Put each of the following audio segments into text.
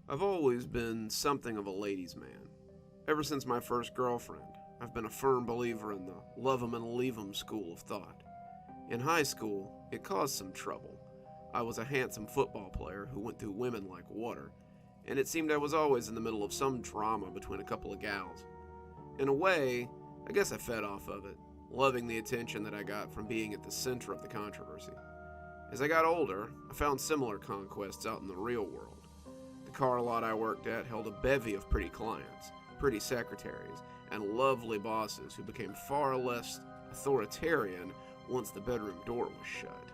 I've always been something of a ladies' man. Ever since my first girlfriend, I've been a firm believer in the love 'em and leave 'em school of thought. In high school, it caused some trouble. I was a handsome football player who went through women like water, and it seemed I was always in the middle of some drama between a couple of gals. In a way, I guess I fed off of it, loving the attention that I got from being at the center of the controversy. As I got older, I found similar conquests out in the real world. The car lot I worked at held a bevy of pretty clients, pretty secretaries, and lovely bosses who became far less authoritarian once the bedroom door was shut.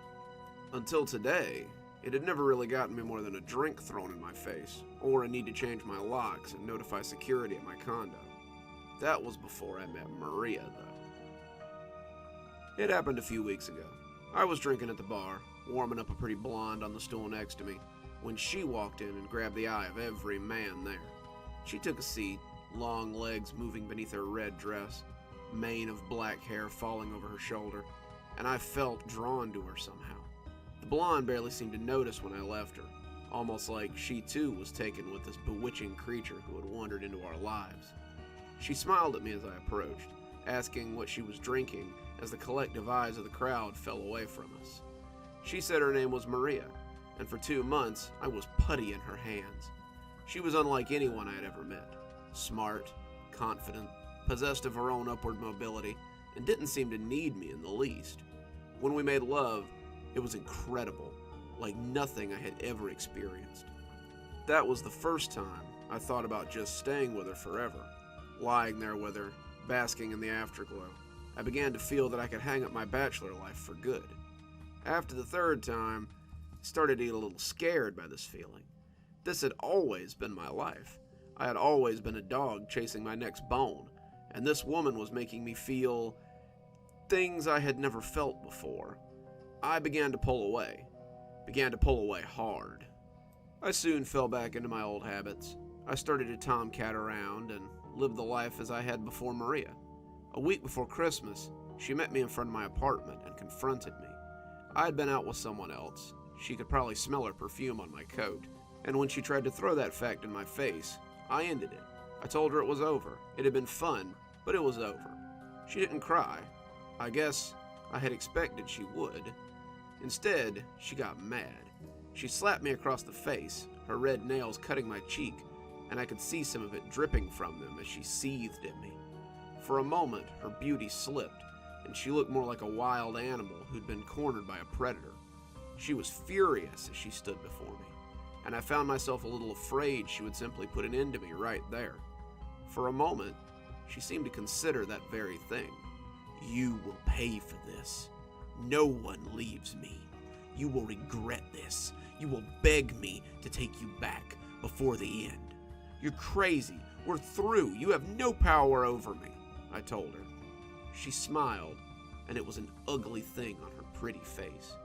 Until today, it had never really gotten me more than a drink thrown in my face, or a need to change my locks and notify security at my condo. That was before I met Maria, though. It happened a few weeks ago. I was drinking at the bar, warming up a pretty blonde on the stool next to me, when she walked in and grabbed the eye of every man there. She took a seat, long legs moving beneath her red dress, mane of black hair falling over her shoulder, and I felt drawn to her somehow. The blonde barely seemed to notice when I left her, almost like she too was taken with this bewitching creature who had wandered into our lives. She smiled at me as I approached, asking what she was drinking as the collective eyes of the crowd fell away from us. She said her name was Maria, and for 2 months I was putty in her hands. She was unlike anyone I had ever met. Smart, confident, possessed of her own upward mobility, and didn't seem to need me in the least. When we made love, it was incredible, like nothing I had ever experienced. That was the first time I thought about just staying with her forever, lying there with her, basking in the afterglow. I began to feel that I could hang up my bachelor life for good. After the third time, I started to get a little scared by this feeling. This had always been my life. I had always been a dog chasing my next bone, and this woman was making me feel things I had never felt before. I began to pull away hard. I soon fell back into my old habits. I started to tomcat around and live the life as I had before Maria. A week before Christmas, she met me in front of my apartment and confronted me. I had been out with someone else. She could probably smell her perfume on my coat, and when she tried to throw that fact in my face, I ended it. I told her it was over. It had been fun, but it was over. She didn't cry. I guess I had expected she would. Instead, she got mad. She slapped me across the face, her red nails cutting my cheek, and I could see some of it dripping from them as she seethed at me. For a moment, her beauty slipped, and she looked more like a wild animal who'd been cornered by a predator. She was furious as she stood before me, and I found myself a little afraid she would simply put an end to me right there. For a moment, she seemed to consider that very thing. "You will pay for this. No one leaves me. You will regret this. You will beg me to take you back before the end. You're crazy. We're through. You have no power over me," I told her. She smiled, and it was an ugly thing on her pretty face.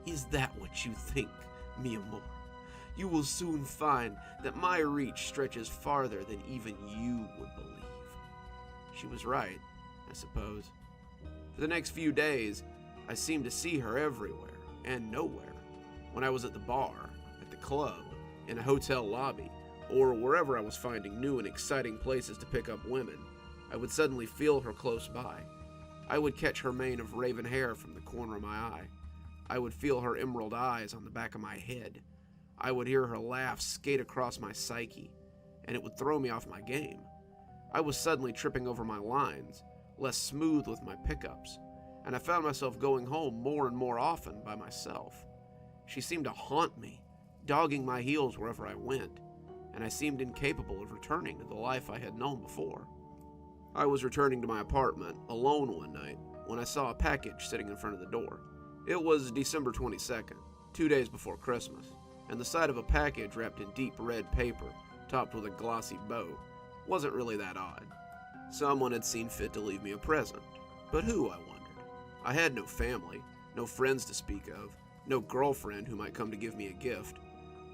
"Is that what you think, mi amor? You will soon find that my reach stretches farther than even you would believe." She was right, I suppose. For the next few days, I seemed to see her everywhere and nowhere. When I was at the bar, at the club, in a hotel lobby, or wherever I was finding new and exciting places to pick up women, I would suddenly feel her close by. I would catch her mane of raven hair from the corner of my eye. I would feel her emerald eyes on the back of my head. I would hear her laugh skate across my psyche, and it would throw me off my game. I was suddenly tripping over my lines, less smooth with my pickups, and I found myself going home more and more often by myself. She seemed to haunt me, dogging my heels wherever I went, and I seemed incapable of returning to the life I had known before. I was returning to my apartment, alone one night, when I saw a package sitting in front of the door. It was December 22nd, 2 days before Christmas, and the sight of a package wrapped in deep red paper, topped with a glossy bow, wasn't really that odd. Someone had seen fit to leave me a present, but who, I wondered. I had no family, no friends to speak of, no girlfriend who might come to give me a gift.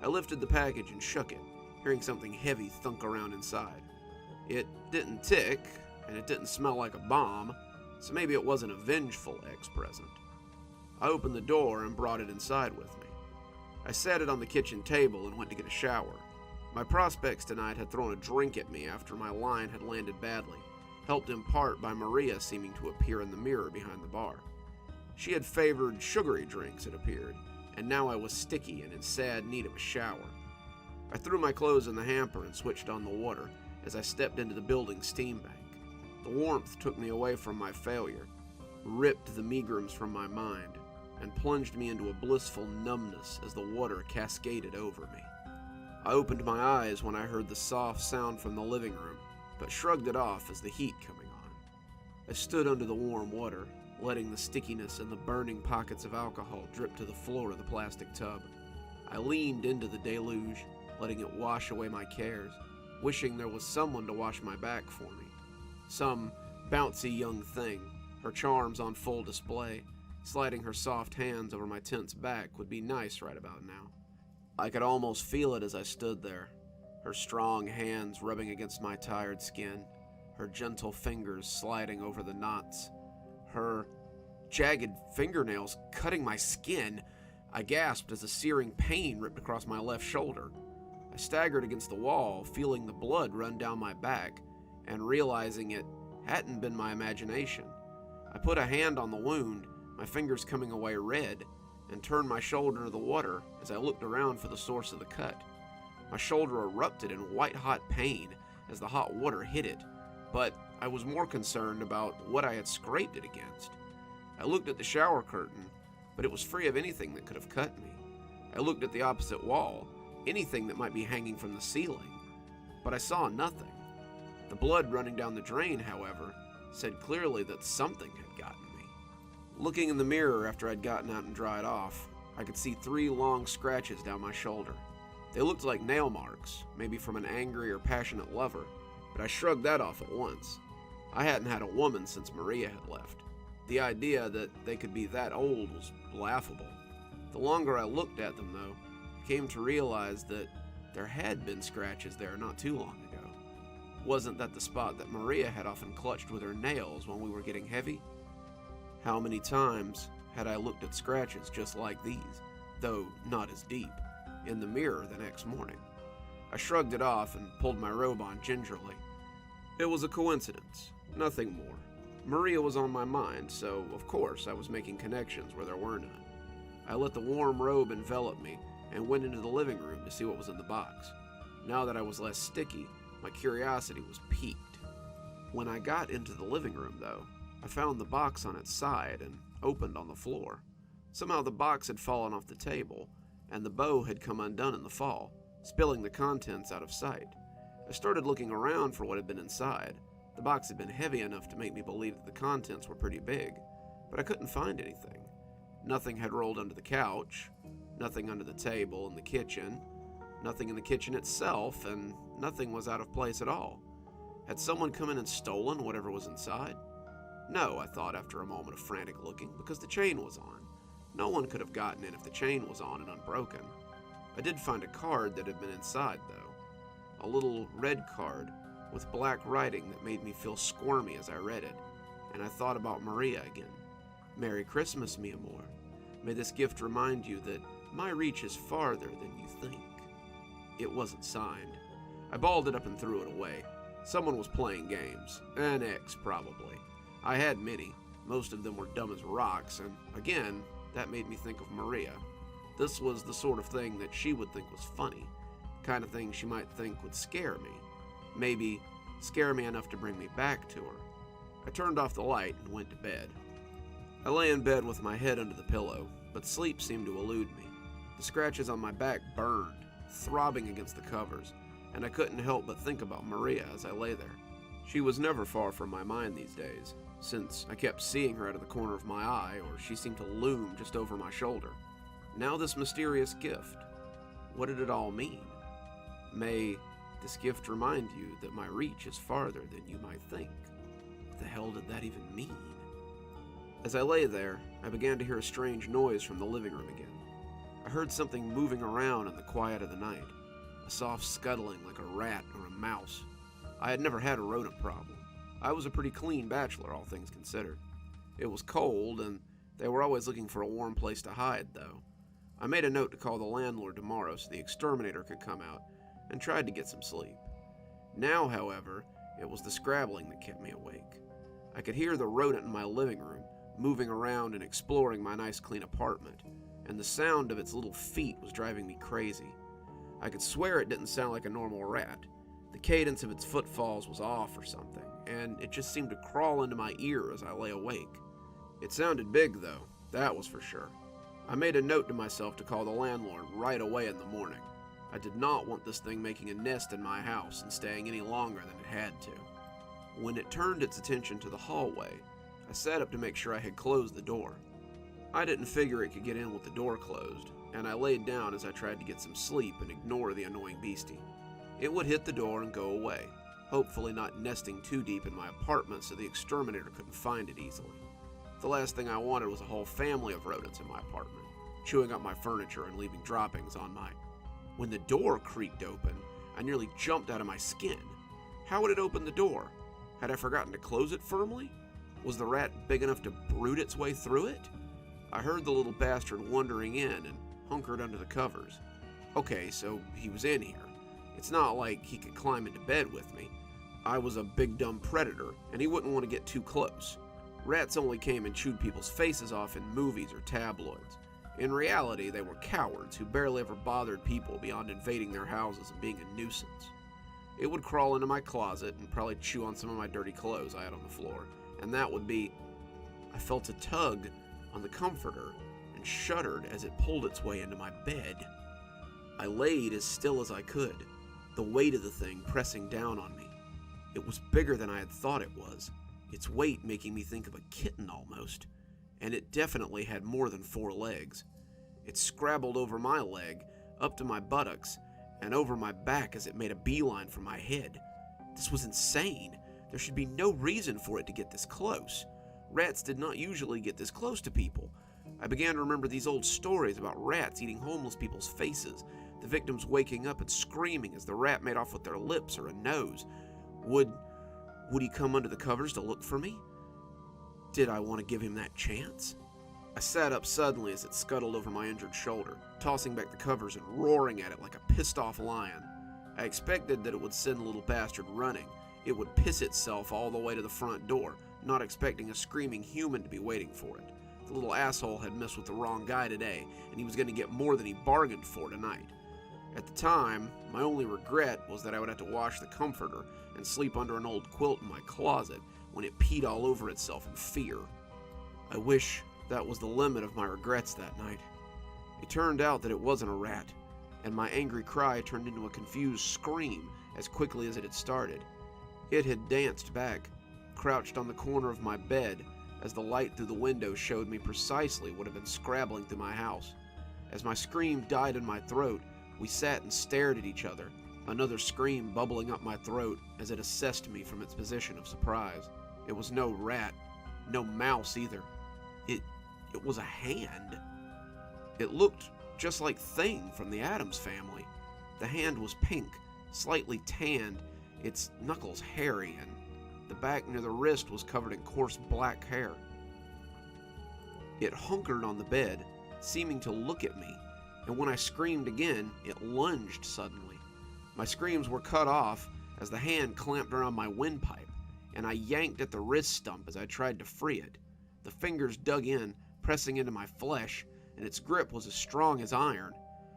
I lifted the package and shook it, hearing something heavy thunk around inside. It didn't tick, and it didn't smell like a bomb, so maybe it wasn't a vengeful ex-present. I opened the door and brought it inside with me. I set it on the kitchen table and went to get a shower. My prospects tonight had thrown a drink at me after my line had landed badly, helped in part by Maria seeming to appear in the mirror behind the bar. She had favored sugary drinks, it appeared, and now I was sticky and in sad need of a shower. I threw my clothes in the hamper and switched on the water as I stepped into the building's steam bank. The warmth took me away from my failure, ripped the megrims from my mind, and plunged me into a blissful numbness as the water cascaded over me. I opened my eyes when I heard the soft sound from the living room, but shrugged it off as the heat coming on. I stood under the warm water, letting the stickiness and the burning pockets of alcohol drip to the floor of the plastic tub. I leaned into the deluge, letting it wash away my cares, wishing there was someone to wash my back for me. Some bouncy young thing, her charms on full display, sliding her soft hands over my tense back would be nice right about now. I could almost feel it as I stood there, her strong hands rubbing against my tired skin, her gentle fingers sliding over the knots, her jagged fingernails cutting my skin. I gasped as a searing pain ripped across my left shoulder. I staggered against the wall, feeling the blood run down my back, and realizing it hadn't been my imagination. I put a hand on the wound, my fingers coming away red, and turned my shoulder to the water as I looked around for the source of the cut. My shoulder erupted in white-hot pain as the hot water hit it, but I was more concerned about what I had scraped it against. I looked at the shower curtain, but it was free of anything that could have cut me. I looked at the opposite wall, anything that might be hanging from the ceiling, but I saw nothing. The blood running down the drain, however, said clearly that something had gotten me. Looking in the mirror after I'd gotten out and dried off, I could see 3 long scratches down my shoulder. They looked like nail marks, maybe from an angry or passionate lover, but I shrugged that off at once. I hadn't had a woman since Maria had left. The idea that they could be that old was laughable. The longer I looked at them, though, I came to realize that there had been scratches there not too long ago. Wasn't that the spot that Maria had often clutched with her nails when we were getting heavy? How many times had I looked at scratches just like these, though not as deep, in the mirror the next morning? I shrugged it off and pulled my robe on gingerly. It was a coincidence, nothing more. Maria was on my mind, so of course I was making connections where there were none. I let the warm robe envelop me and went into the living room to see what was in the box. Now that I was less sticky, my curiosity was piqued. When I got into the living room, though, I found the box on its side and opened on the floor. Somehow the box had fallen off the table, and the bow had come undone in the fall, spilling the contents out of sight. I started looking around for what had been inside. The box had been heavy enough to make me believe that the contents were pretty big, but I couldn't find anything. Nothing had rolled under the couch, nothing under the table in the kitchen, nothing in the kitchen itself, and nothing was out of place at all. Had someone come in and stolen whatever was inside? No, I thought after a moment of frantic looking, because the chain was on. No one could have gotten in if the chain was on and unbroken. I did find a card that had been inside, though. A little red card with black writing that made me feel squirmy as I read it, and I thought about Maria again. Merry Christmas, mi amor. May this gift remind you that my reach is farther than you think. It wasn't signed. I balled it up and threw it away. Someone was playing games. An ex, probably. I had many. Most of them were dumb as rocks, and again, that made me think of Maria. This was the sort of thing that she would think was funny. The kind of thing she might think would scare me. Maybe scare me enough to bring me back to her. I turned off the light and went to bed. I lay in bed with my head under the pillow, but sleep seemed to elude me. The scratches on my back burned, throbbing against the covers, and I couldn't help but think about Maria as I lay there. She was never far from my mind these days, since I kept seeing her out of the corner of my eye, or she seemed to loom just over my shoulder. Now this mysterious gift. What did it all mean? May this gift remind you that my reach is farther than you might think. What the hell did that even mean? As I lay there, I began to hear a strange noise from the living room again. I heard something moving around in the quiet of the night, a soft scuttling like a rat or a mouse. I had never had a rodent problem. I was a pretty clean bachelor, all things considered. It was cold, and they were always looking for a warm place to hide, though. I made a note to call the landlord tomorrow so the exterminator could come out, and tried to get some sleep. Now, however, it was the scrabbling that kept me awake. I could hear the rodent in my living room, moving around and exploring my nice clean apartment, and the sound of its little feet was driving me crazy. I could swear it didn't sound like a normal rat. The cadence of its footfalls was off or something, and it just seemed to crawl into my ear as I lay awake. It sounded big, though, that was for sure. I made a note to myself to call the landlord right away in the morning. I did not want this thing making a nest in my house and staying any longer than it had to. When it turned its attention to the hallway, I sat up to make sure I had closed the door. I didn't figure it could get in with the door closed, and I laid down as I tried to get some sleep and ignore the annoying beastie. It would hit the door and go away, hopefully not nesting too deep in my apartment so the exterminator couldn't find it easily. The last thing I wanted was a whole family of rodents in my apartment, chewing up my furniture and leaving droppings on mine. When the door creaked open, I nearly jumped out of my skin. How would it open the door? Had I forgotten to close it firmly? Was the rat big enough to brood its way through it? I heard the little bastard wandering in and hunkered under the covers. Okay, so he was in here. It's not like he could climb into bed with me. I was a big dumb predator, and he wouldn't want to get too close. Rats only came and chewed people's faces off in movies or tabloids. In reality, they were cowards who barely ever bothered people beyond invading their houses and being a nuisance. It would crawl into my closet and probably chew on some of my dirty clothes I had on the floor, and that would be... I felt a tug on the comforter and shuddered as it pulled its way into my bed. I laid as still as I could, the weight of the thing pressing down on me. It was bigger than I had thought it was, its weight making me think of a kitten almost, and it definitely had more than 4 legs. It scrabbled over my leg, up to my buttocks, and over my back as it made a beeline for my head. This was insane. There should be no reason for it to get this close. Rats did not usually get this close to people. I began to remember these old stories about rats eating homeless people's faces, the victims waking up and screaming as the rat made off with their lips or a nose. Would he come under the covers to look for me? Did I want to give him that chance? I sat up suddenly as it scuttled over my injured shoulder, tossing back the covers and roaring at it like a pissed-off lion. I expected that it would send the little bastard running. It would piss itself all the way to the front door, not expecting a screaming human to be waiting for it. The little asshole had messed with the wrong guy today, and he was going to get more than he bargained for tonight. At the time, my only regret was that I would have to wash the comforter and sleep under an old quilt in my closet when it peed all over itself in fear. I wish that was the limit of my regrets that night. It turned out that it wasn't a rat, and my angry cry turned into a confused scream as quickly as it had started. It had danced back, crouched on the corner of my bed as the light through the window showed me precisely what had been scrabbling through my house. As my scream died in my throat, we sat and stared at each other, another scream bubbling up my throat as it assessed me from its position of surprise. It was no rat, no mouse either. It was a hand. It looked just like Thing from the Addams Family. The hand was pink, slightly tanned, its knuckles hairy, and the back near the wrist was covered in coarse black hair. It hunkered on the bed, seeming to look at me, and when I screamed again, it lunged suddenly. My screams were cut off as the hand clamped around my windpipe, and I yanked at the wrist stump as I tried to free it. The fingers dug in, pressing into my flesh, and its grip was as strong as iron.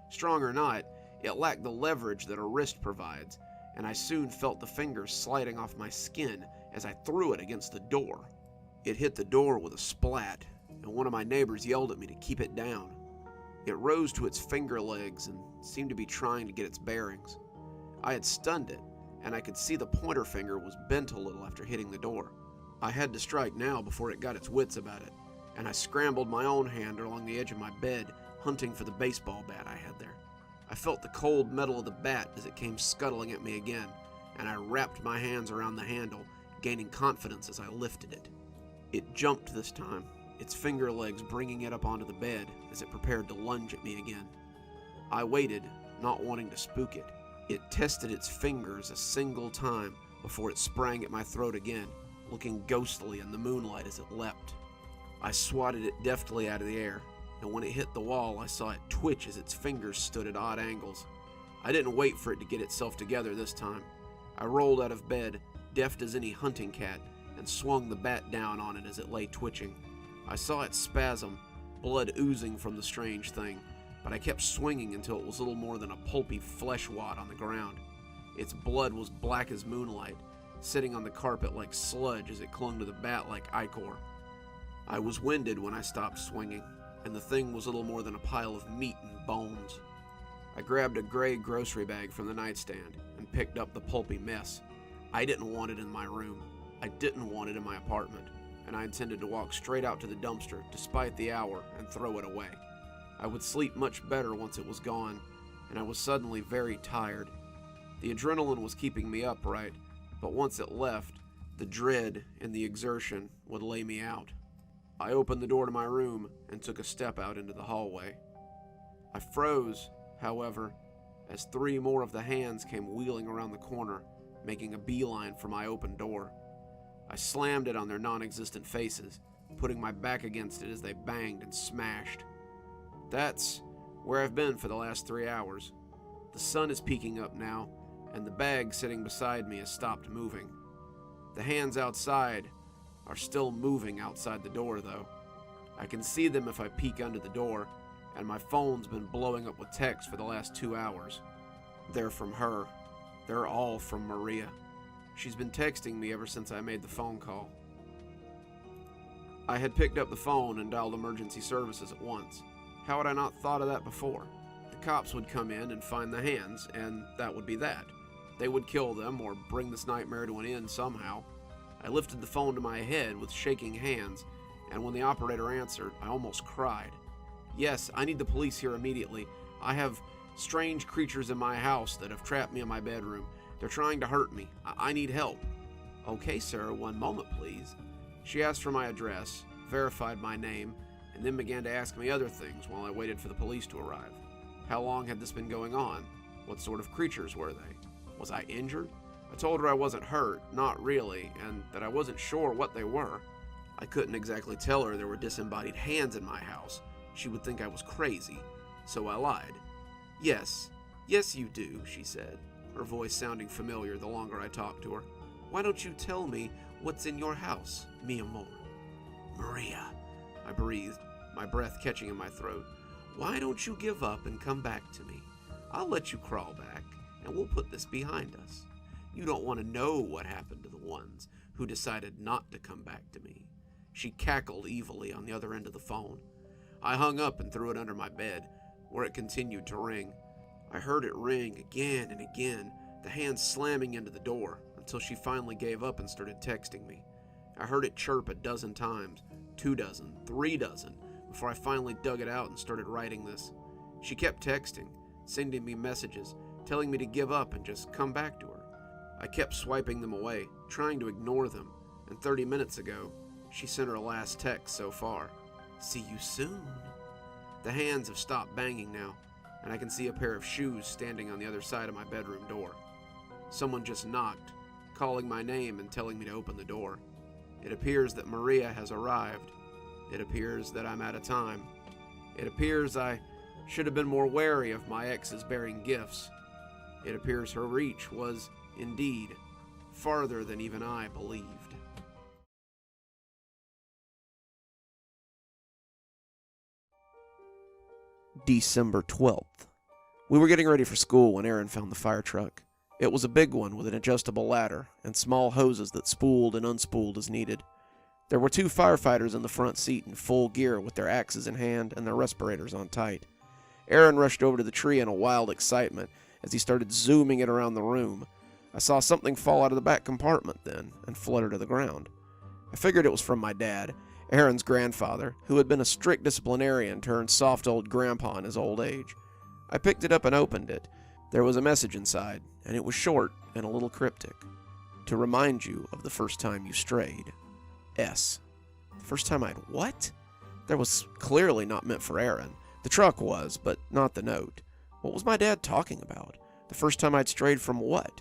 Strong or not, it lacked the leverage that a wrist provides, and I soon felt the fingers sliding off my skin as I threw it against the door. It hit the door with a splat, and one of my neighbors yelled at me to keep it down. It rose to its finger legs and seemed to be trying to get its bearings. I had stunned it, and I could see the pointer finger was bent a little after hitting the door. I had to strike now before it got its wits about it, and I scrambled my own hand along the edge of my bed, hunting for the baseball bat I had there. I felt the cold metal of the bat as it came scuttling at me again, and I wrapped my hands around the handle, gaining confidence as I lifted it. It jumped this time, its finger legs bringing it up onto the bed as it prepared to lunge at me again. I waited, not wanting to spook it. It tested its fingers a single time before it sprang at my throat again, looking ghostly in the moonlight as it leapt. I swatted it deftly out of the air, and when it hit the wall, I saw it twitch as its fingers stood at odd angles. I didn't wait for it to get itself together this time. I rolled out of bed, deft as any hunting cat, and swung the bat down on it as it lay twitching. I saw it spasm, blood oozing from the strange thing, but I kept swinging until it was little more than a pulpy flesh wad on the ground. Its blood was black as moonlight, sitting on the carpet like sludge as it clung to the bat like ichor. I was winded when I stopped swinging, and the thing was little more than a pile of meat and bones. I grabbed a gray grocery bag from the nightstand and picked up the pulpy mess. I didn't want it in my room. I didn't want it in my apartment, and I intended to walk straight out to the dumpster despite the hour and throw it away. I would sleep much better once it was gone, and I was suddenly very tired. The adrenaline was keeping me upright, but once it left, the dread and the exertion would lay me out. I opened the door to my room and took a step out into the hallway. I froze, however, as 3 more of the hands came wheeling around the corner, making a beeline for my open door. I slammed it on their non-existent faces, putting my back against it as they banged and smashed. That's where I've been for the last 3 hours. The sun is peeking up now, and the bag sitting beside me has stopped moving. The hands outside are still moving outside the door, though. I can see them if I peek under the door, and my phone's been blowing up with texts for the last 2 hours. They're from her. They're all from Maria. She's been texting me ever since I made the phone call. I had picked up the phone and dialed emergency services at once. How had I not thought of that before? The cops would come in and find the hands, and that would be that. They would kill them or bring this nightmare to an end somehow. I lifted the phone to my head with shaking hands, and when the operator answered, I almost cried. Yes, I need the police here immediately. I have strange creatures in my house that have trapped me in my bedroom. They're trying to hurt me. I need help. Okay, sir, 1 moment, please. She asked for my address, verified my name, and then began to ask me other things while I waited for the police to arrive. How long had this been going on? What sort of creatures were they? Was I injured? I told her I wasn't hurt, not really, and that I wasn't sure what they were. I couldn't exactly tell her there were disembodied hands in my house. She would think I was crazy, so I lied. Yes, you do, she said, her voice sounding familiar the longer I talked to her. Why don't you tell me what's in your house, mi amor? Maria, I breathed, my breath catching in my throat. Why don't you give up and come back to me? I'll let you crawl back, and we'll put this behind us. You don't want to know what happened to the ones who decided not to come back to me. She cackled evilly on the other end of the phone. I hung up and threw it under my bed, where it continued to ring. I heard it ring again and again, the hand slamming into the door, until she finally gave up and started texting me. I heard it chirp 12 times, 2 dozen, 3 dozen, before I finally dug it out and started writing this. She kept texting, sending me messages, telling me to give up and just come back to her. I kept swiping them away, trying to ignore them, and 30 minutes ago, she sent her last text so far. See you soon. The hands have stopped banging now, and I can see a pair of shoes standing on the other side of my bedroom door. Someone just knocked, calling my name and telling me to open the door. It appears that Maria has arrived. It appears that I'm out of time. It appears I should have been more wary of my exes bearing gifts. It appears her reach was, indeed, farther than even I believed. December 12th. We were getting ready for school when Aaron found the fire truck. It was a big one with an adjustable ladder and small hoses that spooled and unspooled as needed. There were 2 firefighters in the front seat in full gear with their axes in hand and their respirators on tight. Aaron rushed over to the tree in a wild excitement as he started zooming it around the room. I saw something fall out of the back compartment then and flutter to the ground. I figured it was from my dad, Aaron's grandfather, who had been a strict disciplinarian turned soft old grandpa in his old age. I picked it up and opened it. There was a message inside, and it was short and a little cryptic. To remind you of the first time you strayed. S. The first time I'd what? That was clearly not meant for Aaron. The truck was, but not the note. What was my dad talking about? The first time I'd strayed from what?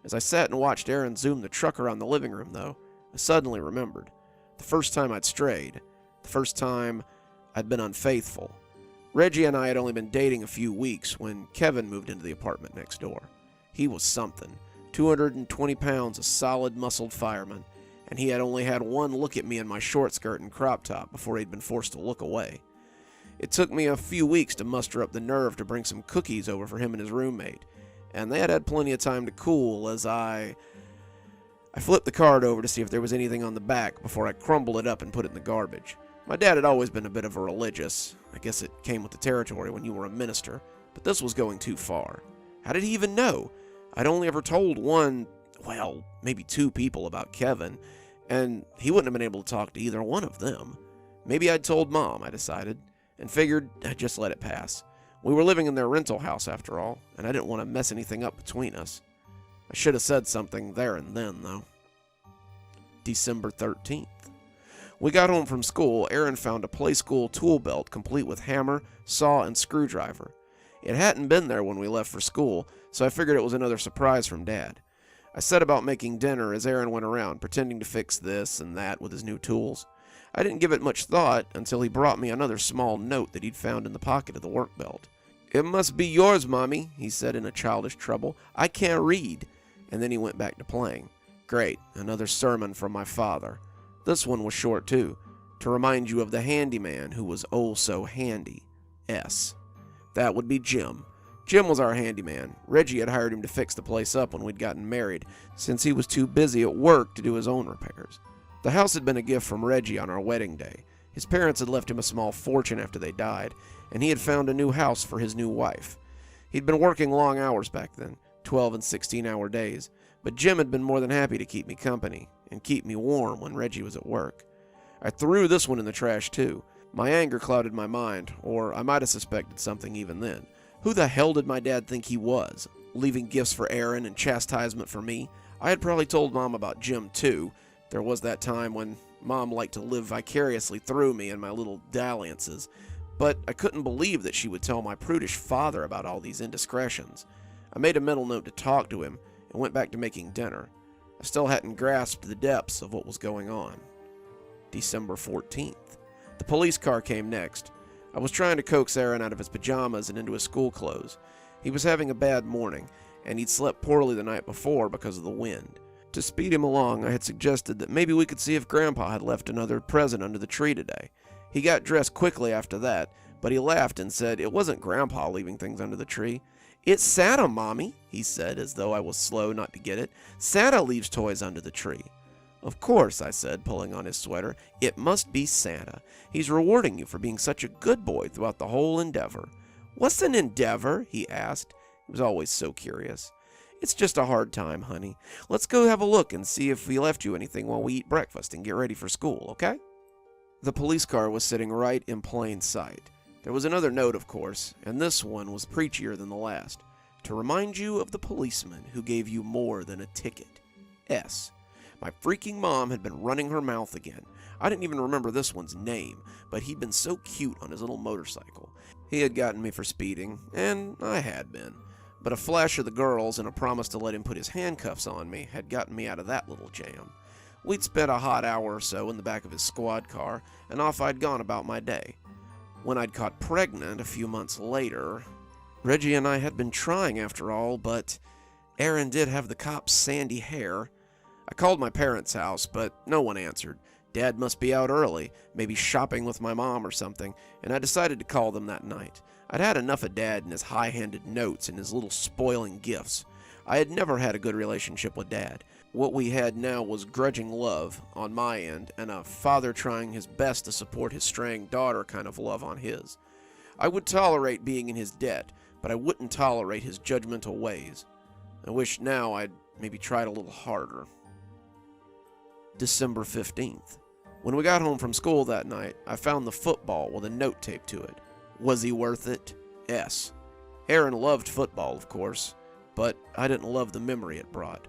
As I sat and watched Aaron zoom the truck around the living room, though, I suddenly remembered. The first time I'd strayed. The first time I'd been unfaithful. Reggie and I had only been dating a few weeks when Kevin moved into the apartment next door. He was something. 220 pounds, a solid muscled fireman, and he had only had one look at me in my short skirt and crop top before he'd been forced to look away. It took me a few weeks to muster up the nerve to bring some cookies over for him and his roommate, and they had had plenty of time to cool as I flipped the card over to see if there was anything on the back before I crumbled it up and put it in the garbage. My dad had always been a bit of a religious. I guess it came with the territory when you were a minister, but this was going too far. How did he even know? I'd only ever told maybe two people about Kevin, and he wouldn't have been able to talk to either one of them. Maybe I'd told Mom, I decided, and figured I'd just let it pass. We were living in their rental house after all, and I didn't want to mess anything up between us. I should have said something there and then, though. December 13th. We got home from school. Aaron found a play school tool belt complete with hammer, saw, and screwdriver. It hadn't been there when we left for school, so I figured it was another surprise from Dad. I set about making dinner as Aaron went around, pretending to fix this and that with his new tools. I didn't give it much thought until he brought me another small note that he'd found in the pocket of the work belt. "It must be yours, Mommy," he said in a childish treble. "I can't read." And then he went back to playing. Great, another sermon from my father. This one was short too, to remind you of the handyman who was oh so handy. S. That would be Jim. Jim was our handyman. Reggie had hired him to fix the place up when we'd gotten married, since he was too busy at work to do his own repairs. The house had been a gift from Reggie on our wedding day. His parents had left him a small fortune after they died, and he had found a new house for his new wife. He'd been working long hours back then, 12 and 16-hour days, but Jim had been more than happy to keep me company and keep me warm when Reggie was at work. I threw this one in the trash too. My anger clouded my mind, or I might have suspected something even then. Who the hell did my dad think he was, leaving gifts for Aaron and chastisement for me? I had probably told Mom about Jim too. There was that time when Mom liked to live vicariously through me and my little dalliances, but I couldn't believe that she would tell my prudish father about all these indiscretions. I made a mental note to talk to him and went back to making dinner. I still hadn't grasped the depths of what was going on. December 14th. The police car came next. I was trying to coax Aaron out of his pajamas and into his school clothes. He was having a bad morning, and he'd slept poorly the night before because of the wind. To speed him along, I had suggested that maybe we could see if Grandpa had left another present under the tree today. He got dressed quickly after that, but he laughed and said it wasn't Grandpa leaving things under the tree. "It's Santa, Mommy," he said, as though I was slow not to get it. "Santa leaves toys under the tree." "Of course," I said, pulling on his sweater. "It must be Santa. He's rewarding you for being such a good boy throughout the whole endeavor." "What's an endeavor?" he asked. He was always so curious. "It's just a hard time, honey. Let's go have a look and see if we left you anything while we eat breakfast and get ready for school, okay?" The police car was sitting right in plain sight. There was another note, of course, and this one was preachier than the last. "To remind you of the policeman who gave you more than a ticket. S." My freaking mom had been running her mouth again. I didn't even remember this one's name, but he'd been so cute on his little motorcycle. He had gotten me for speeding, and I had been. But a flash of the girls and a promise to let him put his handcuffs on me had gotten me out of that little jam. We'd spent a hot hour or so in the back of his squad car, and off I'd gone about my day. When I'd caught pregnant a few months later, Reggie and I had been trying after all, but Aaron did have the cop's sandy hair. I called my parents' house, but no one answered. Dad must be out early, maybe shopping with my mom or something, and I decided to call them that night. I'd had enough of Dad and his high-handed notes and his little spoiling gifts. I had never had a good relationship with Dad. What we had now was grudging love on my end and a father trying his best to support his straying daughter kind of love on his. I would tolerate being in his debt, but I wouldn't tolerate his judgmental ways. I wish now I'd maybe tried a little harder. December 15th. When we got home from school that night, I found the football with a note taped to it. Was he worth it? S. Aaron loved football, of course, but I didn't love the memory it brought.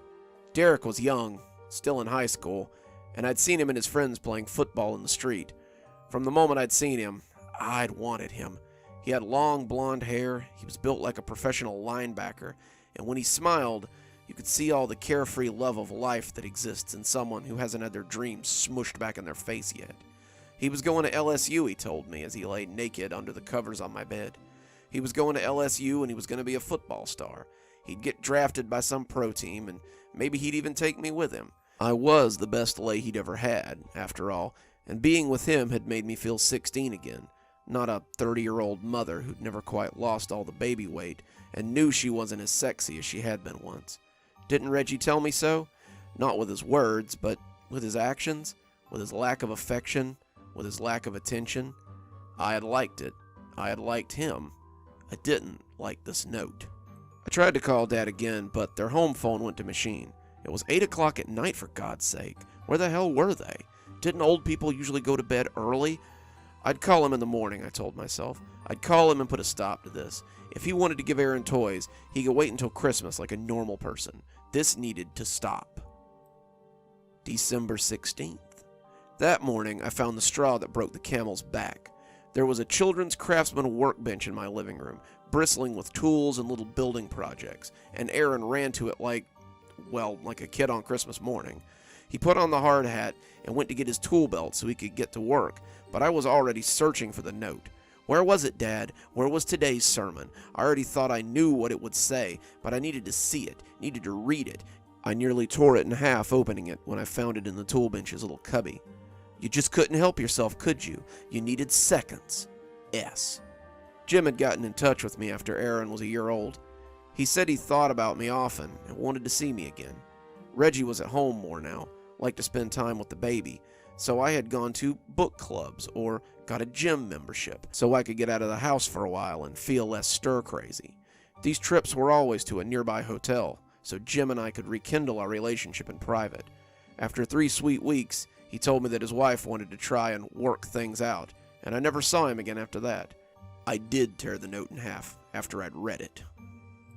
Derek was young, still in high school, and I'd seen him and his friends playing football in the street. From the moment I'd seen him, I'd wanted him. He had long blonde hair, he was built like a professional linebacker, and when he smiled, you could see all the carefree love of life that exists in someone who hasn't had their dreams smushed back in their face yet. He was going to LSU, he told me, as he lay naked under the covers on my bed. He was going to LSU and he was going to be a football star. He'd get drafted by some pro team, and maybe he'd even take me with him. I was the best lay he'd ever had, after all, and being with him had made me feel 16 again, not a 30-year-old mother who'd never quite lost all the baby weight and knew she wasn't as sexy as she had been once. Didn't Reggie tell me so? Not with his words, but with his actions, with his lack of affection, with his lack of attention. I had liked it. I had liked him. I didn't like this note. I tried to call Dad again, but their home phone went to machine. It was 8 o'clock at night, for God's sake. Where the hell were they? Didn't old people usually go to bed early? I'd call him in the morning, I told myself. I'd call him and put a stop to this. If he wanted to give Aaron toys, he could wait until Christmas like a normal person. This needed to stop. December 16th. That morning, I found the straw that broke the camel's back. There was a children's craftsman workbench in my living room, bristling with tools and little building projects, and Aaron ran to it like a kid on Christmas morning. He put on the hard hat and went to get his tool belt so he could get to work, but I was already searching for the note. Where was it, Dad? Where was today's sermon? I already thought I knew what it would say, but I needed to see it, needed to read it. I nearly tore it in half opening it when I found it in the tool bench's little cubby. You just couldn't help yourself, could you? You needed seconds. S. Jim had gotten in touch with me after Aaron was a year old. He said he thought about me often and wanted to see me again. Reggie was at home more now, liked to spend time with the baby, so I had gone to book clubs or got a gym membership so I could get out of the house for a while and feel less stir-crazy. These trips were always to a nearby hotel, so Jim and I could rekindle our relationship in private. After 3 sweet weeks, he told me that his wife wanted to try and work things out, and I never saw him again after that. I did tear the note in half after I'd read it.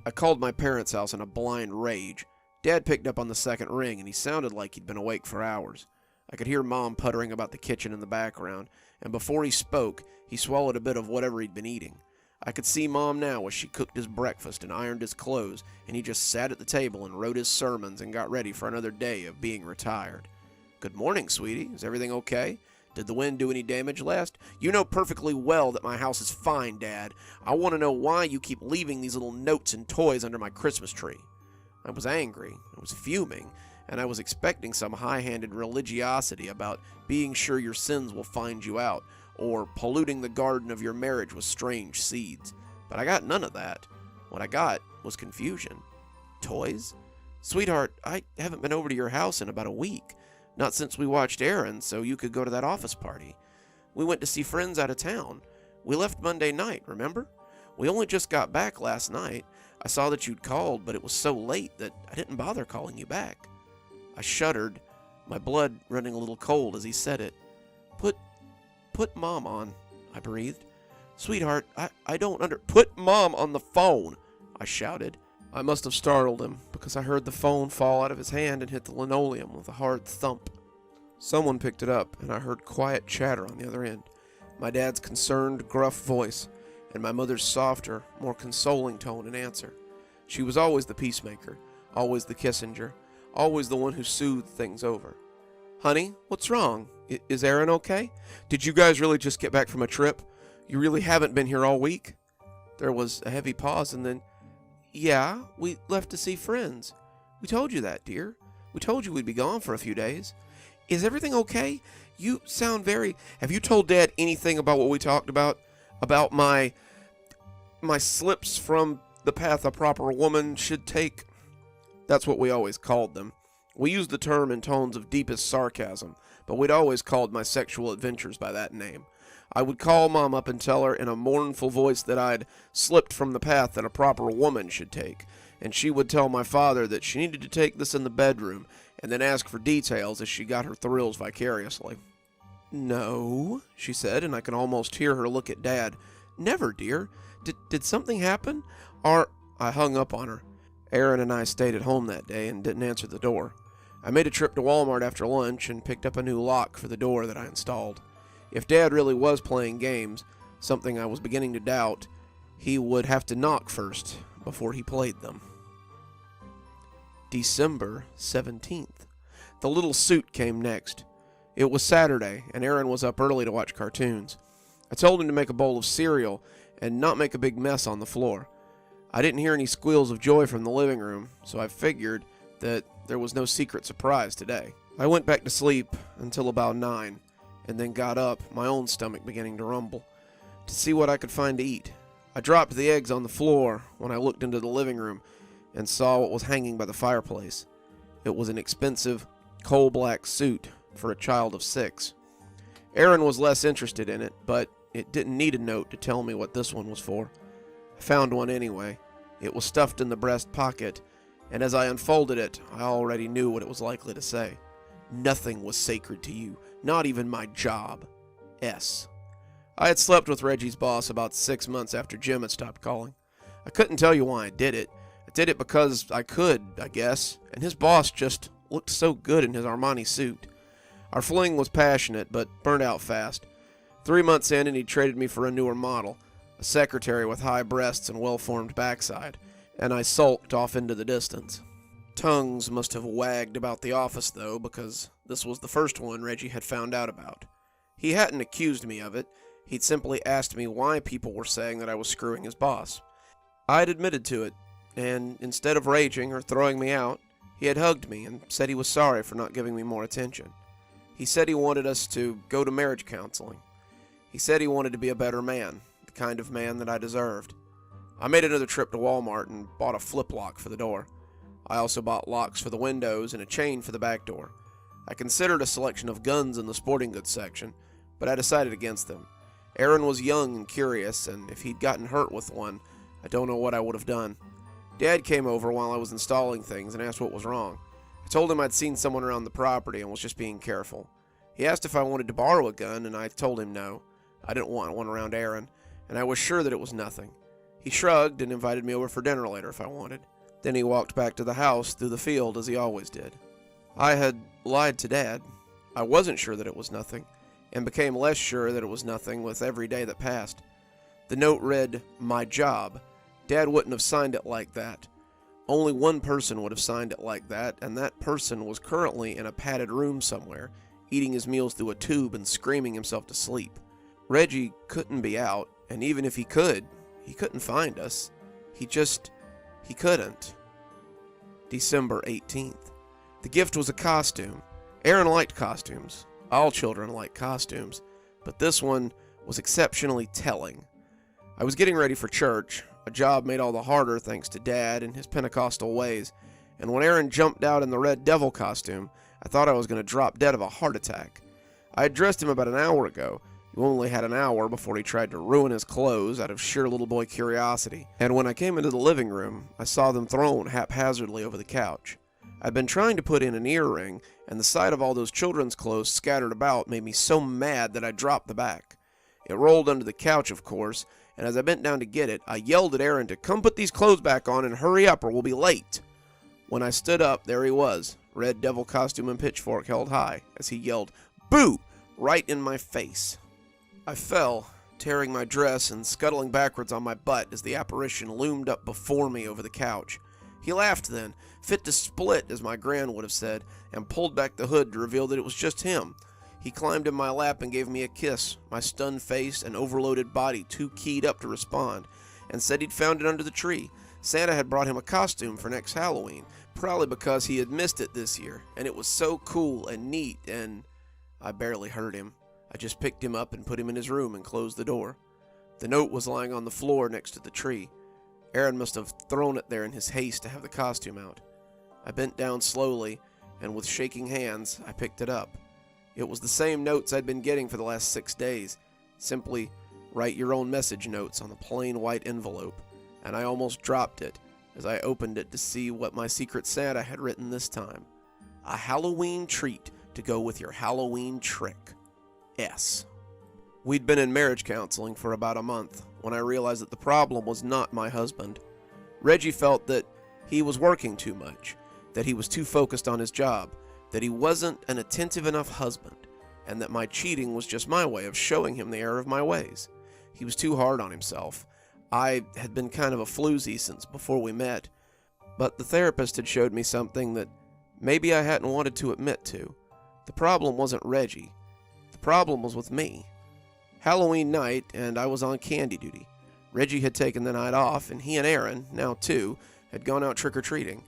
I called my parents' house in a blind rage. Dad picked up on the second ring, and he sounded like he'd been awake for hours. I could hear Mom puttering about the kitchen in the background, and before he spoke, he swallowed a bit of whatever he'd been eating. I could see Mom now as she cooked his breakfast and ironed his clothes, and he just sat at the table and wrote his sermons and got ready for another day of being retired. Good morning, sweetie. Is everything okay? Did the wind do any damage last? You know perfectly well that my house is fine, Dad. I want to know why you keep leaving these little notes and toys under my Christmas tree. I was angry. I was fuming. And I was expecting some high-handed religiosity about being sure your sins will find you out, or polluting the garden of your marriage with strange seeds. But I got none of that. What I got was confusion. Toys? Sweetheart, I haven't been over to your house in about a week. Not since we watched Aaron, so you could go to that office party. We went to see friends out of town. We left Monday night, remember? We only just got back last night. I saw that you'd called, but it was so late that I didn't bother calling you back. I shuddered, my blood running a little cold as he said it. Put Mom on, I breathed. Sweetheart, I don't Put Mom on the phone, I shouted. I must have startled him, because I heard the phone fall out of his hand and hit the linoleum with a hard thump. Someone picked it up, and I heard quiet chatter on the other end. My dad's concerned, gruff voice, and my mother's softer, more consoling tone in answer. She was always the peacemaker, always the Kissinger, always the one who soothed things over. Honey, what's wrong? Is Aaron okay? Did you guys really just get back from a trip? You really haven't been here all week? There was a heavy pause, and then, yeah, we left to see friends. We told you that, dear. We told you we'd be gone for a few days. Is everything okay? You sound very... Have you told Dad anything about what we talked about? About my slips from the path a proper woman should take? That's what we always called them. We used the term in tones of deepest sarcasm, but we'd always called my sexual adventures by that name. I would call Mom up and tell her in a mournful voice that I'd slipped from the path that a proper woman should take, and she would tell my father that she needed to take this in the bedroom, and then ask for details as she got her thrills vicariously. No, she said, and I could almost hear her look at Dad. Never, dear. Did something happen? I hung up on her. Aaron and I stayed at home that day and didn't answer the door. I made a trip to Walmart after lunch and picked up a new lock for the door that I installed. If Dad really was playing games, something I was beginning to doubt, he would have to knock first before he played them. December 17th. The little suit came next. It was Saturday, and Aaron was up early to watch cartoons. I told him to make a bowl of cereal and not make a big mess on the floor. I didn't hear any squeals of joy from the living room, so I figured that there was no secret surprise today. I went back to sleep until about 9, and then got up, my own stomach beginning to rumble, to see what I could find to eat. I dropped the eggs on the floor when I looked into the living room and saw what was hanging by the fireplace. It was an expensive, coal-black suit for a child of 6. Aaron was less interested in it, but it didn't need a note to tell me what this one was for. I found one anyway. It was stuffed in the breast pocket, and as I unfolded it, I already knew what it was likely to say. Nothing was sacred to you, not even my job. S. I had slept with Reggie's boss about 6 months after Jim had stopped calling. I couldn't tell you why I did it. I did it because I could, I guess, and his boss just looked so good in his Armani suit. Our fling was passionate, but burned out fast. 3 months in, and he traded me for a newer model, a secretary with high breasts and well-formed backside, and I sulked off into the distance. Tongues must have wagged about the office, though, because this was the first one Reggie had found out about. He hadn't accused me of it. He'd simply asked me why people were saying that I was screwing his boss. I'd admitted to it, and instead of raging or throwing me out, he had hugged me and said he was sorry for not giving me more attention. He said he wanted us to go to marriage counseling. He said he wanted to be a better man, the kind of man that I deserved. I made another trip to Walmart and bought a flip lock for the door. I also bought locks for the windows and a chain for the back door. I considered a selection of guns in the sporting goods section, but I decided against them. Aaron was young and curious, and if he'd gotten hurt with one, I don't know what I would have done. Dad came over while I was installing things and asked what was wrong. I told him I'd seen someone around the property and was just being careful. He asked if I wanted to borrow a gun, and I told him no. I didn't want one around Aaron, and I was sure that it was nothing. He shrugged and invited me over for dinner later if I wanted. Then he walked back to the house through the field as he always did. I had lied to Dad. I wasn't sure that it was nothing, and became less sure that it was nothing with every day that passed. The note read, "My job." Dad wouldn't have signed it like that. Only one person would have signed it like that, and that person was currently in a padded room somewhere, eating his meals through a tube and screaming himself to sleep. Reggie couldn't be out, and even if he couldn't find us. He couldn't. December 18th. The gift was a costume. Aaron liked costumes. All children like costumes, but this one was exceptionally telling. I was getting ready for church. A job made all the harder thanks to Dad and his Pentecostal ways, and when Aaron jumped out in the red devil costume, I thought I was going to drop dead of a heart attack. I had dressed him about an hour ago. He only had an hour before he tried to ruin his clothes out of sheer little boy curiosity, and when I came into the living room, I saw them thrown haphazardly over the couch. I'd been trying to put in an earring, and the sight of all those children's clothes scattered about made me so mad that I dropped the back. It rolled under the couch, of course, and as I bent down to get it, I yelled at Aaron to come put these clothes back on and hurry up or we'll be late. When I stood up, there he was, red devil costume and pitchfork held high, as he yelled, "Boo!" right in my face. I fell, tearing my dress and scuttling backwards on my butt as the apparition loomed up before me over the couch. He laughed then, fit to split, as my gran would have said, and pulled back the hood to reveal that it was just him. He climbed in my lap and gave me a kiss, my stunned face and overloaded body too keyed up to respond, and said he'd found it under the tree. Santa had brought him a costume for next Halloween, probably because he had missed it this year, and it was so cool and neat, and I barely heard him. I just picked him up and put him in his room and closed the door. The note was lying on the floor next to the tree. Aaron must have thrown it there in his haste to have the costume out. I bent down slowly, and with shaking hands, I picked it up. It was the same notes I'd been getting for the last 6 days. Simply, write your own message notes on a plain white envelope, and I almost dropped it as I opened it to see what my Secret Santa had written this time. A Halloween treat to go with your Halloween trick. S. We'd been in marriage counseling for about a month when I realized that the problem was not my husband. Reggie felt that he was working too much, that he was too focused on his job, that he wasn't an attentive enough husband, and that my cheating was just my way of showing him the error of my ways. He was too hard on himself. I had been kind of a floozy since before we met, but the therapist had showed me something that maybe I hadn't wanted to admit to. The problem wasn't Reggie. The problem was with me. Halloween night, and I was on candy duty. Reggie had taken the night off, and he and Aaron, now 2, had gone out trick-or-treating.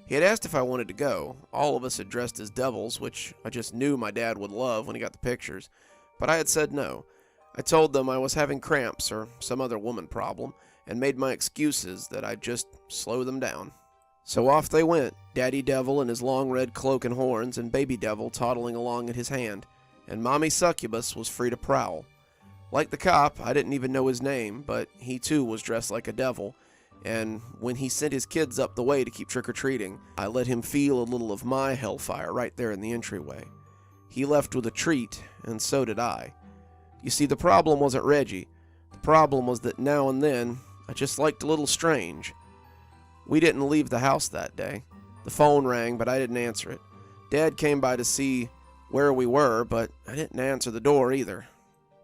He had asked if I wanted to go. All of us had dressed as devils, which I just knew my dad would love when he got the pictures, but I had said no. I told them I was having cramps or some other woman problem, and made my excuses that I'd just slow them down. So off they went, Daddy Devil in his long red cloak and horns, and Baby Devil toddling along at his hand, and Mommy Succubus was free to prowl. Like the cop, I didn't even know his name, but he too was dressed like a devil, and when he sent his kids up the way to keep trick-or-treating, I let him feel a little of my hellfire right there in the entryway. He left with a treat, and so did I. You see, the problem wasn't Reggie. The problem was that now and then, I just liked a little strange. We didn't leave the house that day. The phone rang, but I didn't answer it. Dad came by to see where we were, but I didn't answer the door either.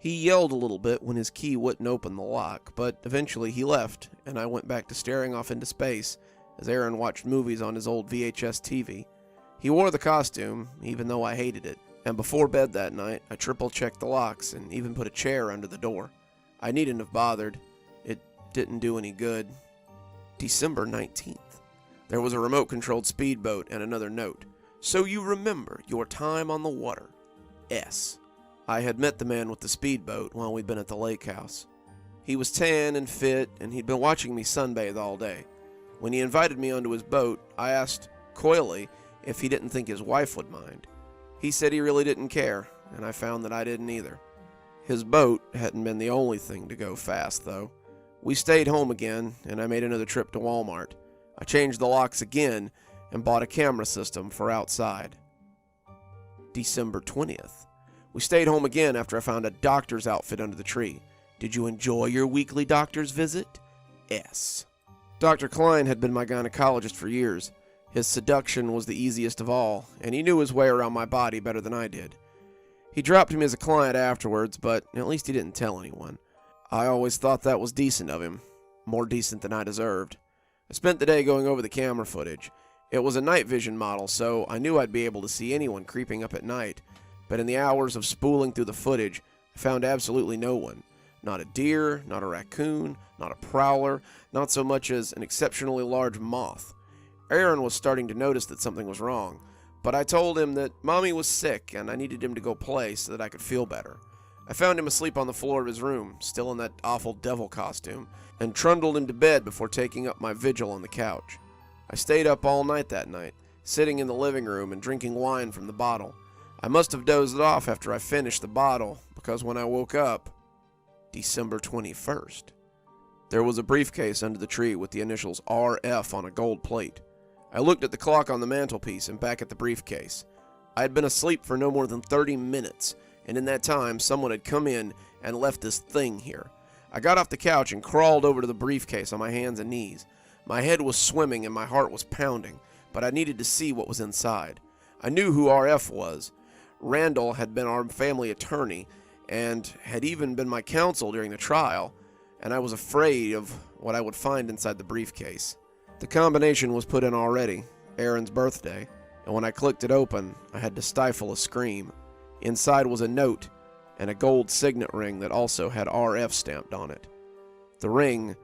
He yelled a little bit when his key wouldn't open the lock, but eventually he left, and I went back to staring off into space as Aaron watched movies on his old VHS TV. He wore the costume, even though I hated it, and before bed that night, I triple-checked the locks and even put a chair under the door. I needn't have bothered. It didn't do any good. December 19th. There was a remote-controlled speedboat and another note. So you remember your time on the water. S. I had met the man with the speedboat while we'd been at the lake house. He was tan and fit, and he'd been watching me sunbathe all day. When he invited me onto his boat, I asked coyly if he didn't think his wife would mind. He said he really didn't care, and I found that I didn't either. His boat hadn't been the only thing to go fast, though. We stayed home again, and I made another trip to Walmart. I changed the locks again and bought a camera system for outside. December 20th. We stayed home again after I found a doctor's outfit under the tree. Did you enjoy your weekly doctor's visit? S. Dr. Klein had been my gynecologist for years. His seduction was the easiest of all, and he knew his way around my body better than I did. He dropped me as a client afterwards, but at least he didn't tell anyone. I always thought that was decent of him, more decent than I deserved. I spent the day going over the camera footage. It was a night vision model, so I knew I'd be able to see anyone creeping up at night, but in the hours of spooling through the footage, I found absolutely no one. Not a deer, not a raccoon, not a prowler, not so much as an exceptionally large moth. Aaron was starting to notice that something was wrong, but I told him that Mommy was sick and I needed him to go play so that I could feel better. I found him asleep on the floor of his room, still in that awful devil costume, and trundled him to bed before taking up my vigil on the couch. I stayed up all night that night, sitting in the living room and drinking wine from the bottle. I must have dozed off after I finished the bottle, because when I woke up, December 21st, there was a briefcase under the tree with the initials RF on a gold plate. I looked at the clock on the mantelpiece and back at the briefcase. I had been asleep for no more than 30 minutes, and in that time, someone had come in and left this thing here. I got off the couch and crawled over to the briefcase on my hands and knees. My head was swimming and my heart was pounding, but I needed to see what was inside. I knew who RF was. Randall had been our family attorney and had even been my counsel during the trial, and I was afraid of what I would find inside the briefcase. The combination was put in already, Aaron's birthday, and when I clicked it open, I had to stifle a scream. Inside was a note and a gold signet ring that also had RF stamped on it. The ring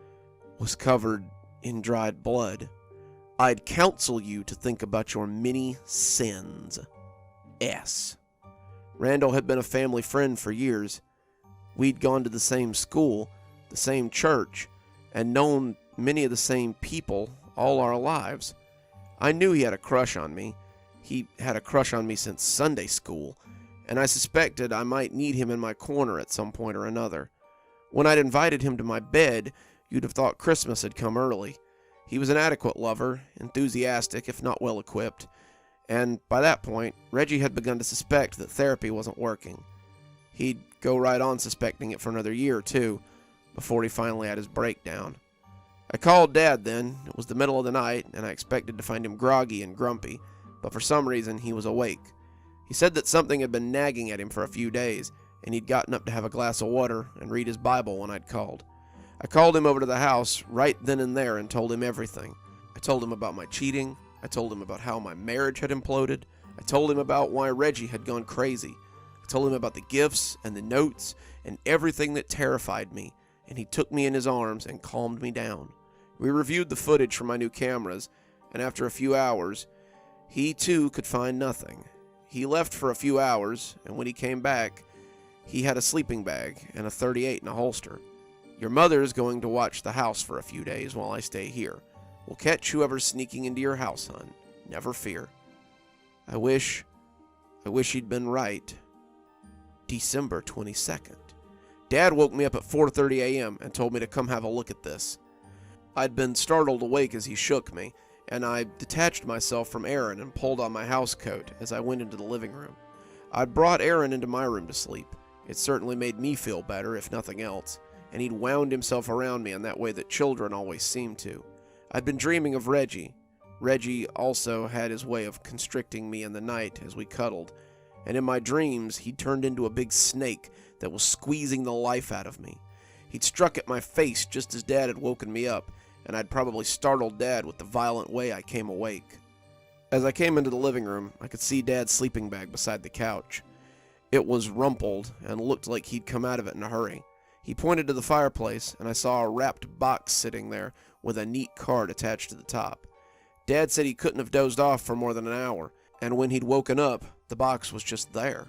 was covered in dried blood. I'd counsel you to think about your many sins. S. Randall had been a family friend for years. We'd gone to the same school, the same church, and known many of the same people all our lives. I knew he had a crush on me. He had a crush on me since Sunday school, and I suspected I might need him in my corner at some point or another. When I'd invited him to my bed, you'd have thought Christmas had come early. He was an adequate lover, enthusiastic if not well equipped, and by that point, Reggie had begun to suspect that therapy wasn't working. He'd go right on suspecting it for another year or two, before he finally had his breakdown. I called Dad then. It was the middle of the night, and I expected to find him groggy and grumpy, but for some reason he was awake. He said that something had been nagging at him for a few days, and he'd gotten up to have a glass of water and read his Bible when I'd called. I called him over to the house right then and there and told him everything. I told him about my cheating. I told him about how my marriage had imploded. I told him about why Reggie had gone crazy. I told him about the gifts and the notes and everything that terrified me, and he took me in his arms and calmed me down. We reviewed the footage from my new cameras, and after a few hours, he too could find nothing. He left for a few hours, and when he came back, he had a sleeping bag and a .38 in a holster. Your mother is going to watch the house for a few days while I stay here. We'll catch whoever's sneaking into your house, hon. Never fear. I wish he'd been right. December 22nd. Dad woke me up at 4:30 a.m. and told me to come have a look at this. I'd been startled awake as he shook me, and I detached myself from Aaron and pulled on my house coat as I went into the living room. I'd brought Aaron into my room to sleep. It certainly made me feel better, if nothing else, and he'd wound himself around me in that way that children always seem to. I'd been dreaming of Reggie. Reggie also had his way of constricting me in the night as we cuddled, and in my dreams he turned into a big snake that was squeezing the life out of me. He'd struck at my face just as Dad had woken me up, and I'd probably startled Dad with the violent way I came awake. As I came into the living room, I could see Dad's sleeping bag beside the couch. It was rumpled and looked like he'd come out of it in a hurry. He pointed to the fireplace, and I saw a wrapped box sitting there with a neat card attached to the top. Dad said he couldn't have dozed off for more than an hour, and when he'd woken up, the box was just there.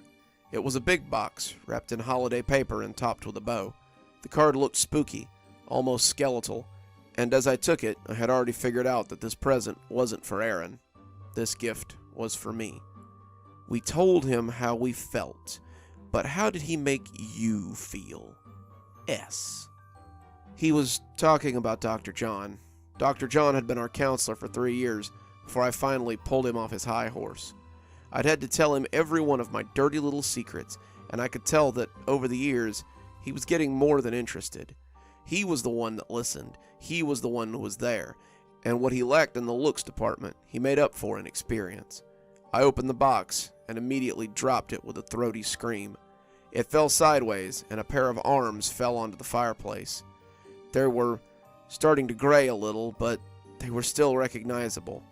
It was a big box, wrapped in holiday paper and topped with a bow. The card looked spooky, almost skeletal, and as I took it, I had already figured out that this present wasn't for Aaron. This gift was for me. We told him how we felt, but how did he make you feel? S. He was talking about Dr. John. Dr. John had been our counselor for 3 years before I finally pulled him off his high horse. I'd had to tell him every one of my dirty little secrets, and I could tell that over the years, he was getting more than interested. He was the one that listened. He was the one who was there, and what he lacked in the looks department, he made up for in experience. I opened the box and immediately dropped it with a throaty scream. It fell sideways, and a pair of arms fell onto the fireplace. They were starting to gray a little, but they were still recognizable.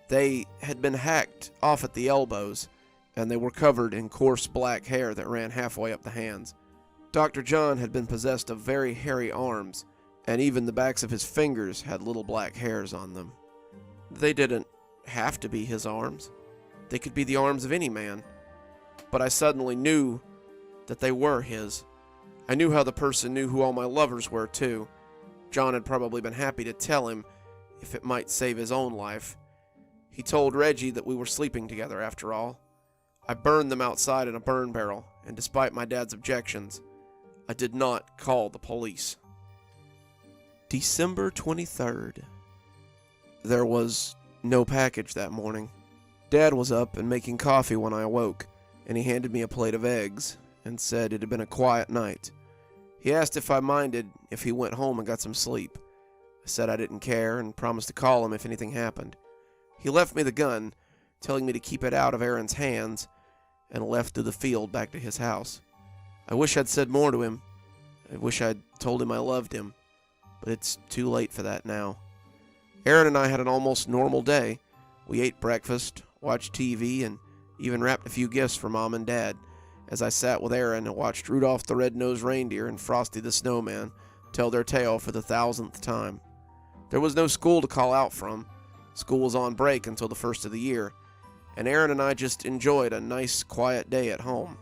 They had been hacked off at the elbows, and they were covered in coarse black hair that ran halfway up the hands. Dr. John had been possessed of very hairy arms, and even the backs of his fingers had little black hairs on them. They didn't have to be his arms. They could be the arms of any man. But I suddenly knew that they were his. I knew how the person knew who all my lovers were, too. John had probably been happy to tell him, if it might save his own life. He told Reggie that we were sleeping together after all. I burned them outside in a burn barrel, and despite my dad's objections, I did not call the police. December 23rd. There was no package that morning. Dad was up and making coffee when I awoke, and he handed me a plate of eggs and said it had been a quiet night. He asked if I minded if he went home and got some sleep. I said I didn't care and promised to call him if anything happened. He left me the gun, telling me to keep it out of Aaron's hands, and left through the field back to his house. I wish I'd said more to him. I wish I'd told him I loved him, but it's too late for that now. Aaron and I had an almost normal day. We ate breakfast, watched TV, and even wrapped a few gifts for Mom and Dad as I sat with Aaron and watched Rudolph the Red-Nosed Reindeer and Frosty the Snowman tell their tale for the 1,000th time. There was no school to call out from. School was on break until the first of the year, and Aaron and I just enjoyed a nice, quiet day at home.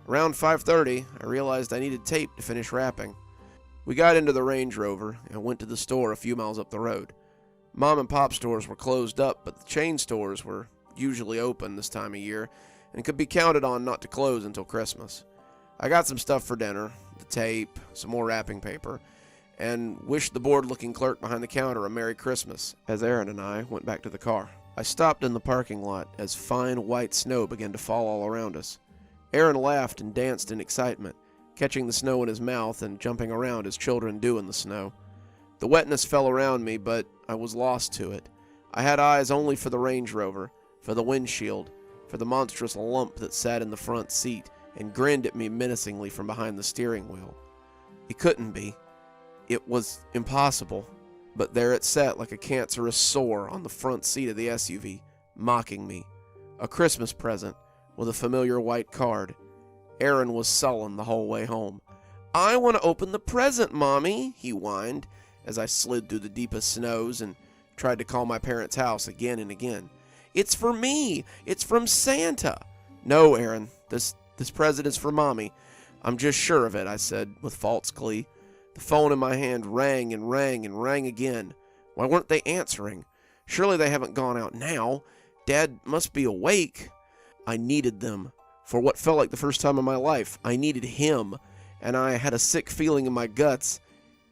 Around 5:30, I realized I needed tape to finish wrapping. We got into the Range Rover and went to the store a few miles up the road. Mom and Pop stores were closed up, but the chain stores were usually open this time of year and could be counted on not to close until Christmas. I got some stuff for dinner, the tape, some more wrapping paper, and wished the bored-looking clerk behind the counter a Merry Christmas as Aaron and I went back to the car. I stopped in the parking lot as fine white snow began to fall all around us. Aaron laughed and danced in excitement, catching the snow in his mouth and jumping around as children do in the snow. The wetness fell around me, but I was lost to it. I had eyes only for the Range Rover, for the windshield, for the monstrous lump that sat in the front seat and grinned at me menacingly from behind the steering wheel. It couldn't be. It was impossible. But there it sat like a cancerous sore on the front seat of the SUV, mocking me. A Christmas present with a familiar white card. Aaron was sullen the whole way home. "I want to open the present, Mommy," he whined as I slid through the deepest snows and tried to call my parents' house again and again. "It's for me. It's from Santa." "No, Aaron, this present is for Mommy. I'm just sure of it," I said with false glee. The phone in my hand rang and rang and rang again. Why weren't they answering? Surely they haven't gone out now. Dad must be awake. I needed them. For what felt like the first time in my life, I needed him, and I had a sick feeling in my guts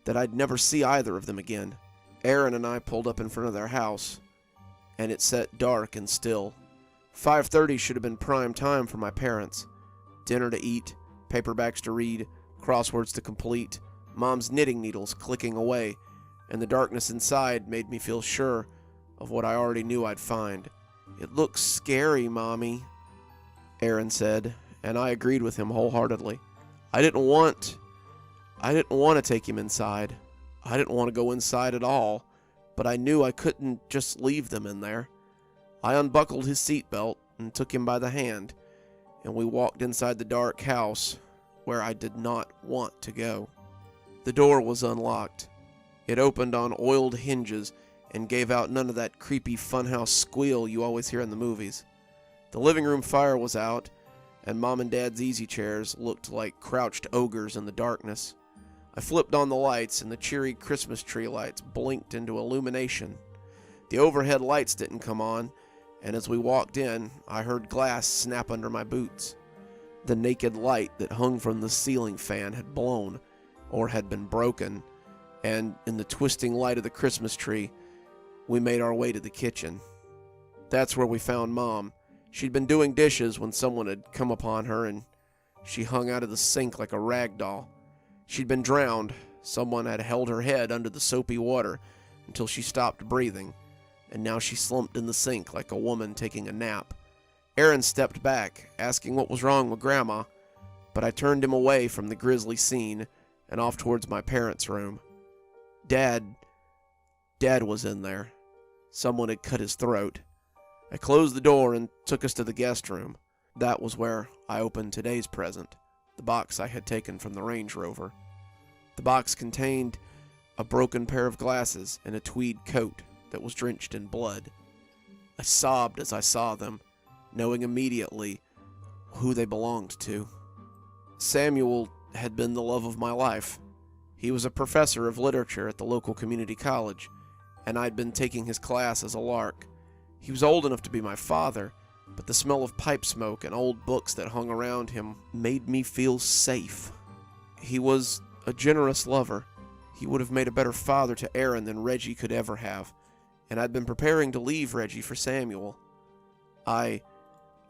that I'd never see either of them again. Aaron and I pulled up in front of their house, and it sat dark and still. 5:30 should have been prime time for my parents. Dinner to eat, paperbacks to read, crosswords to complete, Mom's knitting needles clicking away, and the darkness inside made me feel sure of what I already knew I'd find. "It looks scary, Mommy," Aaron said, and I agreed with him wholeheartedly. I didn't want to take him inside. I didn't want to go inside at all, but I knew I couldn't just leave them in there. I unbuckled his seatbelt and took him by the hand, and we walked inside the dark house where I did not want to go. The door was unlocked. It opened on oiled hinges and gave out none of that creepy funhouse squeal you always hear in the movies. The living room fire was out, and Mom and Dad's easy chairs looked like crouched ogres in the darkness. I flipped on the lights, and the cheery Christmas tree lights blinked into illumination. The overhead lights didn't come on, and as we walked in, I heard glass snap under my boots. The naked light that hung from the ceiling fan had blown, or had been broken, and in the twisting light of the Christmas tree, we made our way to the kitchen. That's where we found Mom. She'd been doing dishes when someone had come upon her, and she hung out of the sink like a rag doll. She'd been drowned. Someone had held her head under the soapy water until she stopped breathing, and now she slumped in the sink like a woman taking a nap. Aaron stepped back, asking what was wrong with Grandma, but I turned him away from the grisly scene and off towards my parents' room. Dad was in there. Someone had cut his throat. I closed the door and took us to the guest room. That was where I opened today's present, the box I had taken from the Range Rover. The box contained a broken pair of glasses and a tweed coat that was drenched in blood. I sobbed as I saw them, knowing immediately who they belonged to. Samuel had been the love of my life. He was a professor of literature at the local community college, and I'd been taking his class as a lark. He was old enough to be my father, but the smell of pipe smoke and old books that hung around him made me feel safe. He was a generous lover. He would have made a better father to Aaron than Reggie could ever have, and I'd been preparing to leave Reggie for Samuel. I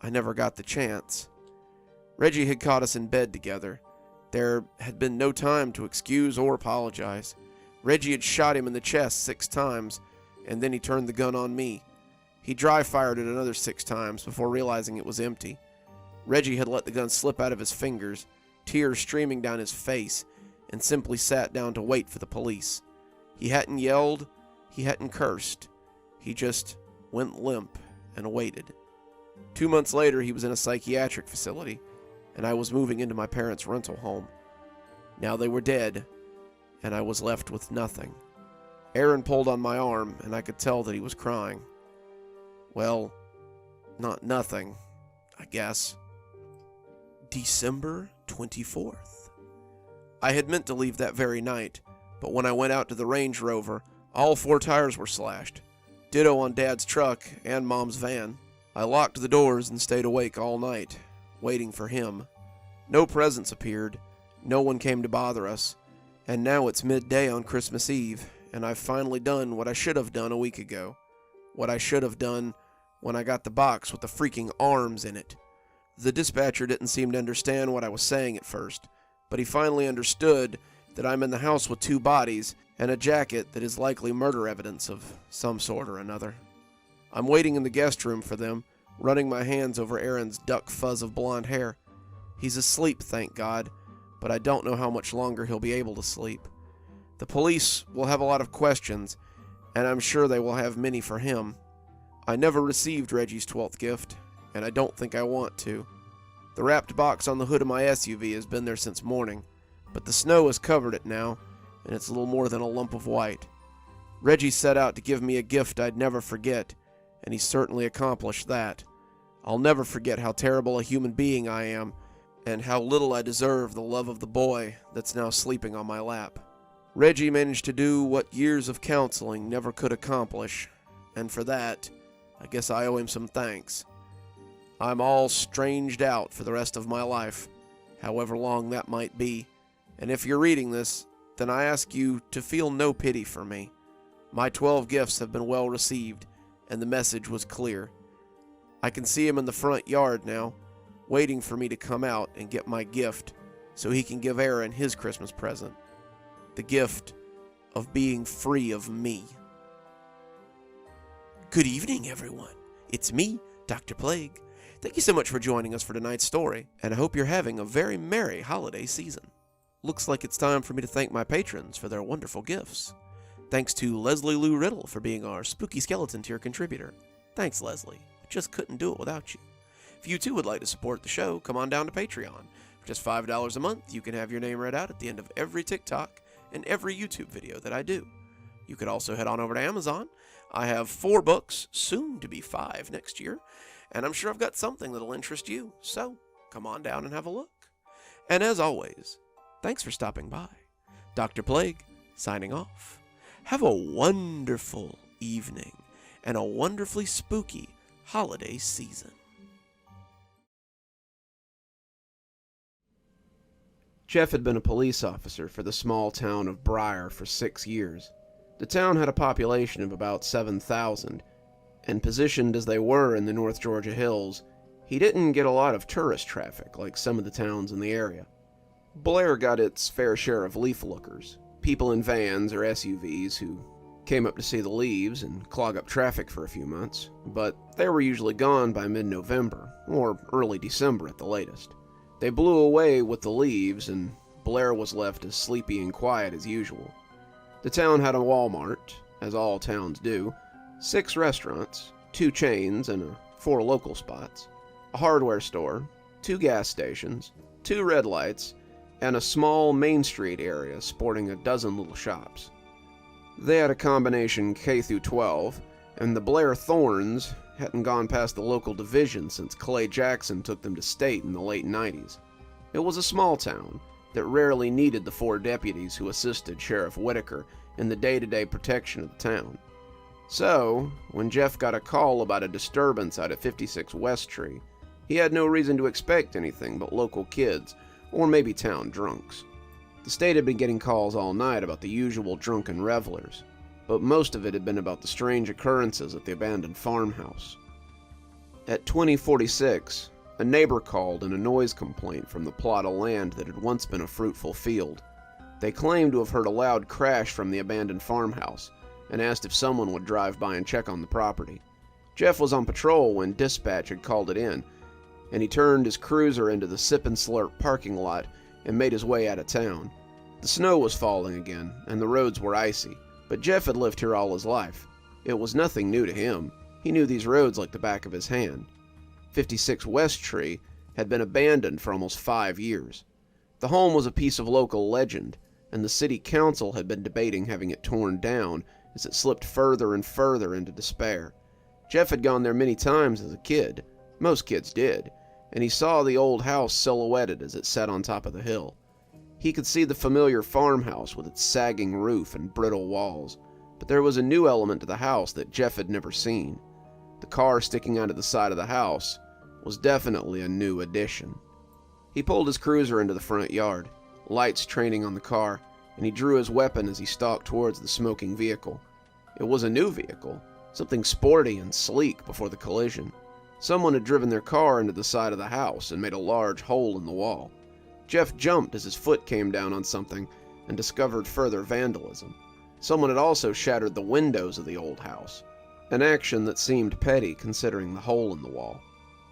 never got the chance. Reggie had caught us in bed together. There had been no time to excuse or apologize. Reggie had shot him in the chest 6 times, and then he turned the gun on me. He dry-fired it another 6 times before realizing it was empty. Reggie had let the gun slip out of his fingers, tears streaming down his face, and simply sat down to wait for the police. He hadn't yelled, he hadn't cursed. He just went limp and waited. 2 months later, he was in a psychiatric facility, and I was moving into my parents' rental home. Now they were dead, and I was left with nothing. Aaron pulled on my arm, and I could tell that he was crying. Well, not nothing, I guess. December 24th. I had meant to leave that very night, but when I went out to the Range Rover, all 4 tires were slashed. Ditto on Dad's truck and Mom's van. I locked the doors and stayed awake all night, waiting for him. No presents appeared, no one came to bother us, and now it's midday on Christmas Eve, and I've finally done what I should have done a week ago. What I should have done when I got the box with the freaking arms in it. The dispatcher didn't seem to understand what I was saying at first, but he finally understood that I'm in the house with 2 bodies and a jacket that is likely murder evidence of some sort or another. I'm waiting in the guest room for them, running my hands over Aaron's duck fuzz of blonde hair. He's asleep, thank God, but I don't know how much longer he'll be able to sleep. The police will have a lot of questions, and I'm sure they will have many for him. I never received Reggie's 12th gift, and I don't think I want to. The wrapped box on the hood of my SUV has been there since morning, but the snow has covered it now, and it's little more than a lump of white. Reggie set out to give me a gift I'd never forget, and he certainly accomplished that. I'll never forget how terrible a human being I am, and how little I deserve the love of the boy that's now sleeping on my lap. Reggie managed to do what years of counseling never could accomplish, and for that, I guess I owe him some thanks. I'm all stranged out for the rest of my life, however long that might be, and if you're reading this, then I ask you to feel no pity for me. My 12 gifts have been well received, and the message was clear. I can see him in the front yard now, waiting for me to come out and get my gift so he can give Aaron his Christmas present. The gift of being free of me. Good evening, everyone. It's me, Dr. Plague. Thank you so much for joining us for tonight's story, and I hope you're having a very merry holiday season. Looks like it's time for me to thank my patrons for their wonderful gifts. Thanks to Leslie Lou Riddle for being our Spooky Skeleton tier contributor. Thanks, Leslie. I just couldn't do it without you. If you too would like to support the show, come on down to Patreon. For just $5 a month, you can have your name read out at the end of every TikTok and every YouTube video that I do. You could also head on over to Amazon. I have 4 books, soon to be 5 next year, and I'm sure I've got something that'll interest you, so come on down and have a look. And as always, thanks for stopping by. Dr. Plague, signing off. Have a wonderful evening and a wonderfully spooky holiday season. Jeff had been a police officer for the small town of Briar for 6 years. The town had a population of about 7,000, and positioned as they were in the North Georgia hills, he didn't get a lot of tourist traffic like some of the towns in the area. Blair got its fair share of leaf-lookers, people in vans or SUVs who came up to see the leaves and clog up traffic for a few months, but they were usually gone by mid-November, or early December at the latest. They blew away with the leaves, and Blair was left as sleepy and quiet as usual. The town had a Walmart, as all towns do, 6 restaurants, 2 chains and 4 local spots, a hardware store, 2 gas stations, 2 red lights, and a small Main Street area sporting a dozen little shops. They had a combination K through 12, and the Blair Thorns hadn't gone past the local division since Clay Jackson took them to state in the late 90s. It was a small town that rarely needed the 4 deputies who assisted Sheriff Whitaker in the day-to-day protection of the town. So, when Jeff got a call about a disturbance out at 56 West Tree, he had no reason to expect anything but local kids, or maybe town drunks. The state had been getting calls all night about the usual drunken revelers, but most of it had been about the strange occurrences at the abandoned farmhouse. At 2046, a neighbor called in a noise complaint from the plot of land that had once been a fruitful field. They claimed to have heard a loud crash from the abandoned farmhouse, and asked if someone would drive by and check on the property. Jeff was on patrol when dispatch had called it in, and he turned his cruiser into the Sip and Slurp parking lot and made his way out of town. The snow was falling again, and the roads were icy, but Jeff had lived here all his life. It was nothing new to him. He knew these roads like the back of his hand. 56 West Tree had been abandoned for almost 5 years. The home was a piece of local legend, and the city council had been debating having it torn down as it slipped further and further into despair. Jeff had gone there many times as a kid. Most kids did, and he saw the old house silhouetted as it sat on top of the hill. He could see the familiar farmhouse with its sagging roof and brittle walls, but there was a new element to the house that Jeff had never seen. The car sticking out of the side of the house was definitely a new addition. He pulled his cruiser into the front yard, lights training on the car, and he drew his weapon as he stalked towards the smoking vehicle. It was a new vehicle, something sporty and sleek before the collision. Someone had driven their car into the side of the house and made a large hole in the wall. Jeff jumped as his foot came down on something and discovered further vandalism. Someone had also shattered the windows of the old house, an action that seemed petty considering the hole in the wall.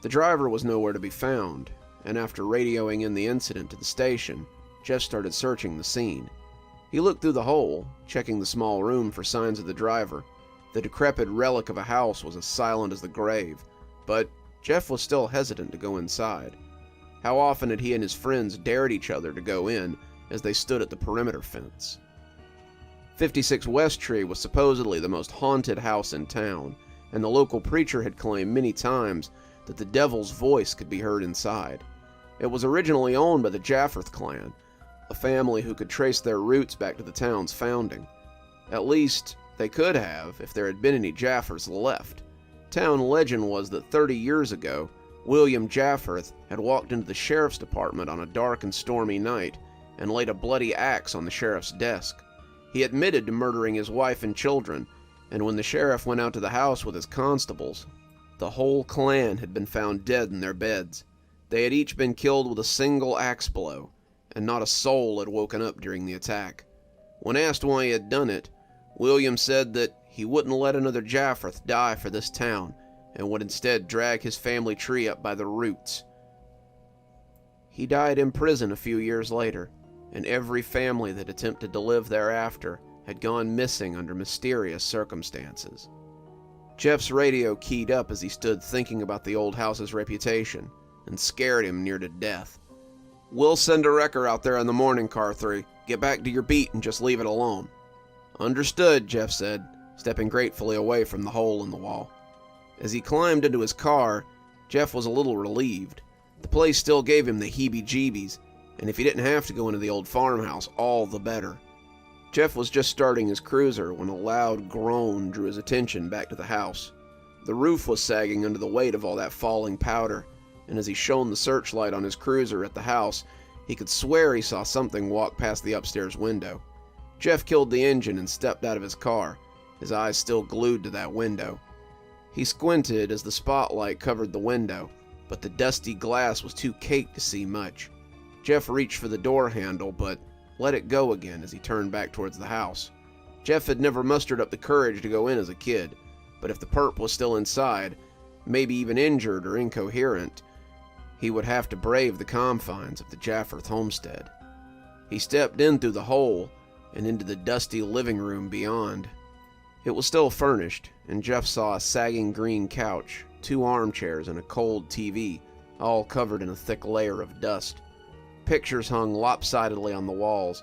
The driver was nowhere to be found, and after radioing in the incident to the station, Jeff started searching the scene. He looked through the hole, checking the small room for signs of the driver. The decrepit relic of a house was as silent as the grave, but Jeff was still hesitant to go inside. How often had he and his friends dared each other to go in as they stood at the perimeter fence? 56 West Tree was supposedly the most haunted house in town, and the local preacher had claimed many times that the devil's voice could be heard inside. It was originally owned by the Jafforth clan, a family who could trace their roots back to the town's founding. At least, they could have if there had been any Jafforths left. Town legend was that 30 years ago, William Jafforth had walked into the sheriff's department on a dark and stormy night and laid a bloody axe on the sheriff's desk. He admitted to murdering his wife and children, and when the sheriff went out to the house with his constables, the whole clan had been found dead in their beds. They had each been killed with a single axe blow, and not a soul had woken up during the attack. When asked why he had done it, William said that he wouldn't let another Jafforth die for this town, and would instead drag his family tree up by the roots. He died in prison a few years later, and every family that attempted to live thereafter had gone missing under mysterious circumstances. Jeff's radio keyed up as he stood thinking about the old house's reputation, and scared him near to death. "We'll send a wrecker out there in the morning, Car 3. Get back to your beat and just leave it alone." "Understood," Jeff said, stepping gratefully away from the hole in the wall. As he climbed into his car, Jeff was a little relieved. The place still gave him the heebie-jeebies, and if he didn't have to go into the old farmhouse, all the better. Jeff was just starting his cruiser when a loud groan drew his attention back to the house. The roof was sagging under the weight of all that falling powder, and as he shone the searchlight on his cruiser at the house, he could swear he saw something walk past the upstairs window. Jeff killed the engine and stepped out of his car, his eyes still glued to that window. He squinted as the spotlight covered the window, but the dusty glass was too caked to see much. Jeff reached for the door handle, but let it go again as he turned back towards the house. Jeff had never mustered up the courage to go in as a kid, but if the perp was still inside, maybe even injured or incoherent, he would have to brave the confines of the Jafforth homestead. He stepped in through the hole and into the dusty living room beyond. It was still furnished, and Jeff saw a sagging green couch, 2 armchairs, and a cold TV, all covered in a thick layer of dust. Pictures hung lopsidedly on the walls,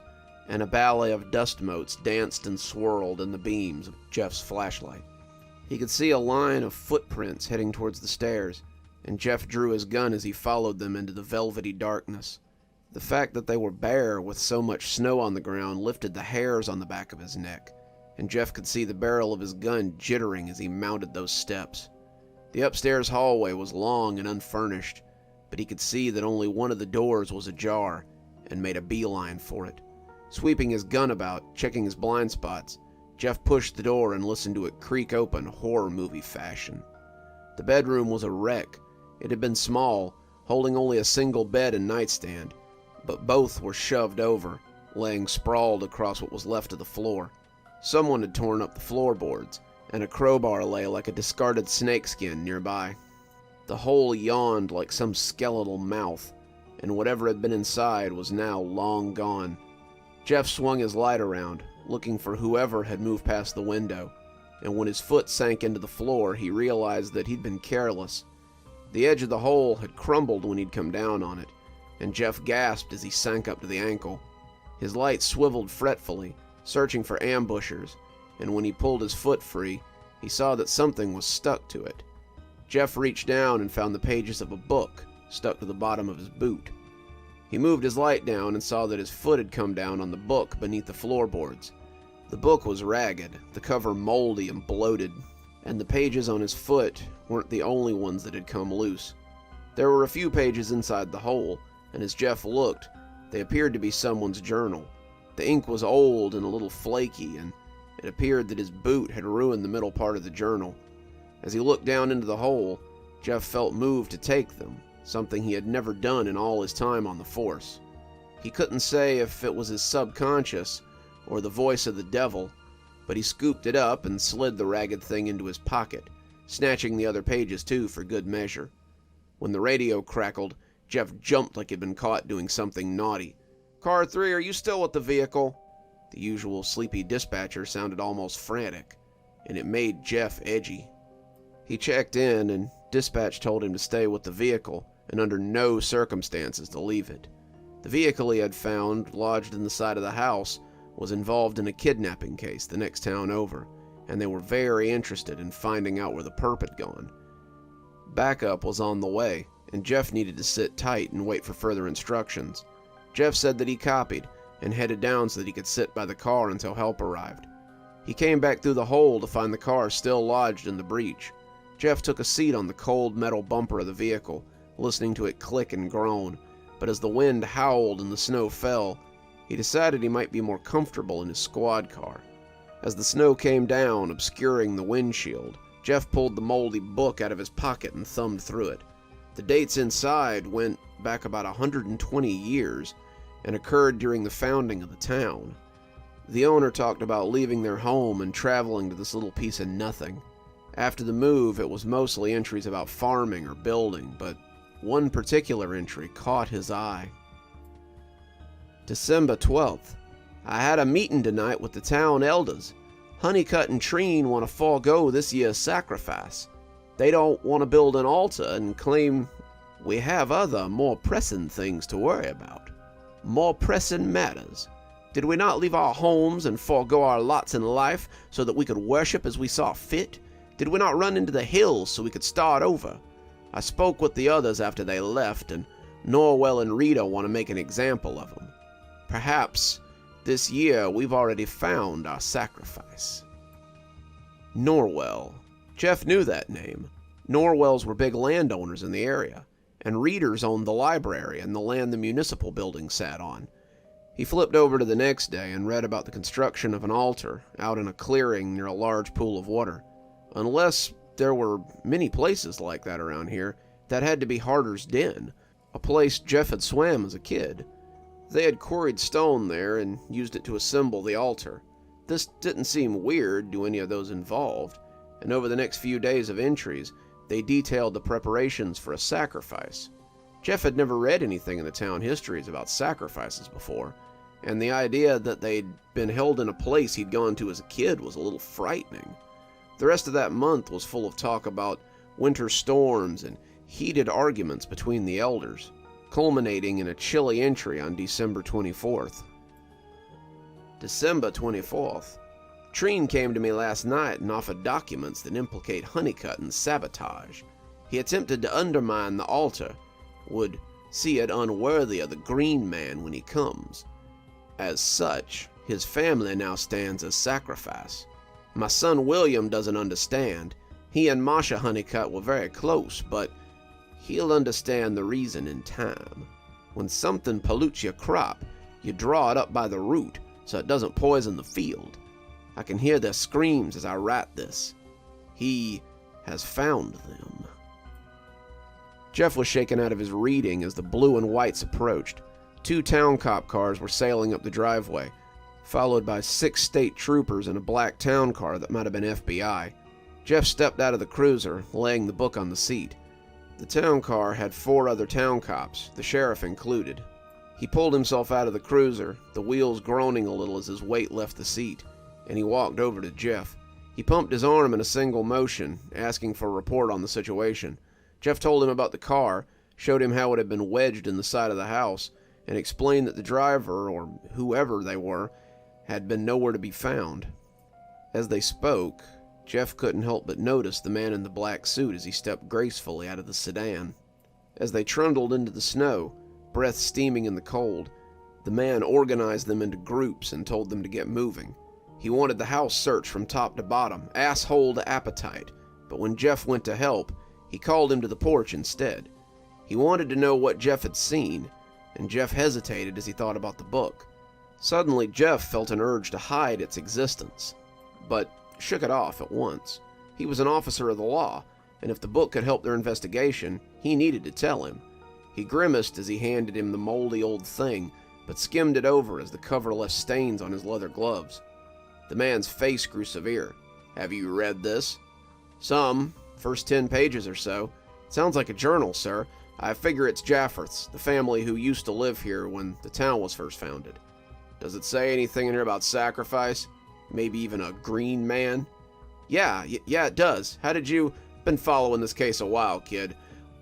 and a ballet of dust motes danced and swirled in the beams of Jeff's flashlight. He could see a line of footprints heading towards the stairs, and Jeff drew his gun as he followed them into the velvety darkness. The fact that they were bare with so much snow on the ground lifted the hairs on the back of his neck, and Jeff could see the barrel of his gun jittering as he mounted those steps. The upstairs hallway was long and unfurnished, but he could see that only one of the doors was ajar, and made a beeline for it. Sweeping his gun about, checking his blind spots, Jeff pushed the door and listened to it creak open horror movie fashion. The bedroom was a wreck. It had been small, holding only a single bed and nightstand, but both were shoved over, laying sprawled across what was left of the floor. Someone had torn up the floorboards, and a crowbar lay like a discarded snakeskin nearby. The hole yawned like some skeletal mouth, and whatever had been inside was now long gone. Jeff swung his light around, looking for whoever had moved past the window, and when his foot sank into the floor, he realized that he'd been careless. The edge of the hole had crumbled when he'd come down on it, and Jeff gasped as he sank up to the ankle. His light swiveled fretfully, searching for ambushers, and when he pulled his foot free, he saw that something was stuck to it. Jeff reached down and found the pages of a book stuck to the bottom of his boot. He moved his light down and saw that his foot had come down on the book beneath the floorboards. The book was ragged, the cover moldy and bloated, and the pages on his foot weren't the only ones that had come loose. There were a few pages inside the hole, and as Jeff looked, they appeared to be someone's journal. The ink was old and a little flaky, and it appeared that his boot had ruined the middle part of the journal. As he looked down into the hole, Jeff felt moved to take them, something he had never done in all his time on the force. He couldn't say if it was his subconscious or the voice of the devil, but he scooped it up and slid the ragged thing into his pocket, snatching the other pages too for good measure. When the radio crackled, Jeff jumped like he'd been caught doing something naughty. "Car 3, are you still at the vehicle?" The usual sleepy dispatcher sounded almost frantic, and it made Jeff edgy. He checked in, and Dispatch told him to stay with the vehicle and under no circumstances to leave it. The vehicle he had found, lodged in the side of the house, was involved in a kidnapping case the next town over, and they were very interested in finding out where the perp had gone. Backup was on the way, and Jeff needed to sit tight and wait for further instructions. Jeff said that he copied, and headed down so that he could sit by the car until help arrived. He came back through the hole to find the car still lodged in the breach. Jeff took a seat on the cold metal bumper of the vehicle, listening to it click and groan, but as the wind howled and the snow fell, he decided he might be more comfortable in his squad car. As the snow came down, obscuring the windshield, Jeff pulled the moldy book out of his pocket and thumbed through it. The dates inside went back about 120 years and occurred during the founding of the town. The owner talked about leaving their home and traveling to this little piece of nothing. After the move, it was mostly entries about farming or building, but one particular entry caught his eye. December 12th. I had a meeting tonight with the town elders. Honeycutt and Treen want to forego this year's sacrifice. They don't want to build an altar and claim we have other, more pressing things to worry about. More pressing matters. Did we not leave our homes and forego our lots in life so that we could worship as we saw fit? Did we not run into the hills so we could start over? I spoke with the others after they left, and Norwell and Rita want to make an example of them. Perhaps this year we've already found our sacrifice. Norwell. Jeff knew that name. Norwells were big landowners in the area, and Readers owned the library and the land the municipal building sat on. He flipped over to the next day and read about the construction of an altar out in a clearing near a large pool of water. Unless there were many places like that around here, that had to be Harder's Den, a place Jeff had swam as a kid. They had quarried stone there and used it to assemble the altar. This didn't seem weird to any of those involved, and over the next few days of entries, they detailed the preparations for a sacrifice. Jeff had never read anything in the town histories about sacrifices before, and the idea that they'd been held in a place he'd gone to as a kid was a little frightening. The rest of that month was full of talk about winter storms and heated arguments between the elders, culminating in a chilly entry on December 24th. December 24th. Treen came to me last night and offered documents that implicate Honeycutt in sabotage. He attempted to undermine the altar, would see it unworthy of the Green Man when he comes. As such, his family now stands as sacrifice. My son William doesn't understand. He and Masha Honeycutt were very close, but he'll understand the reason in time. When something pollutes your crop, you draw it up by the root so it doesn't poison the field. I can hear their screams as I write this. He has found them. Jeff was shaken out of his reading as the blue and whites approached. 2 town cop cars were sailing up the driveway, followed by 6 state troopers in a black town car that might have been FBI. Jeff stepped out of the cruiser, laying the book on the seat. The town car had 4 other town cops, the sheriff included. He pulled himself out of the cruiser, the wheels groaning a little as his weight left the seat, and he walked over to Jeff. He pumped his arm in a single motion, asking for a report on the situation. Jeff told him about the car, showed him how it had been wedged in the side of the house, and explained that the driver, or whoever they were, had been nowhere to be found. As they spoke, Jeff couldn't help but notice the man in the black suit as he stepped gracefully out of the sedan. As they trundled into the snow, breath steaming in the cold, the man organized them into groups and told them to get moving. He wanted the house searched from top to bottom, asshole to appetite, but when Jeff went to help, he called him to the porch instead. He wanted to know what Jeff had seen, and Jeff hesitated as he thought about the book. Suddenly, Jeff felt an urge to hide its existence, but shook it off at once. He was an officer of the law, and if the book could help their investigation, he needed to tell him. He grimaced as he handed him the moldy old thing, but skimmed it over as the cover left stains on his leather gloves. The man's face grew severe. "Have you read this?" "Some. First 10 pages or so. Sounds like a journal, sir. I figure it's Jafferth's, the family who used to live here when the town was first founded." "Does it say anything in here about sacrifice? Maybe even a green man?" Yeah, it does. How did you..." Been following this case a while, kid.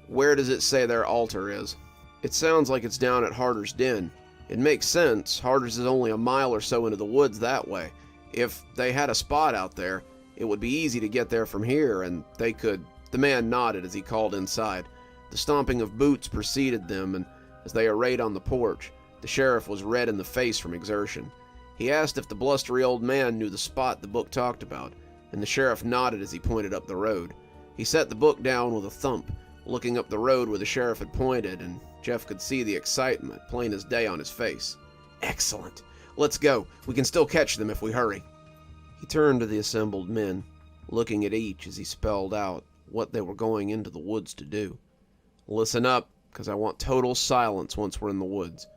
Where does it say their altar is? It sounds like it's down at Harder's Den. It makes sense. Harder's is only a mile or so into the woods that way. If they had a spot out there, it would be easy to get there from here, and they could... The man nodded as he called inside. The stomping of boots preceded them, and as they arrayed on the porch, the sheriff was red in the face from exertion. He asked if the blustery old man knew the spot the book talked about, and the sheriff nodded as he pointed up the road. He set the book down with a thump, looking up the road where the sheriff had pointed, and Jeff could see the excitement plain as day on his face. Excellent. Let's go. We can still catch them if we hurry. He turned to the assembled men, looking at each as he spelled out what they were going into the woods to do. Listen up, because I want total silence once we're in the woods.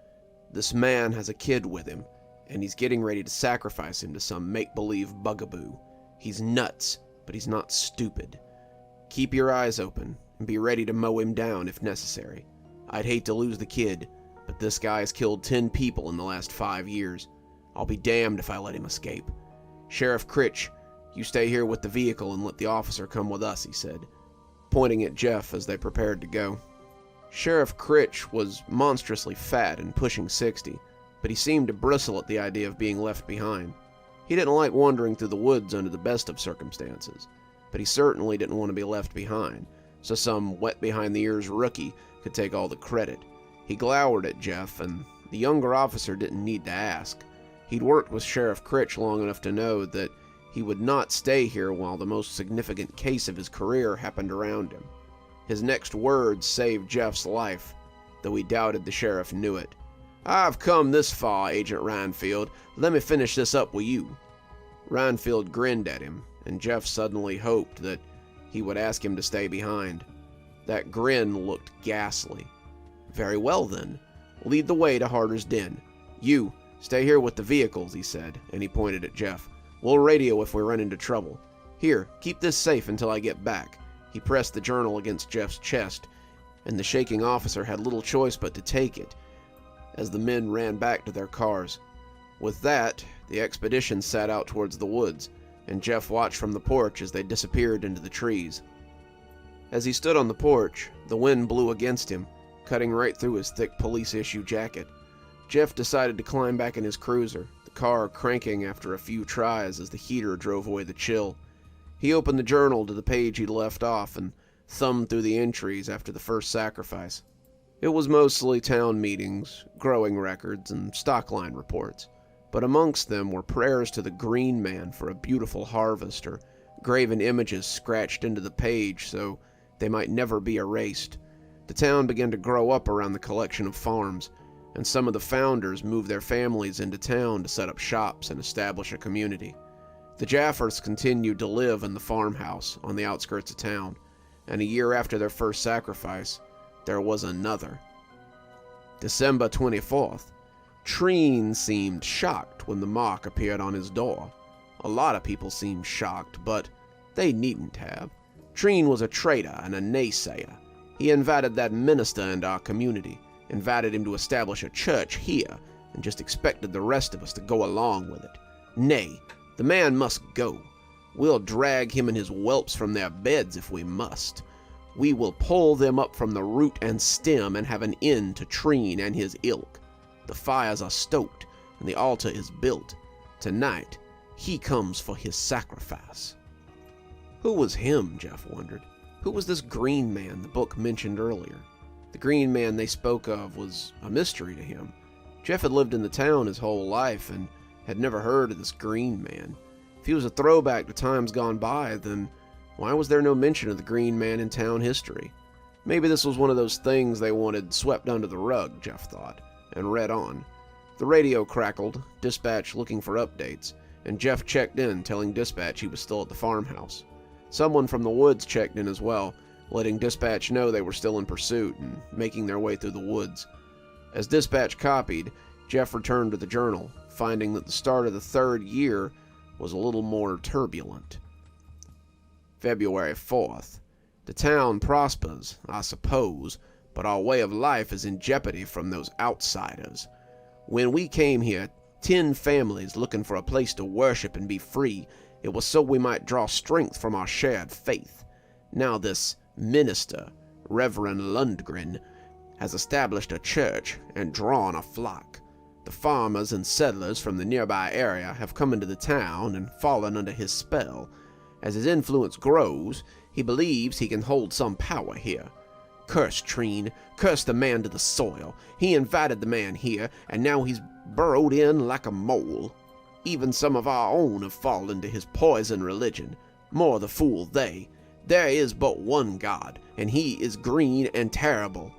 This man has a kid with him, and he's getting ready to sacrifice him to some make-believe bugaboo. He's nuts, but he's not stupid. Keep your eyes open, and be ready to mow him down if necessary. I'd hate to lose the kid, but this guy's killed 10 people in the last 5 years. I'll be damned if I let him escape. Sheriff Critch, you stay here with the vehicle and let the officer come with us, he said, pointing at Jeff as they prepared to go. Sheriff Critch was monstrously fat and pushing 60, but he seemed to bristle at the idea of being left behind. He didn't like wandering through the woods under the best of circumstances, but he certainly didn't want to be left behind, so some wet-behind-the-ears rookie could take all the credit. He glowered at Jeff, and the younger officer didn't need to ask. He'd worked with Sheriff Critch long enough to know that he would not stay here while the most significant case of his career happened around him. His next words saved Jeff's life, though he doubted the sheriff knew it. I've come this far, Agent Reinfield. Let me finish this up with you. Reinfield grinned at him, and Jeff suddenly hoped that he would ask him to stay behind. That grin looked ghastly. Very well then. Lead the way to Harder's Den. You, stay here with the vehicles, he said, and he pointed at Jeff. We'll radio if we run into trouble. Here, keep this safe until I get back. He pressed the journal against Jeff's chest, and the shaking officer had little choice but to take it, as the men ran back to their cars. With that, the expedition set out towards the woods, and Jeff watched from the porch as they disappeared into the trees. As he stood on the porch, the wind blew against him, cutting right through his thick police-issue jacket. Jeff decided to climb back in his cruiser, the car cranking after a few tries as the heater drove away the chill. He opened the journal to the page he'd left off and thumbed through the entries after the first sacrifice. It was mostly town meetings, growing records, and stockline reports, but amongst them were prayers to the Green Man for a beautiful harvest, or graven images scratched into the page so they might never be erased. The town began to grow up around the collection of farms, and some of the founders moved their families into town to set up shops and establish a community. The Jafforths continued to live in the farmhouse on the outskirts of town, and a year after their first sacrifice, there was another. December 24th. Treen seemed shocked when the mark appeared on his door. A lot of people seemed shocked, but they needn't have. Treen was a traitor and a naysayer. He invited that minister into our community, invited him to establish a church here, and just expected the rest of us to go along with it. Nay, the man must go. We'll drag him and his whelps from their beds if we must. We will pull them up from the root and stem and have an end to Treen and his ilk. The fires are stoked and the altar is built. Tonight, he comes for his sacrifice. Who was him, Jeff wondered. Who was this Green Man the book mentioned earlier? The Green Man they spoke of was a mystery to him. Jeff had lived in the town his whole life and had never heard of this Green Man. If he was a throwback to times gone by, then why was there no mention of the Green Man in town history? Maybe this was one of those things they wanted swept under the rug, Jeff thought, and read on. The radio crackled, dispatch looking for updates, and Jeff checked in, telling dispatch he was still at the farmhouse. Someone from the woods checked in as well, letting dispatch know they were still in pursuit and making their way through the woods. As dispatch copied, Jeff returned to the journal, finding that the start of the third year was a little more turbulent. February 4th. The town prospers, I suppose, but our way of life is in jeopardy from those outsiders. When we came here, 10 families looking for a place to worship and be free, it was so we might draw strength from our shared faith. Now this minister, Reverend Lundgren, has established a church and drawn a flock. The farmers and settlers from the nearby area have come into the town and fallen under his spell. As his influence grows, he believes he can hold some power here. Curse Treen, curse the man to the soil. He invited the man here, and now he's burrowed in like a mole. Even some of our own have fallen to his poison religion. More the fool they. There is but one God, and he is green and terrible.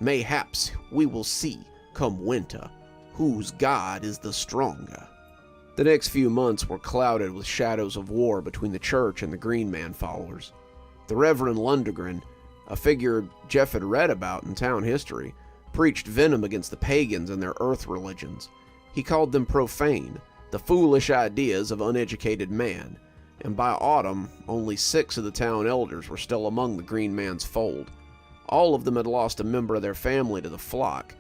Mayhaps we will see, come winter, whose God is the stronger. The next few months were clouded with shadows of war between the church and the Green Man followers. The Reverend Lundgren, a figure Jeff had read about in town history, preached venom against the pagans and their earth religions. He called them profane, the foolish ideas of uneducated man, and by autumn, only 6 of the town elders were still among the Green Man's fold. All of them had lost a member of their family to the flock,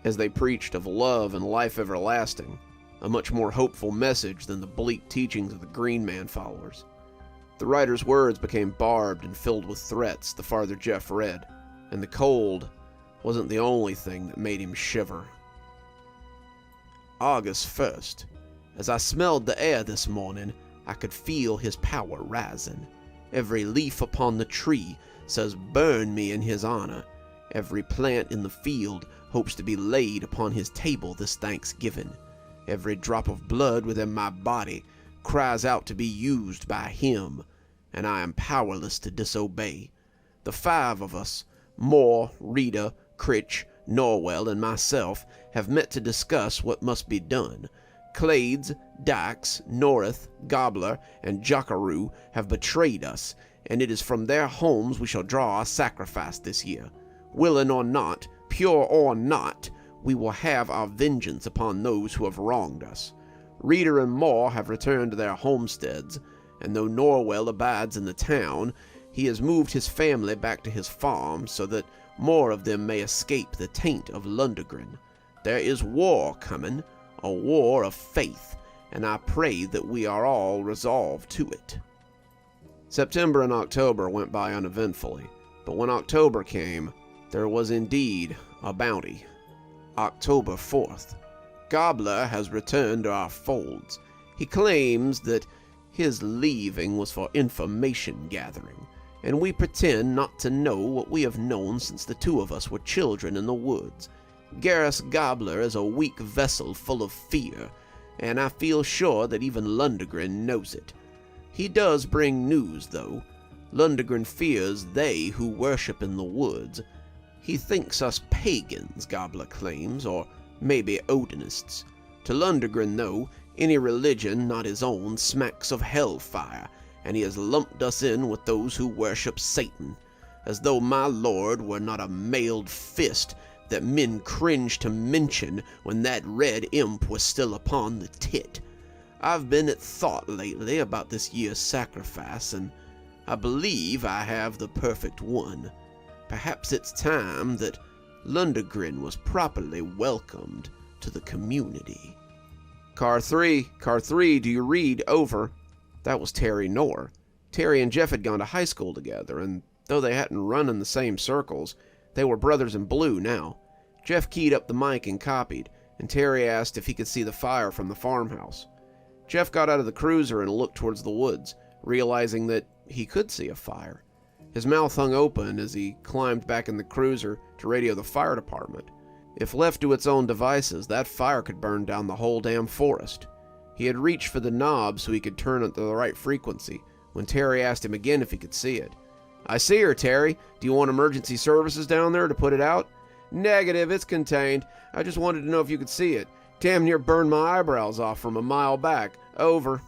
as they preached of love and life everlasting, a much more hopeful message than the bleak teachings of the Green Man followers. The writer's words became barbed and filled with threats the farther Jeff read, and the cold wasn't the only thing that made him shiver. August 1st. As I smelled the air this morning, I could feel his power rising. Every leaf upon the tree says burn me in his honor. Every plant in the field hopes to be laid upon his table this Thanksgiving. Every drop of blood within my body cries out to be used by him, and I am powerless to disobey. The 5 of us, Moore, Rita, Critch, Norwell, and myself, have met to discuss what must be done. Clades, Dykes, North, Gobbler, and Jockaroo have betrayed us, and it is from their homes we shall draw our sacrifice this year. Willing or not, pure or not, we will have our vengeance upon those who have wronged us. Reeder and Moore have returned to their homesteads, and though Norwell abides in the town, he has moved his family back to his farm so that more of them may escape the taint of Lundgren. There is war coming, a war of faith, and I pray that we are all resolved to it. September and October went by uneventfully, but when October came, there was indeed a bounty. October 4th. Gobbler has returned to our folds. He claims that his leaving was for information gathering, and we pretend not to know what we have known since the 2 of us were children in the woods. Garrus Gobbler is a weak vessel full of fear, and I feel sure that even Lundgren knows it. He does bring news, though. Lundgren fears they who worship in the woods. He thinks us pagans, Gobbler claims, or maybe Odinists. To Lundgren, though, any religion not his own smacks of hellfire, and he has lumped us in with those who worship Satan, as though my lord were not a mailed fist that men cringed to mention when that red imp was still upon the tit. I've been at thought lately about this year's sacrifice, and I believe I have the perfect one. Perhaps it's time that Lundgren was properly welcomed to the community. Car 3, do you read? Over. That was Terry Knorr. Terry and Jeff had gone to high school together, and though they hadn't run in the same circles, they were brothers in blue now. Jeff keyed up the mic and copied, and Terry asked if he could see the fire from the farmhouse. Jeff got out of the cruiser and looked towards the woods, realizing that he could see a fire. His mouth hung open as he climbed back in the cruiser to radio the fire department. If left to its own devices, that fire could burn down the whole damn forest. He had reached for the knob so he could turn it to the right frequency when Terry asked him again if he could see it. "I see her, Terry. Do you want emergency services down there to put it out?" "Negative, it's contained. I just wanted to know if you could see it. Damn near burned my eyebrows off from a mile back. Over."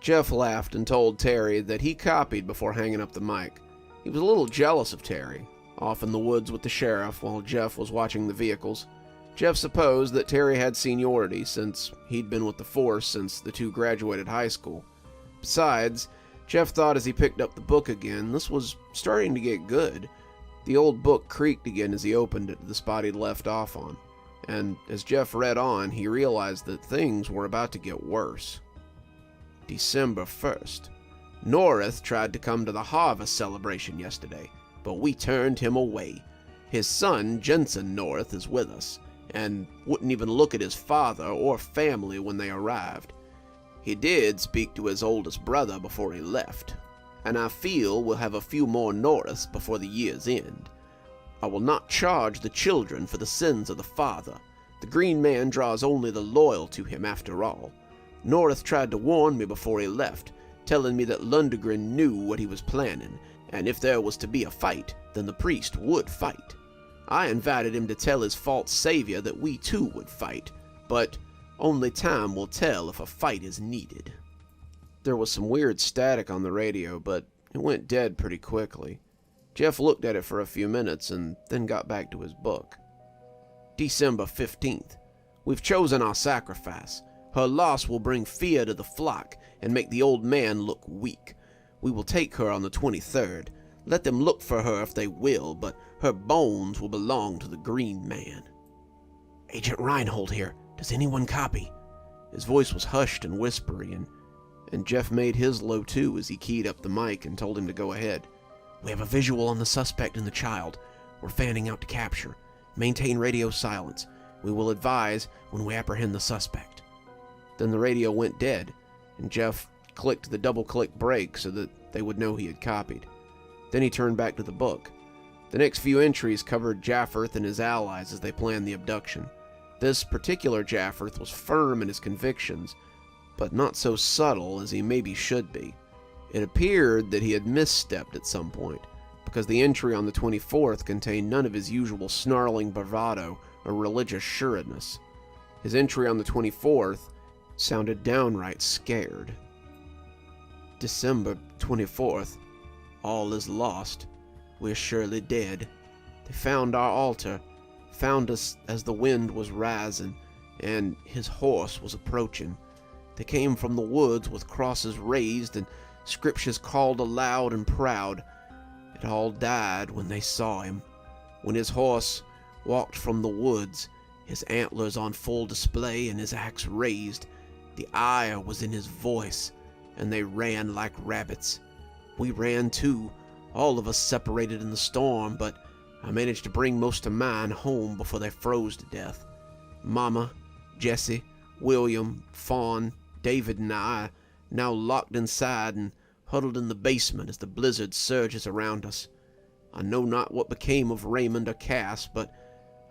Jeff laughed and told Terry that he copied before hanging up the mic. He was a little jealous of Terry, off in the woods with the sheriff while Jeff was watching the vehicles. Jeff supposed that Terry had seniority since he'd been with the force since the 2 graduated high school. Besides, Jeff thought as he picked up the book again, this was starting to get good. The old book creaked again as he opened it to the spot he'd left off on, and as Jeff read on, he realized that things were about to get worse. December 1st. North tried to come to the harvest celebration yesterday, but we turned him away. His son, Jensen North, is with us, and wouldn't even look at his father or family when they arrived. He did speak to his oldest brother before he left, and I feel we'll have a few more Norths before the year's end. I will not charge the children for the sins of the father. The Green Man draws only the loyal to him after all. North tried to warn me before he left, telling me that Lundgren knew what he was planning, and if there was to be a fight, then the priest would fight. I invited him to tell his false savior that we too would fight, but only time will tell if a fight is needed. There was some weird static on the radio, but it went dead pretty quickly. Jeff looked at it for a few minutes and then got back to his book. December 15th. We've chosen our sacrifice. Her loss will bring fear to the flock and make the old man look weak. We will take her on the 23rd. Let them look for her if they will, but her bones will belong to the Green Man. Agent Reinhold here. Does anyone copy? His voice was hushed and whispery, and Jeff made his low too as he keyed up the mic and told him to go ahead. We have a visual on the suspect and the child. We're fanning out to capture. Maintain radio silence. We will advise when we apprehend the suspect. Then the radio went dead, and Jeff clicked the double-click break so that they would know he had copied. Then he turned back to the book. The next few entries covered Jafferth and his allies as they planned the abduction. This particular Jafferth was firm in his convictions, but not so subtle as he maybe should be. It appeared that he had misstepped at some point, because the entry on the 24th contained none of his usual snarling bravado or religious sureness. His entry on the 24th sounded downright scared. December 24th. All is lost. We're surely dead. They found our altar, found us as the wind was rising, and his horse was approaching. They came from the woods with crosses raised and scriptures called aloud and proud. It all died when they saw him. When his horse walked from the woods, his antlers on full display and his axe raised, the ire was in his voice, and they ran like rabbits. We ran too, all of us separated in the storm, but I managed to bring most of mine home before they froze to death. Mama, Jesse, William, Fawn, David, and I now locked inside and huddled in the basement as the blizzard surges around us. I know not what became of Raymond or Cass, but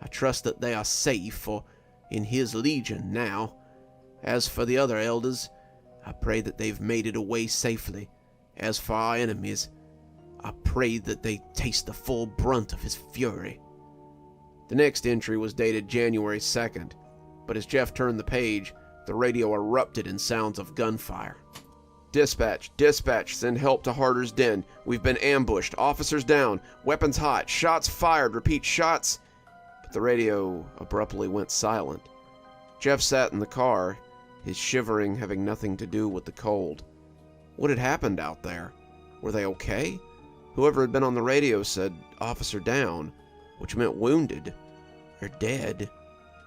I trust that they are safe or in his legion now. As for the other elders, I pray that they've made it away safely. As for our enemies, I pray that they taste the full brunt of his fury. The next entry was dated January 2nd, but as Jeff turned the page, the radio erupted in sounds of gunfire. Dispatch, dispatch, send help to Harder's Den. We've been ambushed. Officers down. Weapons hot. Shots fired. Repeat, shots. But the radio abruptly went silent. Jeff sat in the car, his shivering having nothing to do with the cold. What had happened out there? Were they okay? Whoever had been on the radio said, "Officer down," which meant wounded or dead.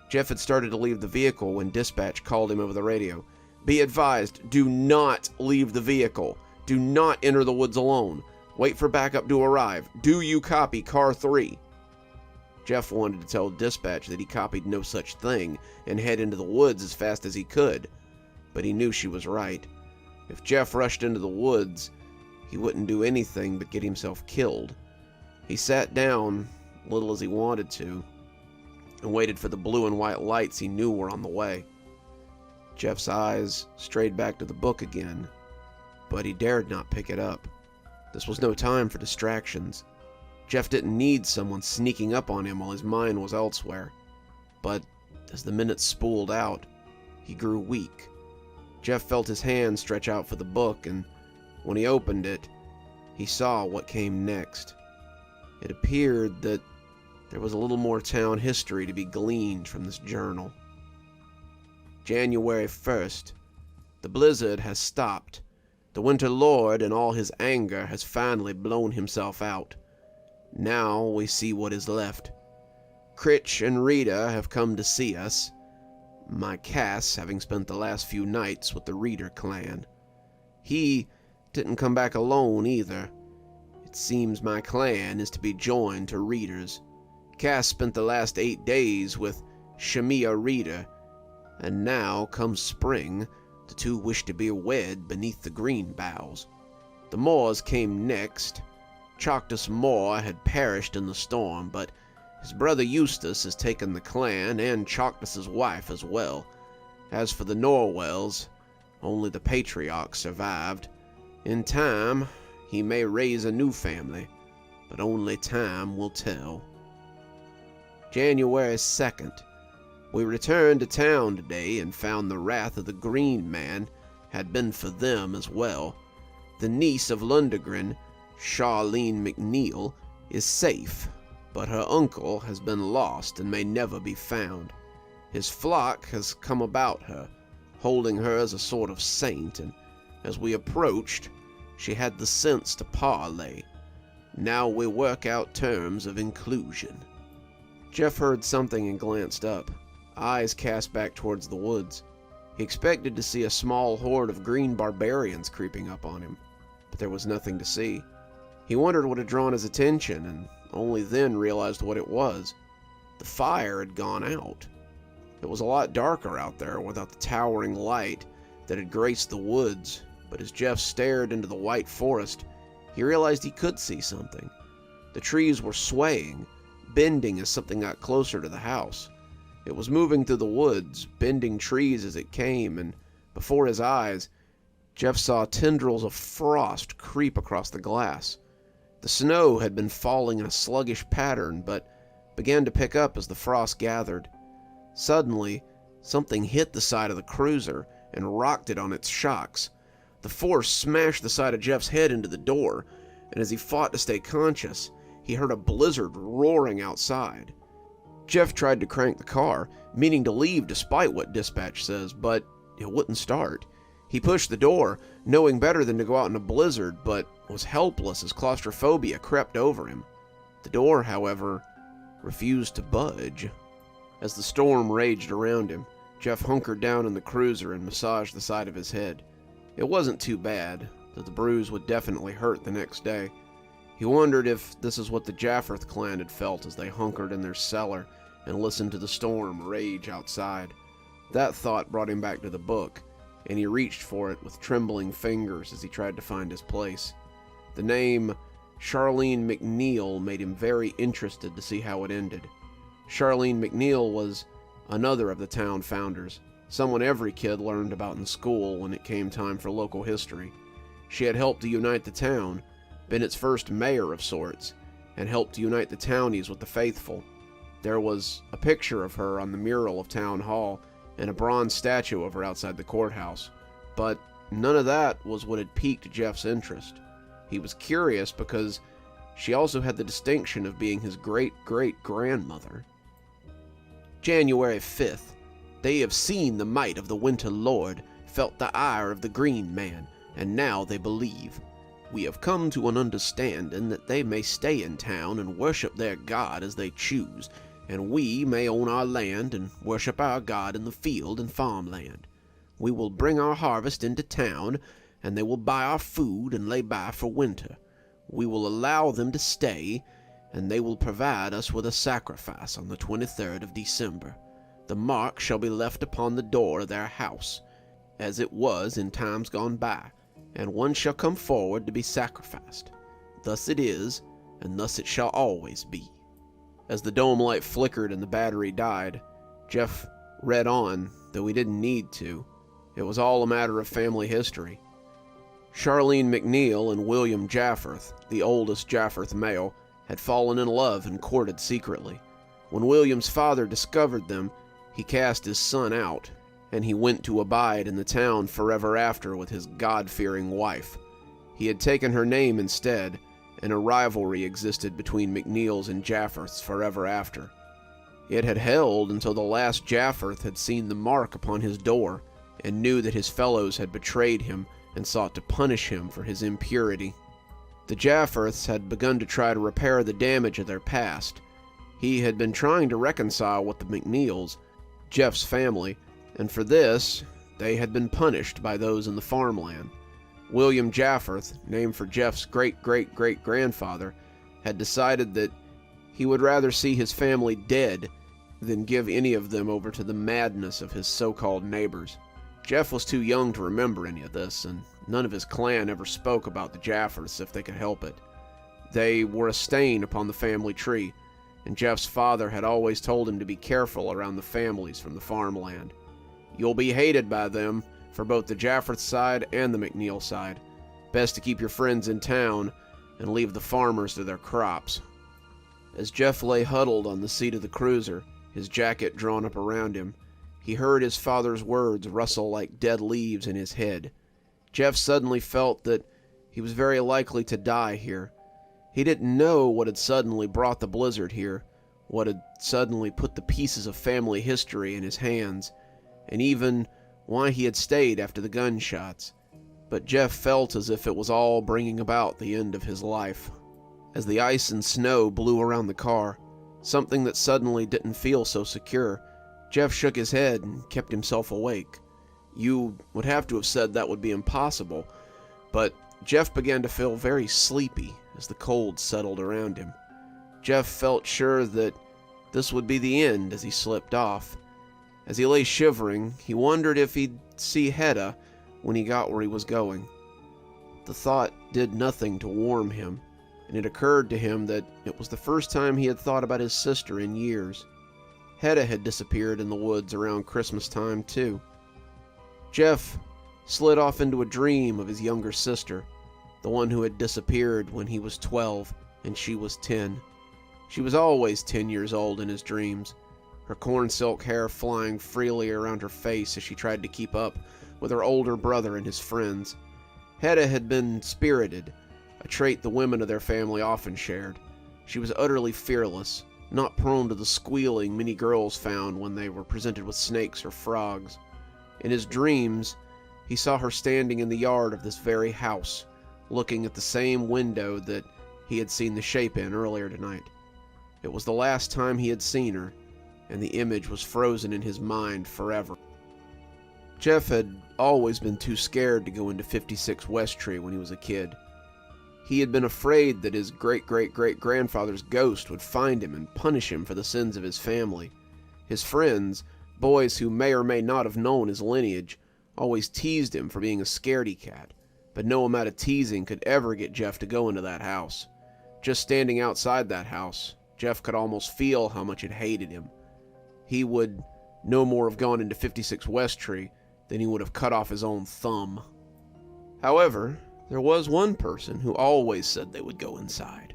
Jeff had started to leave the vehicle when dispatch called him over the radio. Be advised, do not leave the vehicle. Do not enter the woods alone. Wait for backup to arrive. Do you copy car 3? Jeff wanted to tell dispatch that he copied no such thing and head into the woods as fast as he could, but he knew she was right. If Jeff rushed into the woods, he wouldn't do anything but get himself killed. He sat down, little as he wanted to, and waited for the blue and white lights he knew were on the way. Jeff's eyes strayed back to the book again, but he dared not pick it up. This was no time for distractions. Jeff didn't need someone sneaking up on him while his mind was elsewhere. But as the minutes spooled out, he grew weak. Jeff felt his hand stretch out for the book, and when he opened it, he saw what came next. It appeared that there was a little more town history to be gleaned from this journal. January 1st. The blizzard has stopped. The Winter Lord, in all his anger, has finally blown himself out. Now we see what is left. Critch and Rita have come to see us, my Cass having spent the last few nights with the Reader clan. He didn't come back alone either. It seems my clan is to be joined to Reader's. Cass spent the last 8 days with Shamia Reader, and now, come spring, the two wish to be wed beneath the green boughs. The Moors came next. Choctus Moor had perished in the storm, but his brother Eustace has taken the clan and Choctus's wife as well. As for the Norwells, only the patriarch survived. In time, he may raise a new family, but only time will tell. January 2nd. We returned to town today and found the wrath of the Green Man had been for them as well. The niece of Lundgren, Charlene McNeil, is safe, but her uncle has been lost and may never be found. His flock has come about her, holding her as a sort of saint, and as we approached, she had the sense to parley. Now we work out terms of inclusion. Jeff heard something and glanced up, eyes cast back towards the woods. He expected to see a small horde of green barbarians creeping up on him, but there was nothing to see. He wondered what had drawn his attention, and only then realized what it was. The fire had gone out. It was a lot darker out there without the towering light that had graced the woods, but as Jeff stared into the white forest, he realized he could see something. The trees were swaying, bending as something got closer to the house. It was moving through the woods, bending trees as it came, and before his eyes, Jeff saw tendrils of frost creep across the glass. The snow had been falling in a sluggish pattern, but began to pick up as the frost gathered. Suddenly, something hit the side of the cruiser and rocked it on its shocks. The force smashed the side of Jeff's head into the door, and as he fought to stay conscious, he heard a blizzard roaring outside. Jeff tried to crank the car, meaning to leave despite what dispatch says, but it wouldn't start. He pushed the door, knowing better than to go out in a blizzard, but was helpless as claustrophobia crept over him. The door, however, refused to budge. As the storm raged around him, Jeff hunkered down in the cruiser and massaged the side of his head. It wasn't too bad, though the bruise would definitely hurt the next day. He wondered if this is what the Jafferth clan had felt as they hunkered in their cellar and listened to the storm rage outside. That thought brought him back to the book, and he reached for it with trembling fingers as he tried to find his place. The name Charlene McNeil made him very interested to see how it ended. Charlene McNeil was another of the town founders, someone every kid learned about in school when it came time for local history. She had helped to unite the town, been its first mayor of sorts, and helped to unite the townies with the faithful. There was a picture of her on the mural of Town Hall, and a bronze statue of her outside the courthouse. But none of that was what had piqued Jeff's interest. He was curious because she also had the distinction of being his great-great-grandmother. January 5th. They have seen the might of the Winter Lord, felt the ire of the Green Man, and now they believe. We have come to an understanding that they may stay in town and worship their God as they choose, and we may own our land and worship our God in the field and farmland. We will bring our harvest into town, and they will buy our food and lay by for winter. We will allow them to stay, and they will provide us with a sacrifice on the 23rd of December. The mark shall be left upon the door of their house, as it was in times gone by, and one shall come forward to be sacrificed. Thus it is, and thus it shall always be. As the dome light flickered and the battery died, Jeff read on, though he didn't need to. It was all a matter of family history. Charlene McNeil and William Jafferth, the oldest Jafferth male, had fallen in love and courted secretly. When William's father discovered them, he cast his son out, and he went to abide in the town forever after with his God-fearing wife. He had taken her name instead, and a rivalry existed between McNeil's and Jafferth's forever after. It had held until the last Jafferth had seen the mark upon his door, and knew that his fellows had betrayed him and sought to punish him for his impurity. The Jafferths had begun to try to repair the damage of their past. He had been trying to reconcile with the McNeils, Jeff's family, and for this, they had been punished by those in the farmland. William Jafforth, named for Jeff's great-great-great-grandfather, had decided that he would rather see his family dead than give any of them over to the madness of his so-called neighbors. Jeff was too young to remember any of this, and none of his clan ever spoke about the Jafforths if they could help it. They were a stain upon the family tree, and Jeff's father had always told him to be careful around the families from the farmland. You'll be hated by them for both the Jafforth side and the McNeil side. Best to keep your friends in town and leave the farmers to their crops. As Jeff lay huddled on the seat of the cruiser, his jacket drawn up around him, he heard his father's words rustle like dead leaves in his head. Jeff suddenly felt that he was very likely to die here. He didn't know what had suddenly brought the blizzard here, what had suddenly put the pieces of family history in his hands, and even why he had stayed after the gunshots. But Jeff felt as if it was all bringing about the end of his life. As the ice and snow blew around the car, something that suddenly didn't feel so secure, Jeff shook his head and kept himself awake. You would have to have said that would be impossible, but Jeff began to feel very sleepy as the cold settled around him. Jeff felt sure that this would be the end as he slipped off. As he lay shivering, he wondered if he'd see Hedda when he got where he was going. The thought did nothing to warm him, and it occurred to him that it was the first time he had thought about his sister in years. Hedda had disappeared in the woods around Christmas time, too. Jeff slid off into a dream of his younger sister, the one who had disappeared when he was 12 and she was 10. She was always 10 years old in his dreams, her corn silk hair flying freely around her face as she tried to keep up with her older brother and his friends. Hedda had been spirited, a trait the women of their family often shared. She was utterly fearless, not prone to the squealing many girls found when they were presented with snakes or frogs. In his dreams, he saw her standing in the yard of this very house, looking at the same window that he had seen the shape in earlier tonight. It was the last time he had seen her, and the image was frozen in his mind forever. Jeff had always been too scared to go into 56 West Tree when he was a kid. He had been afraid that his great-great-great-grandfather's ghost would find him and punish him for the sins of his family. His friends, boys who may or may not have known his lineage, always teased him for being a scaredy cat, but no amount of teasing could ever get Jeff to go into that house. Just standing outside that house, Jeff could almost feel how much it hated him. He would no more have gone into 56 West Tree than he would have cut off his own thumb. However, there was one person who always said they would go inside.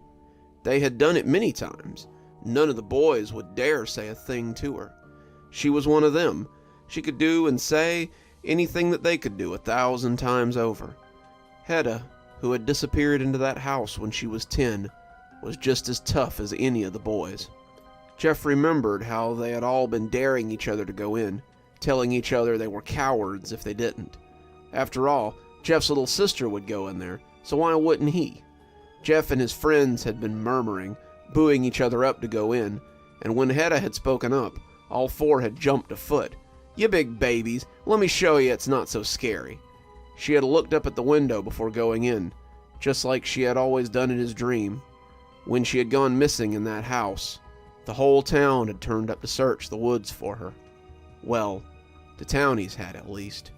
They had done it many times. None of the boys would dare say a thing to her. She was one of them. She could do and say anything that they could do 1,000 times over. Hedda, who had disappeared into that house when she was 10, was just as tough as any of the boys. Jeff remembered how they had all been daring each other to go in, telling each other they were cowards if they didn't. After all, Jeff's little sister would go in there, so why wouldn't he? Jeff and his friends had been murmuring, booing each other up to go in, and when Hedda had spoken up, all four had jumped a foot. "You big babies, let me show you it's not so scary." She had looked up at the window before going in, just like she had always done in his dream. When she had gone missing in that house, the whole town had turned up to search the woods for her. Well, the townies had at least.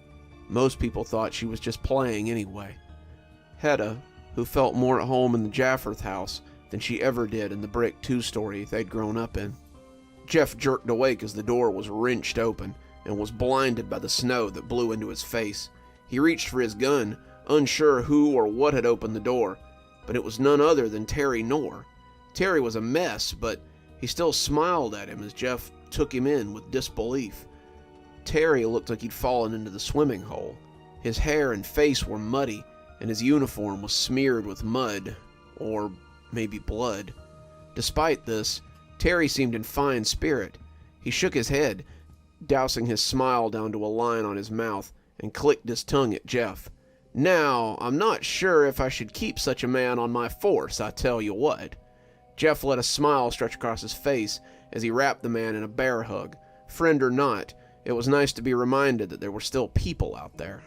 Most people thought she was just playing anyway. Hedda, who felt more at home in the Jafforth house than she ever did in the brick two-story they'd grown up in. Jeff jerked awake as the door was wrenched open and was blinded by the snow that blew into his face. He reached for his gun, unsure who or what had opened the door, but it was none other than Terry Knorr. Terry was a mess, but he still smiled at him as Jeff took him in with disbelief. Terry looked like he'd fallen into the swimming hole. His hair and face were muddy, and his uniform was smeared with mud, or maybe blood. Despite this, Terry seemed in fine spirit. He shook his head, dousing his smile down to a line on his mouth, and clicked his tongue at Jeff. "Now, I'm not sure if I should keep such a man on my force, I tell you what." Jeff let a smile stretch across his face as he wrapped the man in a bear hug. Friend or not, it was nice to be reminded that there were still people out there.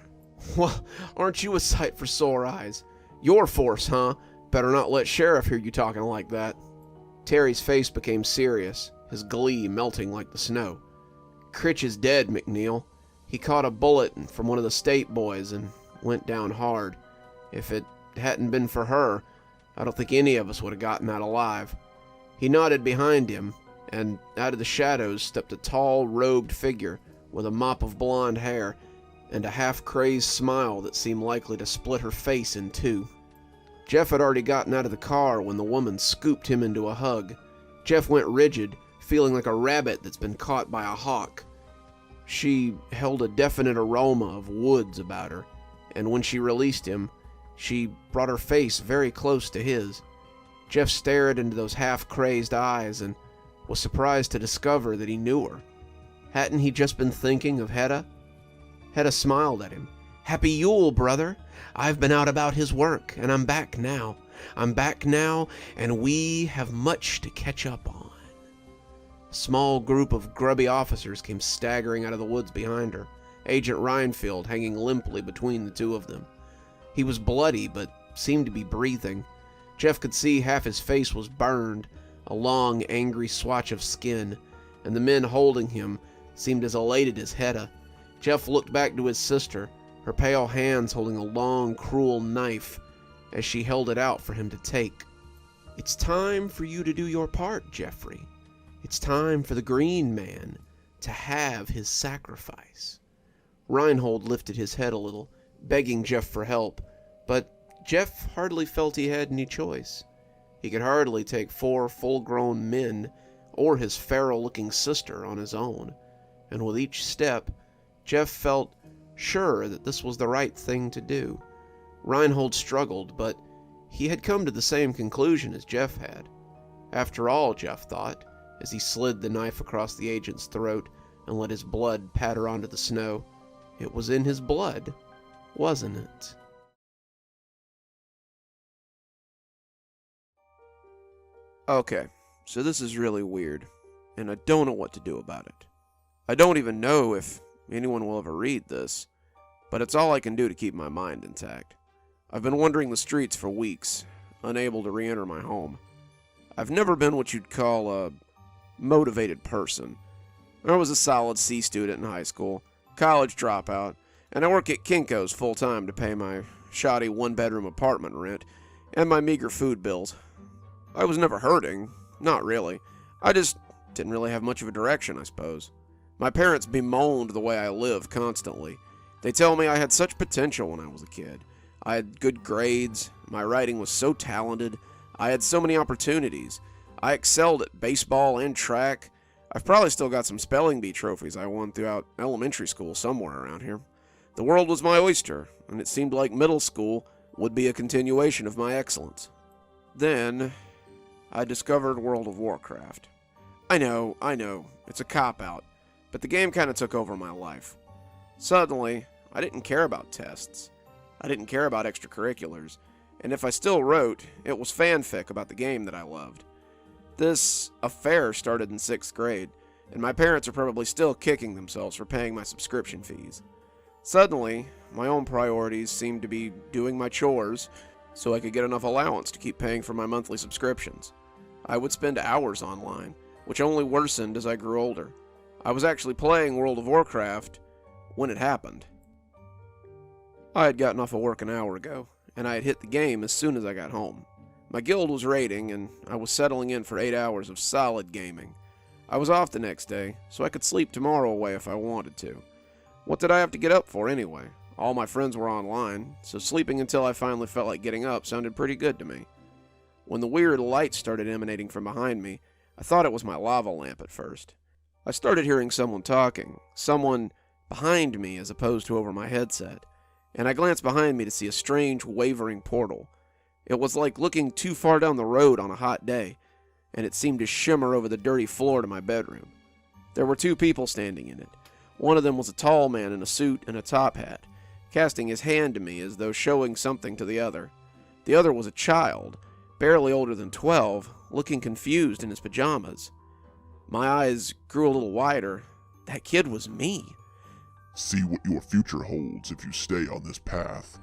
Well, aren't you a sight for sore eyes? Your force, huh? Better not let Sheriff hear you talking like that. Terry's face became serious, his glee melting like the snow. Critch is dead, McNeil. He caught a bullet from one of the state boys and went down hard. If it hadn't been for her, I don't think any of us would have gotten out alive. He nodded behind him, and out of the shadows stepped a tall, robed figure with a mop of blonde hair and a half-crazed smile that seemed likely to split her face in two. Jeff had already gotten out of the car when the woman scooped him into a hug. Jeff went rigid, feeling like a rabbit that's been caught by a hawk. She held a definite aroma of woods about her, and when she released him, she brought her face very close to his. Jeff stared into those half-crazed eyes and was surprised to discover that he knew her. Hadn't he just been thinking of Hedda? Hedda smiled at him. "Happy Yule, brother. I've been out about his work, and I'm back now. I'm back now, and we have much to catch up on." A small group of grubby officers came staggering out of the woods behind her, Agent Reinfield hanging limply between the two of them. He was bloody, but seemed to be breathing. Jeff could see half his face was burned, a long, angry swatch of skin, and the men holding him seemed as elated as Hedda. Jeff looked back to his sister, her pale hands holding a long, cruel knife as she held it out for him to take. "It's time for you to do your part, Jeffrey. It's time for the Green Man to have his sacrifice." Reinhold lifted his head a little, begging Jeff for help, but Jeff hardly felt he had any choice. He could hardly take 4 full-grown men or his feral-looking sister on his own, and with each step, Jeff felt sure that this was the right thing to do. Reinhold struggled, but he had come to the same conclusion as Jeff had. After all, Jeff thought, as he slid the knife across the agent's throat and let his blood patter onto the snow, it was in his blood, wasn't it? Okay, so this is really weird, and I don't know what to do about it. I don't even know if anyone will ever read this, but it's all I can do to keep my mind intact. I've been wandering the streets for weeks, unable to re-enter my home. I've never been what you'd call a motivated person. I was a solid C student in high school, college dropout, and I work at Kinko's full-time to pay my shoddy one-bedroom apartment rent and my meager food bills. I was never hurting, not really. I just didn't really have much of a direction, I suppose. My parents bemoaned the way I live constantly. They tell me I had such potential when I was a kid. I had good grades, my writing was so talented, I had so many opportunities. I excelled at baseball and track. I've probably still got some spelling bee trophies I won throughout elementary school somewhere around here. The world was my oyster, and it seemed like middle school would be a continuation of my excellence. Then I discovered World of Warcraft. I know, it's a cop-out, but the game kind of took over my life. Suddenly, I didn't care about tests. I didn't care about extracurriculars, and if I still wrote, it was fanfic about the game that I loved. This affair started in 6th grade, and my parents are probably still kicking themselves for paying my subscription fees. Suddenly, my own priorities seemed to be doing my chores so I could get enough allowance to keep paying for my monthly subscriptions. I would spend hours online, which only worsened as I grew older. I was actually playing World of Warcraft when it happened. I had gotten off of work an hour ago, and I had hit the game as soon as I got home. My guild was raiding, and I was settling in for 8 hours of solid gaming. I was off the next day, so I could sleep tomorrow away if I wanted to. What did I have to get up for anyway? All my friends were online, so sleeping until I finally felt like getting up sounded pretty good to me. When the weird light started emanating from behind me, I thought it was my lava lamp at first. I started hearing someone talking, someone behind me as opposed to over my headset, and I glanced behind me to see a strange, wavering portal. It was like looking too far down the road on a hot day, and it seemed to shimmer over the dirty floor to my bedroom. There were 2 people standing in it. One of them was a tall man in a suit and a top hat, casting his hand to me as though showing something to the other. The other was a child, barely older than 12, looking confused in his pajamas. My eyes grew a little wider. That kid was me. See what your future holds if you stay on this path.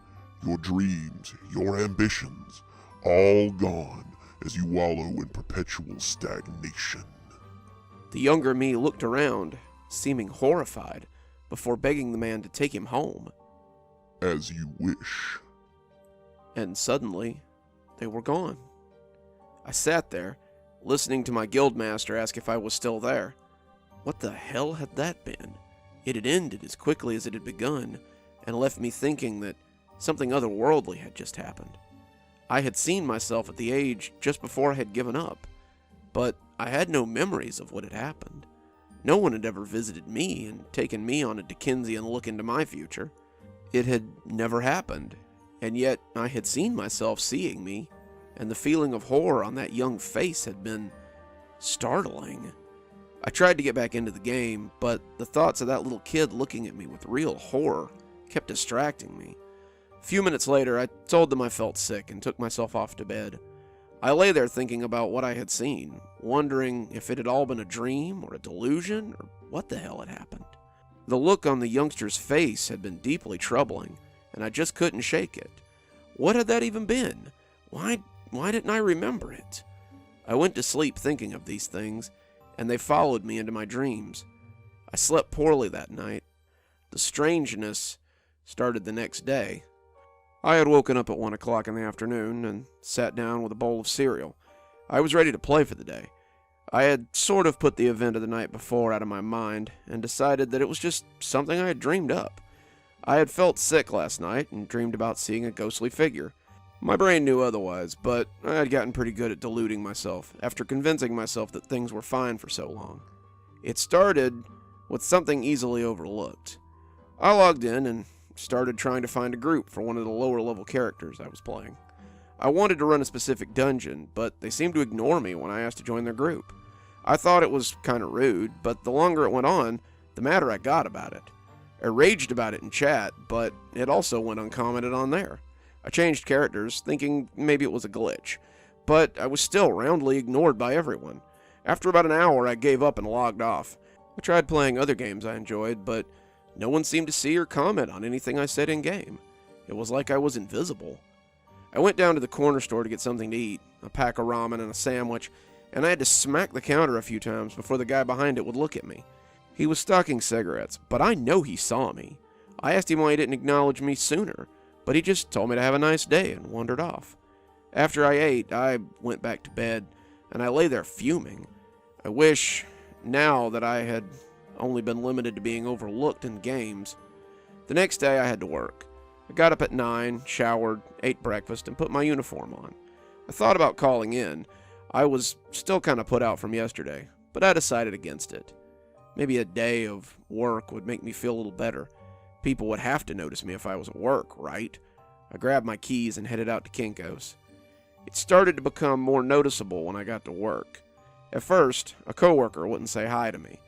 Your dreams, your ambitions, all gone as you wallow in perpetual stagnation. The younger me looked around, seeming horrified, before begging the man to take him home. As you wish. And suddenly, they were gone. I sat there, listening to my guildmaster ask if I was still there. What the hell had that been? It had ended as quickly as it had begun, and left me thinking that something otherworldly had just happened. I had seen myself at the age just before I had given up, but I had no memories of what had happened. No one had ever visited me and taken me on a Dickensian look into my future. It had never happened, and yet I had seen myself seeing me, and the feeling of horror on that young face had been startling. I tried to get back into the game, but the thoughts of that little kid looking at me with real horror kept distracting me. A few minutes later, I told them I felt sick and took myself off to bed. I lay there thinking about what I had seen, wondering if it had all been a dream or a delusion or what the hell had happened. The look on the youngster's face had been deeply troubling, and I just couldn't shake it. What had that even been? Why didn't I remember it? I went to sleep thinking of these things, and they followed me into my dreams. I slept poorly that night. The strangeness started the next day. I had woken up at 1 o'clock in the afternoon and sat down with a bowl of cereal. I was ready to play for the day. I had sort of put the event of the night before out of my mind and decided that it was just something I had dreamed up. I had felt sick last night and dreamed about seeing a ghostly figure. My brain knew otherwise, but I had gotten pretty good at deluding myself after convincing myself that things were fine for so long. It started with something easily overlooked. I logged in and started trying to find a group for one of the lower level characters I was playing. I wanted to run a specific dungeon, but they seemed to ignore me when I asked to join their group. I thought it was kind of rude, but the longer it went on, the madder I got about it. I raged about it in chat, but it also went uncommented on there. I changed characters, thinking maybe it was a glitch, but I was still roundly ignored by everyone. After about an hour, I gave up and logged off. I tried playing other games I enjoyed, but no one seemed to see or comment on anything I said in-game. It was like I was invisible. I went down to the corner store to get something to eat, a pack of ramen and a sandwich, and I had to smack the counter a few times before the guy behind it would look at me. He was stocking cigarettes, but I know he saw me. I asked him why he didn't acknowledge me sooner, but he just told me to have a nice day and wandered off. After I ate, I went back to bed, and I lay there fuming. I wish, now, that I had only been limited to being overlooked in games. The next day, I had to work. I got up at 9, showered, ate breakfast, and put my uniform on. I thought about calling in. I was still kind of put out from yesterday, but I decided against it. Maybe a day of work would make me feel a little better. People would have to notice me if I was at work, right? I grabbed my keys and headed out to Kinko's. It started to become more noticeable when I got to work. At first, a coworker wouldn't say hi to me.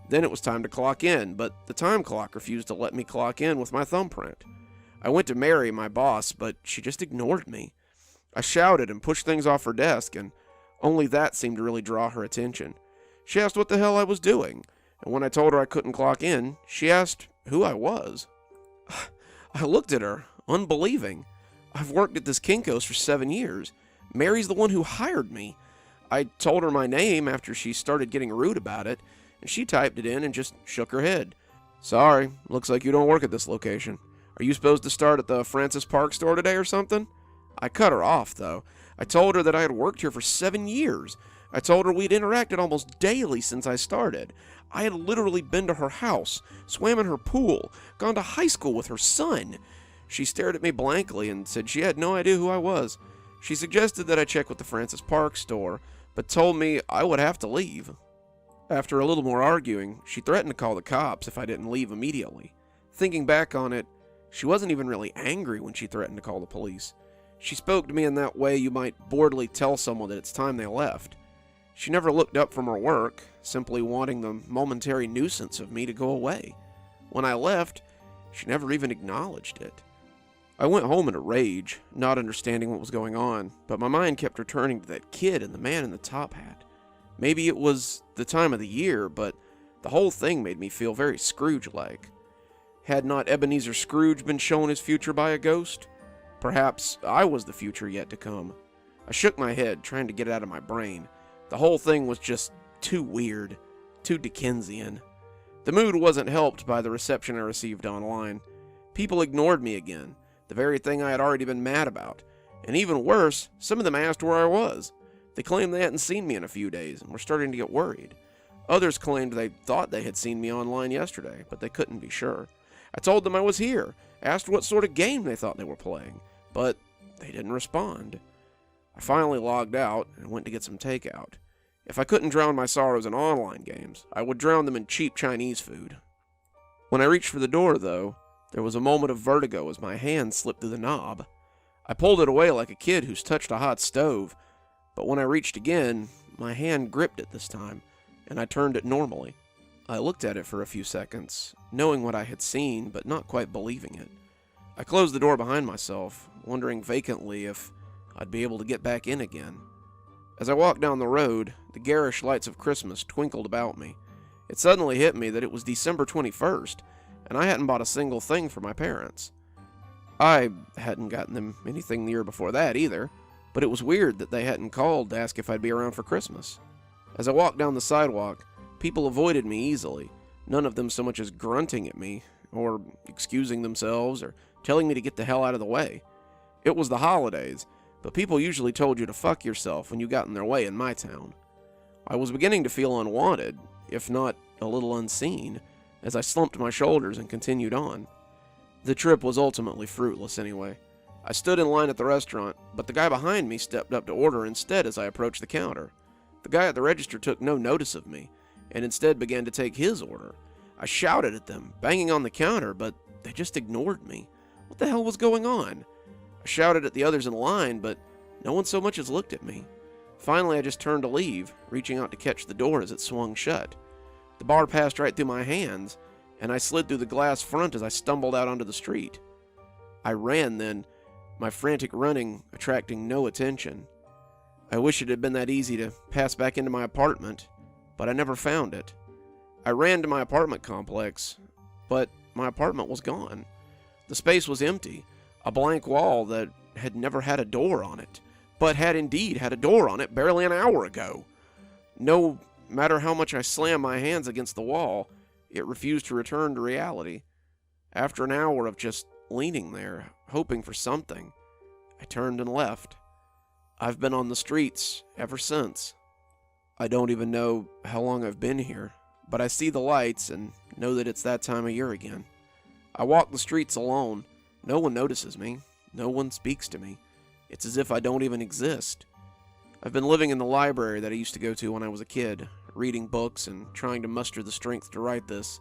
Then it was time to clock in, but the time clock refused to let me clock in with my thumbprint. I went to Mary, my boss, but she just ignored me. I shouted and pushed things off her desk, and only that seemed to really draw her attention. She asked what the hell I was doing, and when I told her I couldn't clock in, she asked who I was. I looked at her, unbelieving. I've worked at this Kinko's for 7 years. Mary's the one who hired me. I told her my name after she started getting rude about it, and she typed it in and just shook her head. Sorry, looks like you don't work at this location. Are you supposed to start at the Francis Park store today or something? I cut her off, though. I told her that I had worked here for 7 years. I told her we'd interacted almost daily since I started. I had literally been to her house, swam in her pool, gone to high school with her son. She stared at me blankly and said she had no idea who I was. She suggested that I check with the Francis Park store, but told me I would have to leave. After a little more arguing, she threatened to call the cops if I didn't leave immediately. Thinking back on it, she wasn't even really angry when she threatened to call the police. She spoke to me in that way you might boredly tell someone that it's time they left. She never looked up from her work, simply wanting the momentary nuisance of me to go away. When I left, she never even acknowledged it. I went home in a rage, not understanding what was going on, but my mind kept returning to that kid and the man in the top hat. Maybe it was the time of the year, but the whole thing made me feel very Scrooge-like. Had not Ebenezer Scrooge been shown his future by a ghost? Perhaps I was the future yet to come. I shook my head, trying to get it out of my brain. The whole thing was just too weird, too Dickensian. The mood wasn't helped by the reception I received online. People ignored me again, the very thing I had already been mad about. And even worse, some of them asked where I was. They claimed they hadn't seen me in a few days and were starting to get worried. Others claimed they thought they had seen me online yesterday, but they couldn't be sure. I told them I was here, asked what sort of game they thought they were playing, but they didn't respond. I finally logged out and went to get some takeout. If I couldn't drown my sorrows in online games, I would drown them in cheap Chinese food. When I reached for the door, though, there was a moment of vertigo as my hand slipped through the knob. I pulled it away like a kid who's touched a hot stove, but when I reached again, my hand gripped it this time, and I turned it normally. I looked at it for a few seconds, knowing what I had seen, but not quite believing it. I closed the door behind myself, wondering vacantly if I'd be able to get back in again. As I walked down the road, the garish lights of Christmas twinkled about me. It suddenly hit me that it was December 21st, and I hadn't bought a single thing for my parents. I hadn't gotten them anything the year before that either, but it was weird that they hadn't called to ask if I'd be around for Christmas. As I walked down the sidewalk, people avoided me easily, none of them so much as grunting at me, or excusing themselves, or telling me to get the hell out of the way. It was the holidays, but people usually told you to fuck yourself when you got in their way in my town. I was beginning to feel unwanted, if not a little unseen, as I slumped my shoulders and continued on. The trip was ultimately fruitless anyway. I stood in line at the restaurant, but the guy behind me stepped up to order instead as I approached the counter. The guy at the register took no notice of me, and instead began to take his order. I shouted at them, banging on the counter, but they just ignored me. What the hell was going on? I shouted at the others in line, but no one so much as looked at me. Finally, I just turned to leave, reaching out to catch the door as it swung shut. The bar passed right through my hands, and I slid through the glass front as I stumbled out onto the street. I ran then, my frantic running attracting no attention. I wish it had been that easy to pass back into my apartment, but I never found it. I ran to my apartment complex, but my apartment was gone. The space was empty, a blank wall that had never had a door on it, but had indeed had a door on it barely an hour ago. No matter how much I slammed my hands against the wall, it refused to return to reality. After an hour of just leaning there, hoping for something, I turned and left. I've been on the streets ever since. I don't even know how long I've been here, but I see the lights and know that it's that time of year again. I walk the streets alone. No one notices me. No one speaks to me. It's as if I don't even exist. I've been living in the library that I used to go to when I was a kid, reading books and trying to muster the strength to write this.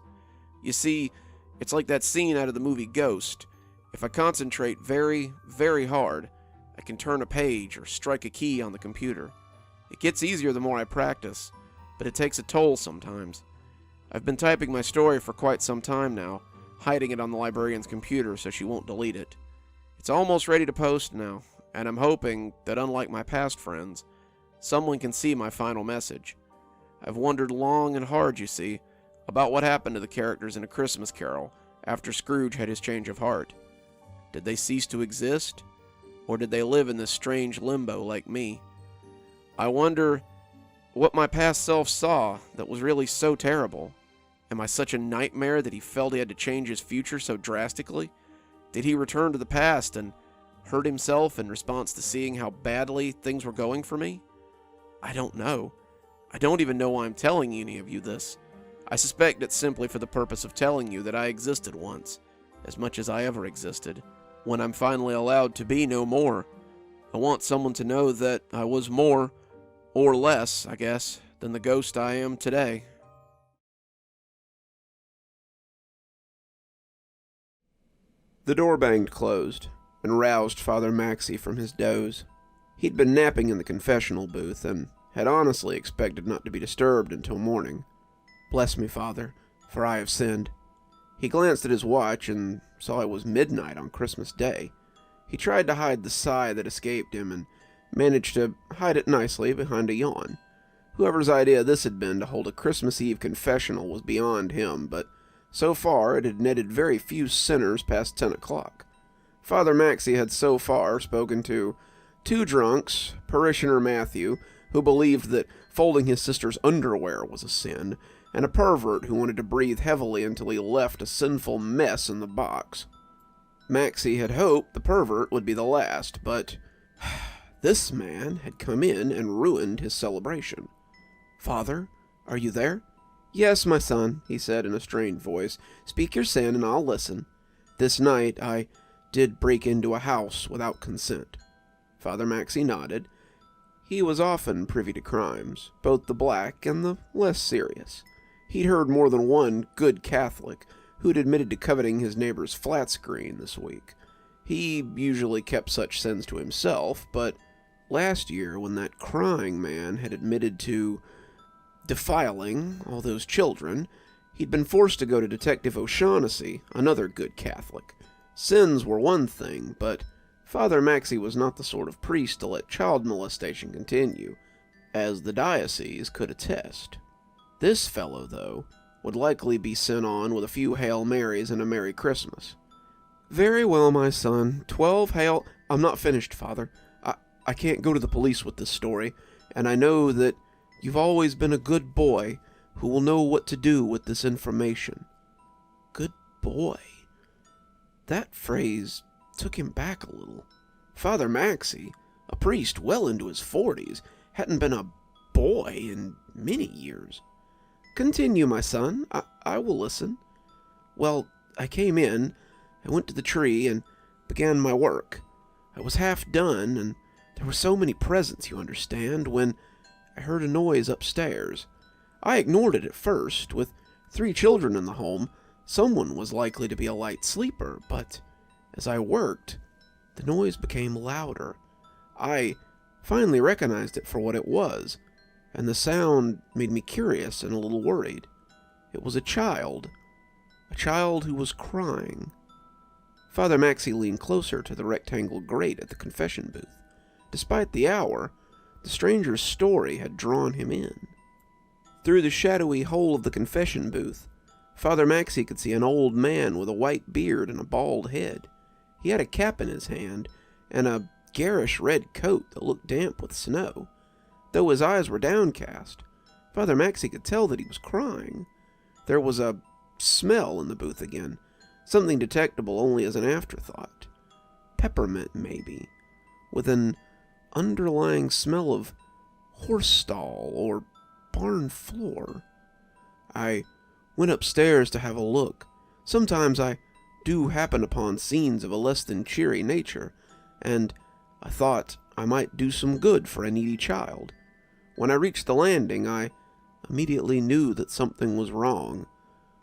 You see, it's like that scene out of the movie Ghost. If I concentrate very, very hard, I can turn a page or strike a key on the computer. It gets easier the more I practice, but it takes a toll sometimes. I've been typing my story for quite some time now, hiding it on the librarian's computer so she won't delete it. It's almost ready to post now, and I'm hoping that unlike my past friends, someone can see my final message. I've wondered long and hard, you see, about what happened to the characters in A Christmas Carol after Scrooge had his change of heart. Did they cease to exist? Or did they live in this strange limbo like me? I wonder what my past self saw that was really so terrible. Am I such a nightmare that he felt he had to change his future so drastically? Did he return to the past and hurt himself in response to seeing how badly things were going for me? I don't know. I don't even know why I'm telling any of you this. I suspect it's simply for the purpose of telling you that I existed once, as much as I ever existed. When I'm finally allowed to be no more, I want someone to know that I was more, or less, I guess, than the ghost I am today. The door banged closed, and roused Father Maxey from his doze. He'd been napping in the confessional booth, and had honestly expected not to be disturbed until morning. "Bless me, Father, for I have sinned." He glanced at his watch and saw it was midnight on Christmas Day. He tried to hide the sigh that escaped him and managed to hide it nicely behind a yawn. Whoever's idea this had been to hold a Christmas Eve confessional was beyond him, but So far, it had netted very few sinners past 10 o'clock. Father Maxey had so far spoken to 2 drunks, parishioner Matthew, who believed that folding his sister's underwear was a sin, and a pervert who wanted to breathe heavily until he left a sinful mess in the box. Maxey had hoped the pervert would be the last, but this man had come in and ruined his celebration. "Father, are you there?" "Yes, my son," he said in a strained voice. "Speak your sin and I'll listen. This night I did break into a house without consent." Father Maxey nodded. He was often privy to crimes, both the black and the less serious. He'd heard more than one good Catholic who'd admitted to coveting his neighbor's flat screen this week. He usually kept such sins to himself, but last year, when that crying man had admitted to defiling all those children, he'd been forced to go to Detective O'Shaughnessy, another good Catholic. Sins were one thing, but Father Maxey was not the sort of priest to let child molestation continue, as the diocese could attest. This fellow, though, would likely be sent on with a few Hail Marys and a Merry Christmas. "Very well, my son. 12 Hail—" "I'm not finished, Father. I can't go to the police with this story, and I know that you've always been a good boy who will know what to do with this information." Good boy. That phrase took him back a little. Father Maxey, a priest well into his 40s, hadn't been a boy in many years. "Continue, my son. I will listen." "Well, I came in, I went to the tree, and began my work. I was half done, and there were so many presents, you understand, when I heard a noise upstairs. I ignored it at first. With 3 children in the home, someone was likely to be a light sleeper, but as I worked, the noise became louder. I finally recognized it for what it was, and the sound made me curious and a little worried. It was a child who was crying." Father Maxey leaned closer to the rectangle grate at the confession booth. Despite the hour, the stranger's story had drawn him in. Through the shadowy hole of the confession booth, Father Maxey could see an old man with a white beard and a bald head. He had a cap in his hand, and a garish red coat that looked damp with snow. Though his eyes were downcast, Father Maxey could tell that he was crying. There was a smell in the booth again, something detectable only as an afterthought. Peppermint, maybe, with an underlying smell of horse stall or barn floor. I went upstairs to have a look. Sometimes I do happen upon scenes of a less than cheery nature, and I thought I might do some good for a needy child. When I reached the landing, I immediately knew that something was wrong.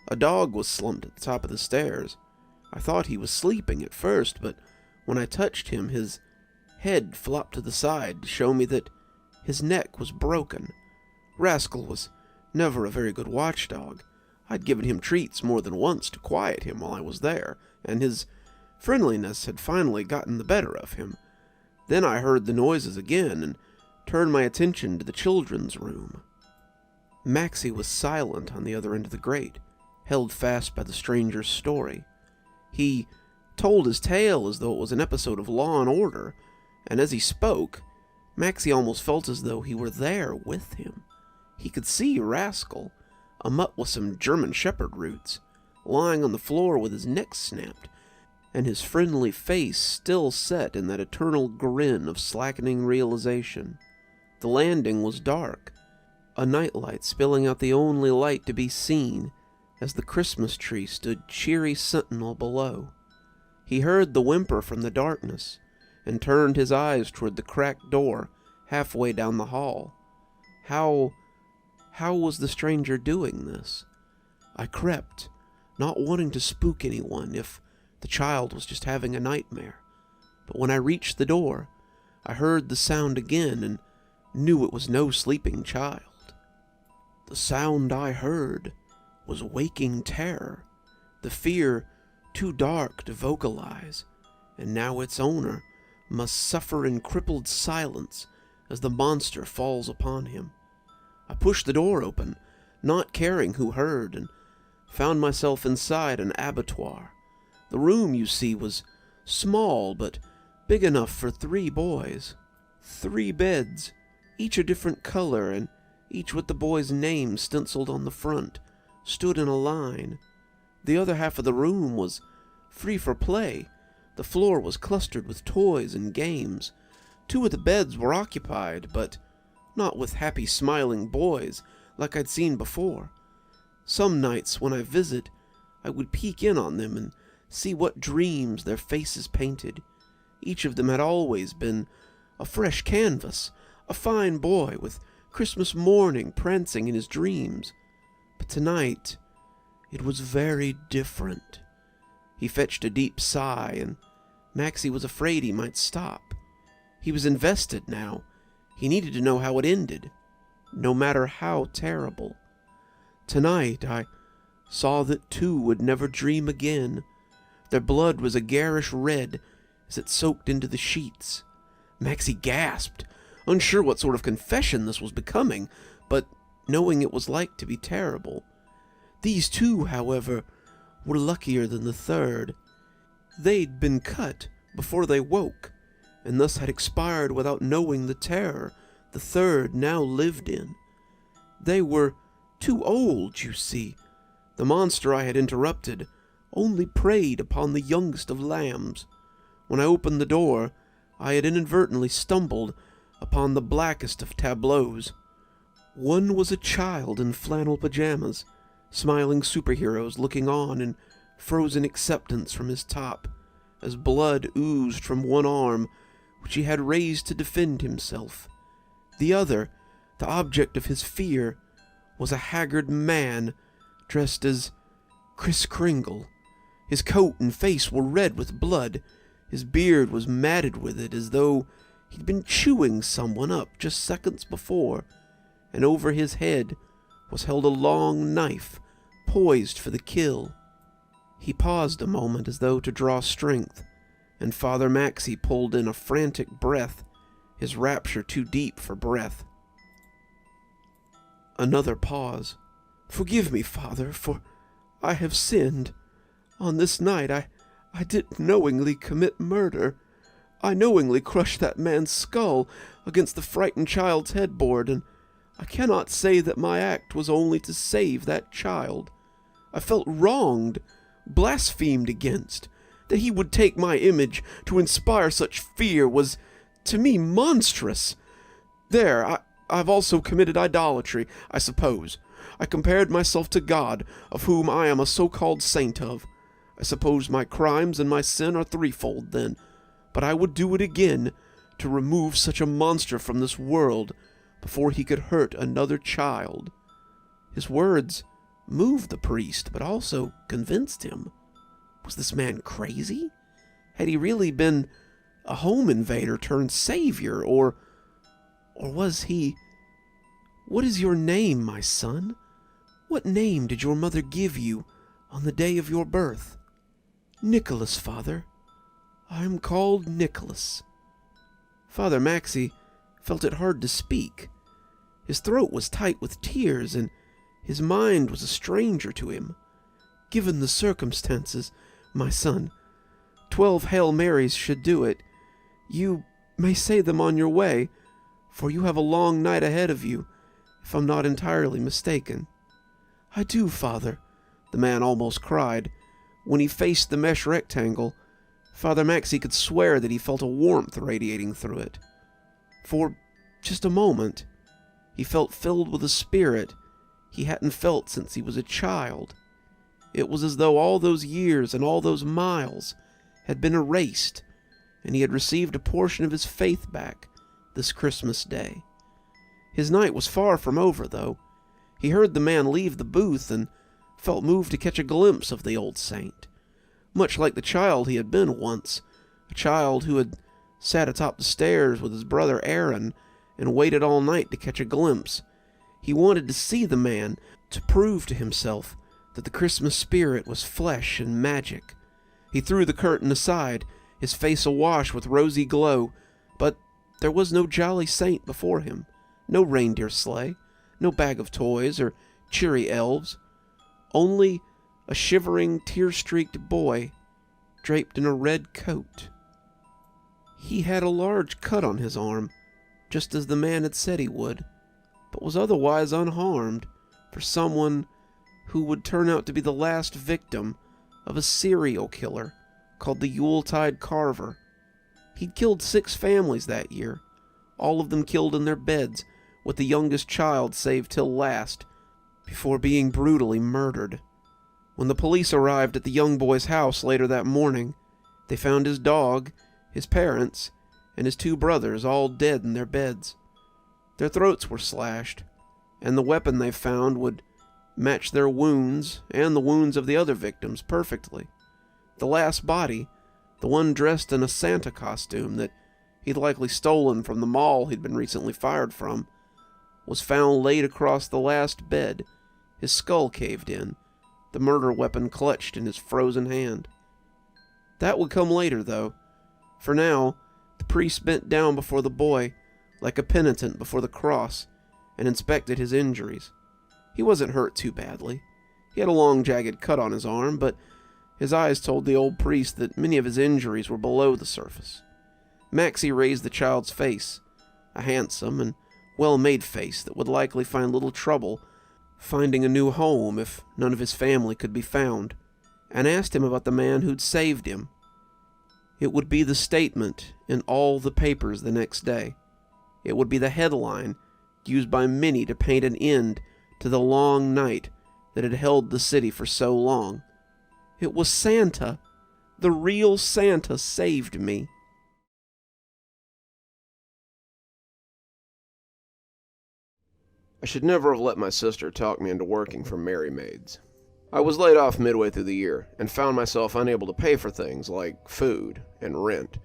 A dog was slumped at the top of the stairs. I thought he was sleeping at first, but when I touched him, his head flopped to the side to show me that his neck was broken. Rascal was never a very good watchdog. I'd given him treats more than once to quiet him while I was there, and his friendliness had finally gotten the better of him. Then I heard the noises again and turned my attention to the children's room. Maxey was silent on the other end of the grate, held fast by the stranger's story. He told his tale as though it was an episode of Law and Order, and as he spoke, Maxey almost felt as though he were there with him. He could see Rascal, a mutt with some German shepherd roots, lying on the floor with his neck snapped, and his friendly face still set in that eternal grin of slackening realization. The landing was dark, a nightlight spilling out the only light to be seen as the Christmas tree stood cheery sentinel below. He heard the whimper from the darkness and turned his eyes toward the cracked door halfway down the hall. How was the stranger doing this? I crept, not wanting to spook anyone if the child was just having a nightmare. But when I reached the door, I heard the sound again and knew it was no sleeping child. The sound I heard was waking terror, the fear too dark to vocalize, and now its owner must suffer in crippled silence as the monster falls upon him. I pushed the door open, not caring who heard, and found myself inside an abattoir. The room, you see, was small but big enough for 3 boys. 3 beds, each a different color and each with the boy's name stenciled on the front, stood in a line. The other half of the room was free for play. The floor was clustered with toys and games. 2 of the beds were occupied, but not with happy, smiling boys like I'd seen before. Some nights when I visit, I would peek in on them and see what dreams their faces painted. Each of them had always been a fresh canvas, a fine boy with Christmas morning prancing in his dreams. But tonight, it was very different. He fetched a deep sigh, and Maxie was afraid he might stop. He was invested now. He needed to know how it ended, no matter how terrible. Tonight, I saw that 2 would never dream again. Their blood was a garish red as it soaked into the sheets. Maxie gasped, unsure what sort of confession this was becoming, but knowing it was like to be terrible. These 2, however, were luckier than the 3rd. They'd been cut before they woke, and thus had expired without knowing the terror the 3rd now lived in. They were too old, you see. The monster I had interrupted only preyed upon the youngest of lambs. When I opened the door, I had inadvertently stumbled upon the blackest of tableaus. One was a child in flannel pajamas, smiling superheroes looking on in frozen acceptance from his top, as blood oozed from one arm which he had raised to defend himself. The other, the object of his fear, was a haggard man dressed as Kris Kringle. His coat and face were red with blood. His beard was matted with it as though he'd been chewing someone up just seconds before, and over his head was held a long knife poised for the kill. He paused a moment as though to draw strength, and Father Maxie pulled in a frantic breath, his rapture too deep for breath. Another pause. "Forgive me, Father, for I have sinned. On this night I didn't knowingly commit murder. I knowingly crushed that man's skull against the frightened child's headboard, and I cannot say that my act was only to save that child. I felt wronged, blasphemed against. That he would take my image to inspire such fear was, to me, monstrous. There, I've also committed idolatry, I suppose. I compared myself to God, of whom I am a so-called saint of. I suppose my crimes and my sin are threefold, then. But I would do it again, to remove such a monster from this world, before he could hurt another child." His words moved the priest, but also convinced him. Was this man crazy? Had he really been a home invader turned savior, or was he... "What is your name, my son? What name did your mother give you on the day of your birth?" "Nicholas, Father. I am called Nicholas." Father Maxie felt it hard to speak. His throat was tight with tears, and his mind was a stranger to him. "Given the circumstances, my son, 12 Hail Marys should do it. You may say them on your way, for you have a long night ahead of you, if I'm not entirely mistaken." "I do, Father," the man almost cried. When he faced the mesh rectangle, Father Maxie could swear that he felt a warmth radiating through it. For just a moment, he felt filled with a spirit he hadn't felt since he was a child. It was as though all those years and all those miles had been erased, and he had received a portion of his faith back this Christmas Day. His night was far from over, though. He heard the man leave the booth and felt moved to catch a glimpse of the old saint. Much like the child he had been once, a child who had sat atop the stairs with his brother Aaron and waited all night to catch a glimpse. He wanted to see the man, to prove to himself that the Christmas spirit was flesh and magic. He threw the curtain aside, his face awash with rosy glow, but there was no jolly saint before him, no reindeer sleigh, no bag of toys or cheery elves, only a shivering, tear-streaked boy draped in a red coat. He had a large cut on his arm, just as the man had said he would, but was otherwise unharmed for someone who would turn out to be the last victim of a serial killer called the Yuletide Carver. He'd killed 6 families that year, all of them killed in their beds, with the youngest child saved till last, before being brutally murdered. When the police arrived at the young boy's house later that morning, they found his dog, his parents, and his 2 brothers all dead in their beds. Their throats were slashed, and the weapon they found would match their wounds and the wounds of the other victims perfectly. The last body, the one dressed in a Santa costume that he'd likely stolen from the mall he'd been recently fired from, was found laid across the last bed, his skull caved in, the murder weapon clutched in his frozen hand. That would come later, though. For now, the priest bent down before the boy, like a penitent before the cross, and inspected his injuries. He wasn't hurt too badly. He had a long, jagged cut on his arm, but his eyes told the old priest that many of his injuries were below the surface. Maxie raised the child's face, a handsome and well-made face that would likely find little trouble finding a new home if none of his family could be found, and asked him about the man who'd saved him. It would be the statement in all the papers the next day. It would be the headline used by many to paint an end to the long night that had held the city for so long. It was Santa. The real Santa saved me. I should never have let my sister talk me into working for Merry Maids. I was laid off midway through the year and found myself unable to pay for things like food and rent.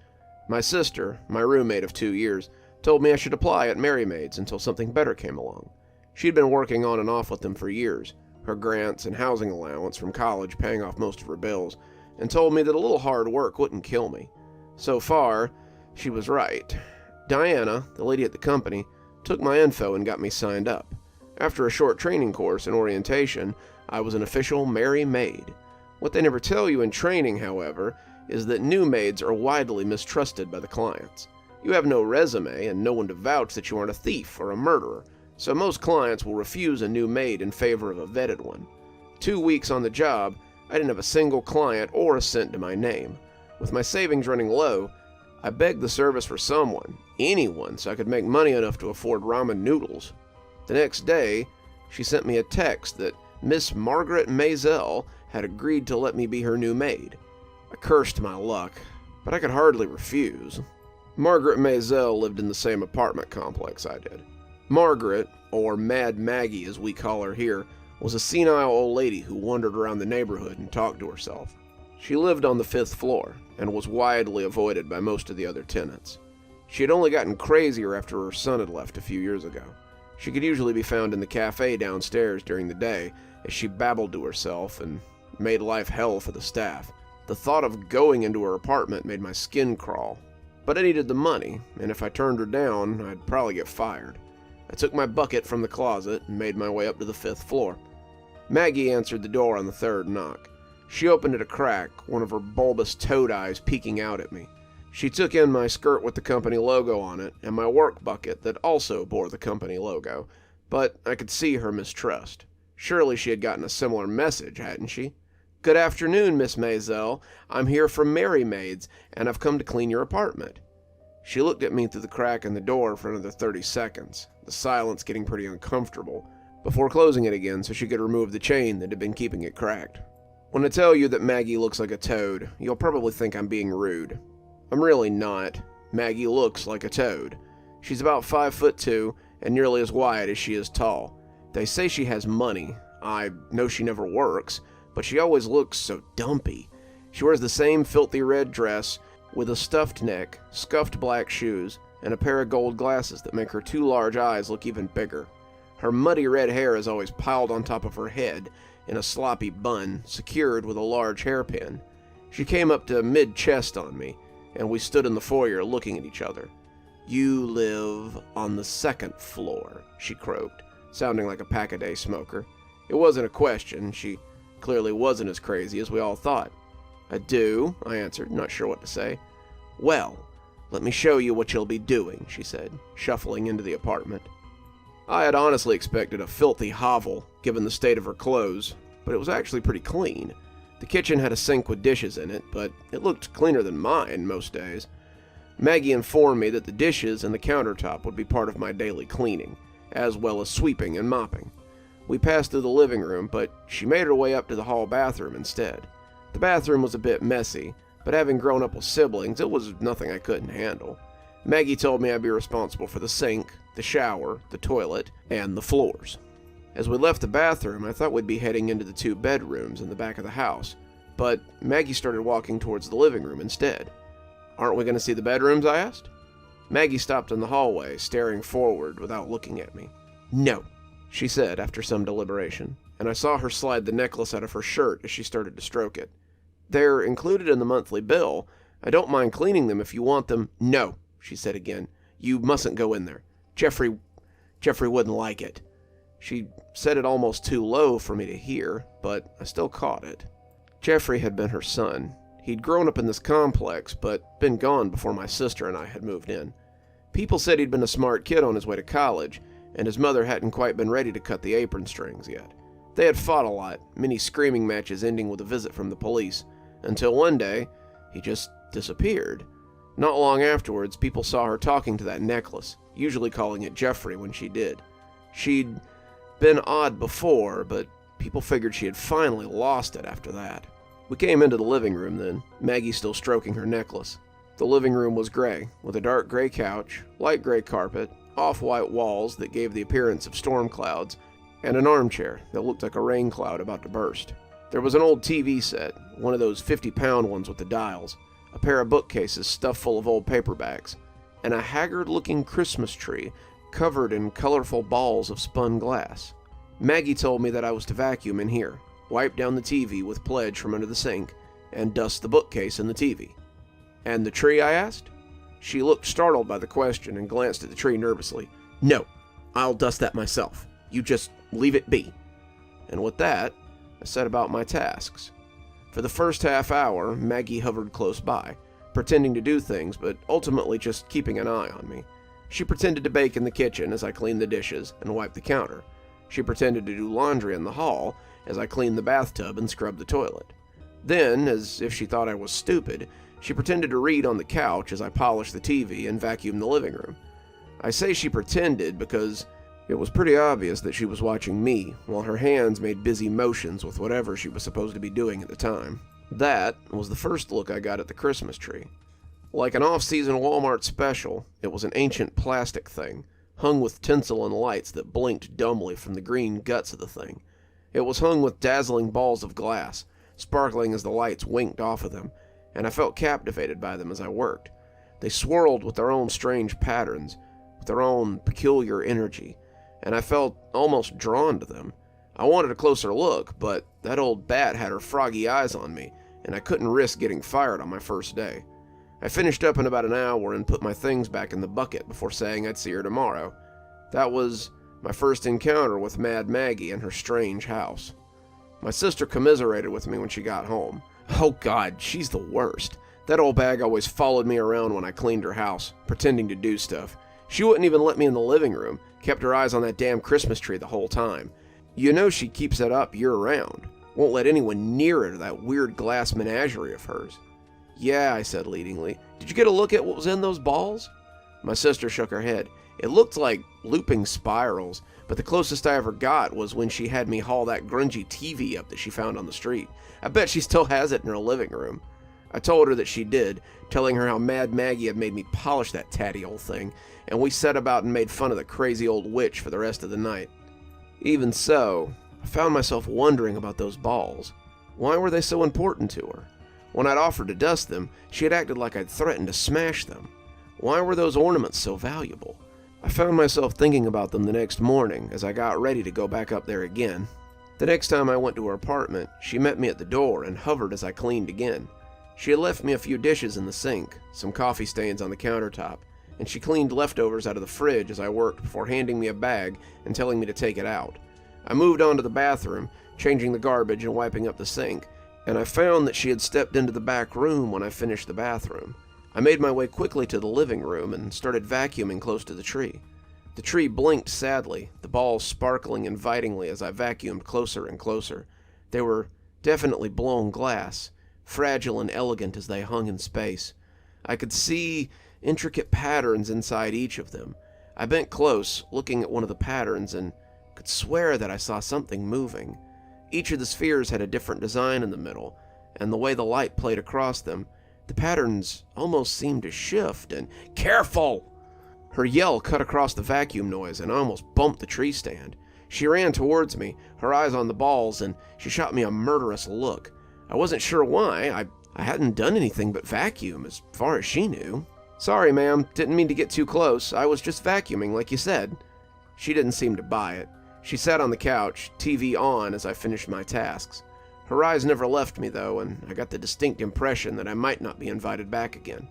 My sister, my roommate of 2 years, told me I should apply at Merry Maids until something better came along. She'd been working on and off with them for years, her grants and housing allowance from college paying off most of her bills, and told me that a little hard work wouldn't kill me. So far, she was right. Diana, the lady at the company, took my info and got me signed up. After a short training course and orientation, I was an official Merry Maid. What they never tell you in training, however, is that new maids are widely mistrusted by the clients. You have no resume and no one to vouch that you aren't a thief or a murderer, so most clients will refuse a new maid in favor of a vetted one. 2 weeks on the job, I didn't have a single client or a cent to my name. With my savings running low, I begged the service for someone, anyone, so I could make money enough to afford ramen noodles. The next day, she sent me a text that Miss Margaret Maisel had agreed to let me be her new maid. I cursed my luck, but I could hardly refuse. Margaret Maisel lived in the same apartment complex I did. Margaret, or Mad Maggie as we call her here, was a senile old lady who wandered around the neighborhood and talked to herself. She lived on the 5th floor and was widely avoided by most of the other tenants. She had only gotten crazier after her son had left a few years ago. She could usually be found in the cafe downstairs during the day as she babbled to herself and made life hell for the staff. The thought of going into her apartment made my skin crawl. But I needed the money, and if I turned her down, I'd probably get fired. I took my bucket from the closet and made my way up to the 5th floor. Maggie answered the door on the 3rd knock. She opened it a crack, one of her bulbous toad eyes peeking out at me. She took in my skirt with the company logo on it and my work bucket that also bore the company logo, but I could see her mistrust. Surely she had gotten a similar message, hadn't she? "Good afternoon, Miss Maisel. I'm here from Merry Maids, and I've come to clean your apartment." She looked at me through the crack in the door for another 30 seconds, the silence getting pretty uncomfortable, before closing it again so she could remove the chain that had been keeping it cracked. When I tell you that Maggie looks like a toad, you'll probably think I'm being rude. I'm really not. Maggie looks like a toad. She's about 5'2" and nearly as wide as she is tall. They say she has money. I know she never works, but she always looks so dumpy. She wears the same filthy red dress with a stuffed neck, scuffed black shoes, and a pair of gold glasses that make her 2 large eyes look even bigger. Her muddy red hair is always piled on top of her head in a sloppy bun, secured with a large hairpin. She came up to mid-chest on me, and we stood in the foyer looking at each other. "You live on the 2nd floor, she croaked, sounding like a pack-a-day smoker. It wasn't a question. She clearly wasn't as crazy as we all thought. "I do," I answered, not sure what to say. "Well, let me show you what you'll be doing," she said, shuffling into the apartment. I had honestly expected a filthy hovel, given the state of her clothes, but it was actually pretty clean. The kitchen had a sink with dishes in it, but it looked cleaner than mine most days. Maggie informed me that the dishes and the countertop would be part of my daily cleaning, as well as sweeping and mopping. We passed through the living room, but she made her way up to the hall bathroom instead. The bathroom was a bit messy, but having grown up with siblings, it was nothing I couldn't handle. Maggie told me I'd be responsible for the sink, the shower, the toilet, and the floors. As we left the bathroom, I thought we'd be heading into the 2 bedrooms in the back of the house, but Maggie started walking towards the living room instead. "Aren't we going to see the bedrooms?" I asked. Maggie stopped in the hallway, staring forward without looking at me. "No," she said after some deliberation, and I saw her slide the necklace out of her shirt as she started to stroke it. "They're included in the monthly bill. I don't mind cleaning them if you want them." "No," she said again. "You mustn't go in there. Jeffrey wouldn't like it." She said it almost too low for me to hear, but I still caught it. Jeffrey had been her son. He'd grown up in this complex, but been gone before my sister and I had moved in. People said he'd been a smart kid on his way to college, and his mother hadn't quite been ready to cut the apron strings yet. They had fought a lot, many screaming matches ending with a visit from the police, until one day, he just disappeared. Not long afterwards, people saw her talking to that necklace, usually calling it Jeffrey when she did. She'd been odd before, but people figured she had finally lost it after that. We came into the living room then, Maggie still stroking her necklace. The living room was gray, with a dark gray couch, light gray carpet, off-white walls that gave the appearance of storm clouds, and an armchair that looked like a rain cloud about to burst. There was an old TV set, one of those 50-pound ones with the dials, a pair of bookcases stuffed full of old paperbacks, and a haggard-looking Christmas tree covered in colorful balls of spun glass. Maggie told me that I was to vacuum in here, wipe down the TV with Pledge from under the sink, and dust the bookcase and the TV. "And the tree?" I asked. She looked startled by the question and glanced at the tree nervously. "No, I'll dust that myself. You just leave it be." And with that, I set about my tasks. For the first half hour, Maggie hovered close by, pretending to do things, but ultimately just keeping an eye on me. She pretended to bake in the kitchen as I cleaned the dishes and wiped the counter. She pretended to do laundry in the hall as I cleaned the bathtub and scrubbed the toilet. Then, as if she thought I was stupid, she pretended to read on the couch as I polished the TV and vacuumed the living room. I say she pretended because it was pretty obvious that she was watching me, while her hands made busy motions with whatever she was supposed to be doing at the time. That was the first look I got at the Christmas tree. Like an off-season Walmart special, it was an ancient plastic thing, hung with tinsel and lights that blinked dumbly from the green guts of the thing. It was hung with dazzling balls of glass, sparkling as the lights winked off of them, and I felt captivated by them as I worked. They swirled with their own strange patterns, with their own peculiar energy, and I felt almost drawn to them. I wanted a closer look, but that old bat had her froggy eyes on me, and I couldn't risk getting fired on my first day. I finished up in about an hour and put my things back in the bucket before saying I'd see her tomorrow. That was my first encounter with Mad Maggie and her strange house. My sister commiserated with me when she got home. Oh God, she's the worst. That old bag always followed me around when I cleaned her house, pretending to do stuff. She wouldn't even let me in the living room, kept her eyes on that damn Christmas tree the whole time. You know she keeps that up year-round. Won't let anyone near her to that weird glass menagerie of hers. "Yeah," I said leadingly. "Did you get a look at what was in those balls?" My sister shook her head. It looked like looping spirals, but the closest I ever got was when she had me haul that grungy TV up that she found on the street. I bet she still has it in her living room. I told her that she did, telling her how Mad Maggie had made me polish that tatty old thing, and we set about and made fun of the crazy old witch for the rest of the night. Even so, I found myself wondering about those balls. Why were they so important to her? When I'd offered to dust them, she had acted like I'd threatened to smash them. Why were those ornaments so valuable? I found myself thinking about them the next morning as I got ready to go back up there again. The next time I went to her apartment, she met me at the door and hovered as I cleaned again. She had left me a few dishes in the sink, some coffee stains on the countertop, and she cleaned leftovers out of the fridge as I worked before handing me a bag and telling me to take it out. I moved on to the bathroom, changing the garbage and wiping up the sink, and I found that she had stepped into the back room when I finished the bathroom. I made my way quickly to the living room and started vacuuming close to the tree. The tree blinked sadly, the balls sparkling invitingly as I vacuumed closer and closer. They were definitely blown glass, fragile and elegant as they hung in space. I could see intricate patterns inside each of them. I bent close, looking at one of the patterns, and could swear that I saw something moving. Each of the spheres had a different design in the middle, and the way the light played across them, the patterns almost seemed to shift and... Careful! Her yell cut across the vacuum noise, and I almost bumped the tree stand. She ran towards me, her eyes on the balls, and she shot me a murderous look. I wasn't sure why. I hadn't done anything but vacuum, as far as she knew. Sorry, ma'am. Didn't mean to get too close. I was just vacuuming, like you said. She didn't seem to buy it. She sat on the couch, TV on, as I finished my tasks. Her eyes never left me, though, and I got the distinct impression that I might not be invited back again.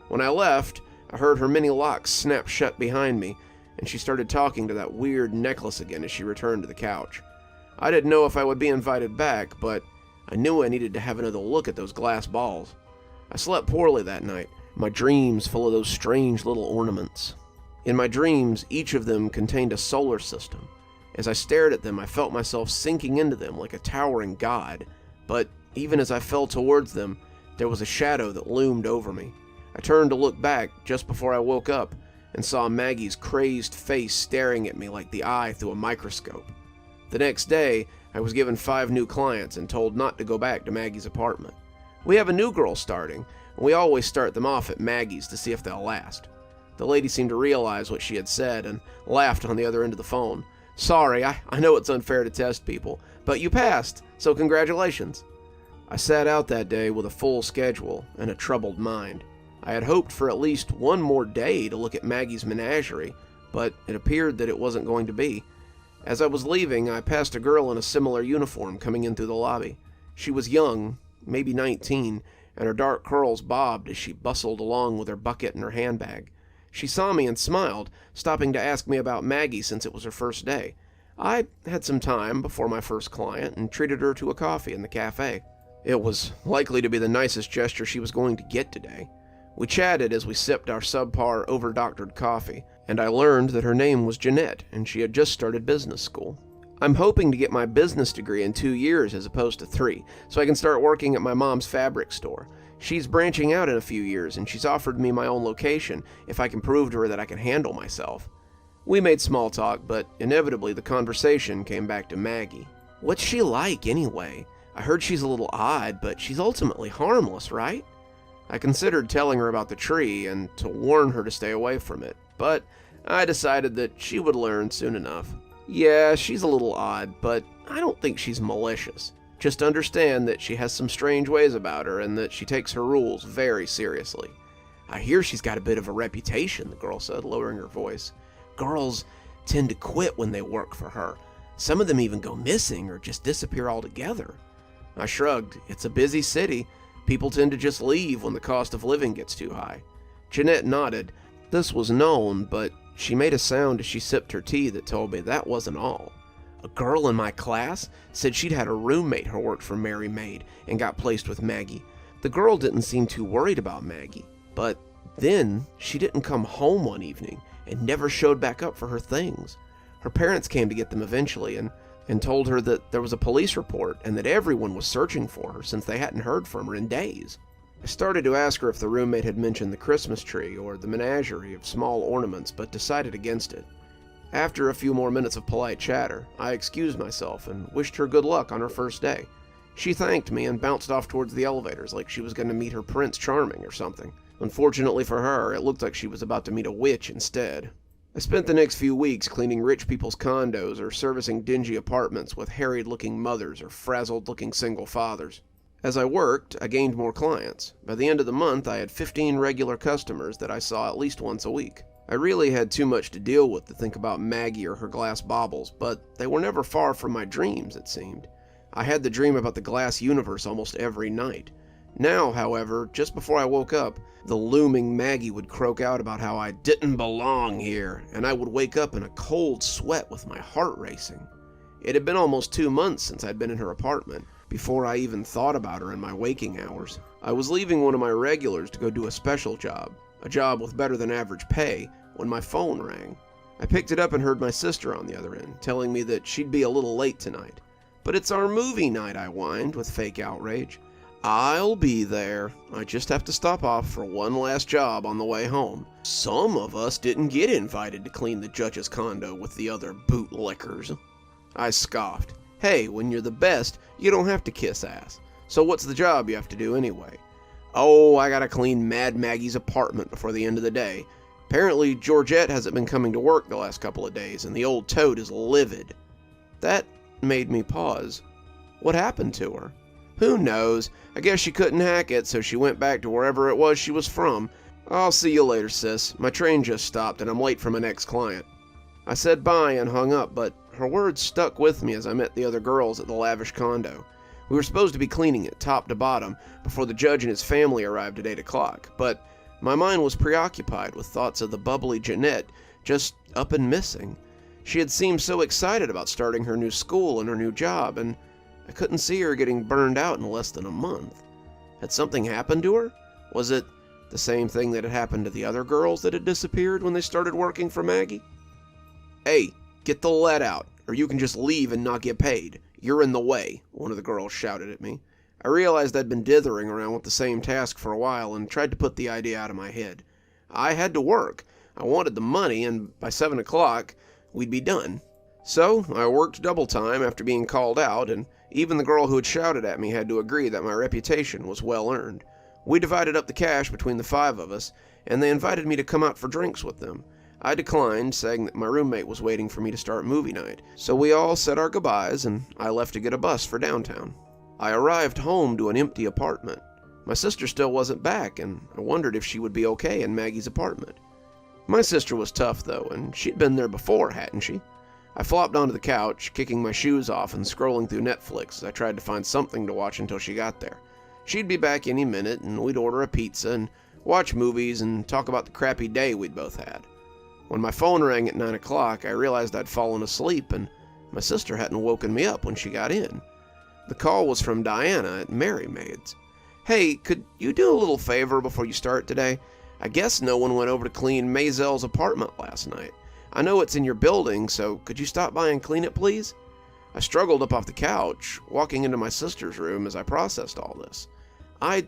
When I left, I heard her many locks snap shut behind me, and she started talking to that weird necklace again as she returned to the couch. I didn't know if I would be invited back, but I knew I needed to have another look at those glass balls. I slept poorly that night, my dreams full of those strange little ornaments. In my dreams, each of them contained a solar system. As I stared at them, I felt myself sinking into them like a towering god, but even as I fell towards them, there was a shadow that loomed over me. I turned to look back just before I woke up and saw Maggie's crazed face staring at me like the eye through a microscope. The next day, I was given 5 new clients and told not to go back to Maggie's apartment. We have a new girl starting, and we always start them off at Maggie's to see if they'll last. The lady seemed to realize what she had said and laughed on the other end of the phone. Sorry, I know it's unfair to test people, but you passed, so congratulations. I sat out that day with a full schedule and a troubled mind. I had hoped for at least one more day to look at Maggie's Menagerie, but it appeared that it wasn't going to be. As I was leaving, I passed a girl in a similar uniform coming in through the lobby. She was young, maybe 19, and her dark curls bobbed as she bustled along with her bucket and her handbag. She saw me and smiled, stopping to ask me about Maggie since it was her first day. I had some time before my first client and treated her to a coffee in the cafe. It was likely to be the nicest gesture she was going to get today. We chatted as we sipped our subpar, over-doctored coffee, and I learned that her name was Jeanette and she had just started business school. I'm hoping to get my business degree in 2 years as opposed to 3, so I can start working at my mom's fabric store. She's branching out in a few years, and she's offered me my own location if I can prove to her that I can handle myself. We made small talk, but inevitably the conversation came back to Maggie. What's she like, anyway? I heard she's a little odd, but she's ultimately harmless, right? I considered telling her about the tree and to warn her to stay away from it, but I decided that she would learn soon enough. Yeah, she's a little odd, but I don't think she's malicious. Just understand that she has some strange ways about her and that she takes her rules very seriously. I hear she's got a bit of a reputation, the girl said, lowering her voice. Girls tend to quit when they work for her. Some of them even go missing or just disappear altogether. I shrugged. It's a busy city. People tend to just leave when the cost of living gets too high. Jeanette nodded. This was known, but she made a sound as she sipped her tea that told me that wasn't all. A girl in my class said she'd had a roommate who worked for Mary Maid and got placed with Maggie. The girl didn't seem too worried about Maggie, but then she didn't come home one evening and never showed back up for her things. Her parents came to get them eventually and told her that there was a police report and that everyone was searching for her since they hadn't heard from her in days. I started to ask her if the roommate had mentioned the Christmas tree or the menagerie of small ornaments, but decided against it. After a few more minutes of polite chatter, I excused myself and wished her good luck on her first day. She thanked me and bounced off towards the elevators like she was going to meet her Prince Charming or something. Unfortunately for her, it looked like she was about to meet a witch instead. I spent the next few weeks cleaning rich people's condos or servicing dingy apartments with harried-looking mothers or frazzled-looking single fathers. As I worked, I gained more clients. By the end of the month, I had 15 regular customers that I saw at least once a week. I really had too much to deal with to think about Maggie or her glass baubles, but they were never far from my dreams, it seemed. I had the dream about the glass universe almost every night. Now, however, just before I woke up, the looming Maggie would croak out about how I didn't belong here, and I would wake up in a cold sweat with my heart racing. It had been almost 2 months since I'd been in her apartment, before I even thought about her in my waking hours. I was leaving one of my regulars to go do a special job, a job with better than average pay, when my phone rang. I picked it up and heard my sister on the other end, telling me that she'd be a little late tonight. "But it's our movie night," I whined with fake outrage. "I'll be there. I just have to stop off for one last job on the way home. Some of us didn't get invited to clean the judge's condo with the other bootlickers." I scoffed. "Hey, when you're the best, you don't have to kiss ass. So what's the job you have to do anyway?" "Oh, I gotta clean Mad Maggie's apartment before the end of the day. Apparently, Georgette hasn't been coming to work the last couple of days, and the old toad is livid." That made me pause. What happened to her? Who knows? I guess she couldn't hack it, so she went back to wherever it was she was from. "I'll see you later, sis. My train just stopped, and I'm late for my next client." I said bye and hung up, but her words stuck with me as I met the other girls at the lavish condo. We were supposed to be cleaning it top to bottom before the judge and his family arrived at 8 o'clock, but my mind was preoccupied with thoughts of the bubbly Jeanette just up and missing. She had seemed so excited about starting her new school and her new job, and I couldn't see her getting burned out in less than a month. Had something happened to her? Was it the same thing that had happened to the other girls that had disappeared when they started working for Maggie? "Hey, get the lead out, or you can just leave and not get paid. You're in the way," one of the girls shouted at me. I realized I'd been dithering around with the same task for a while and tried to put the idea out of my head. I had to work. I wanted the money, and by 7 o'clock, we'd be done. So I worked double time after being called out, and even the girl who had shouted at me had to agree that my reputation was well earned. We divided up the cash between the 5 of us, and they invited me to come out for drinks with them. I declined, saying that my roommate was waiting for me to start movie night. So we all said our goodbyes, and I left to get a bus for downtown. I arrived home to an empty apartment. My sister still wasn't back, and I wondered if she would be okay in Maggie's apartment. My sister was tough, though, and she'd been there before, hadn't she? I flopped onto the couch, kicking my shoes off and scrolling through Netflix as I tried to find something to watch until she got there. She'd be back any minute, and we'd order a pizza and watch movies and talk about the crappy day we'd both had. When my phone rang at 9 o'clock, I realized I'd fallen asleep, and my sister hadn't woken me up when she got in. The call was from Diana at Mary Maid's. "Hey, could you do a little favor before you start today? I guess no one went over to clean Maisel's apartment last night. I know it's in your building, so could you stop by and clean it, please?" I struggled up off the couch, walking into my sister's room as I processed all this. I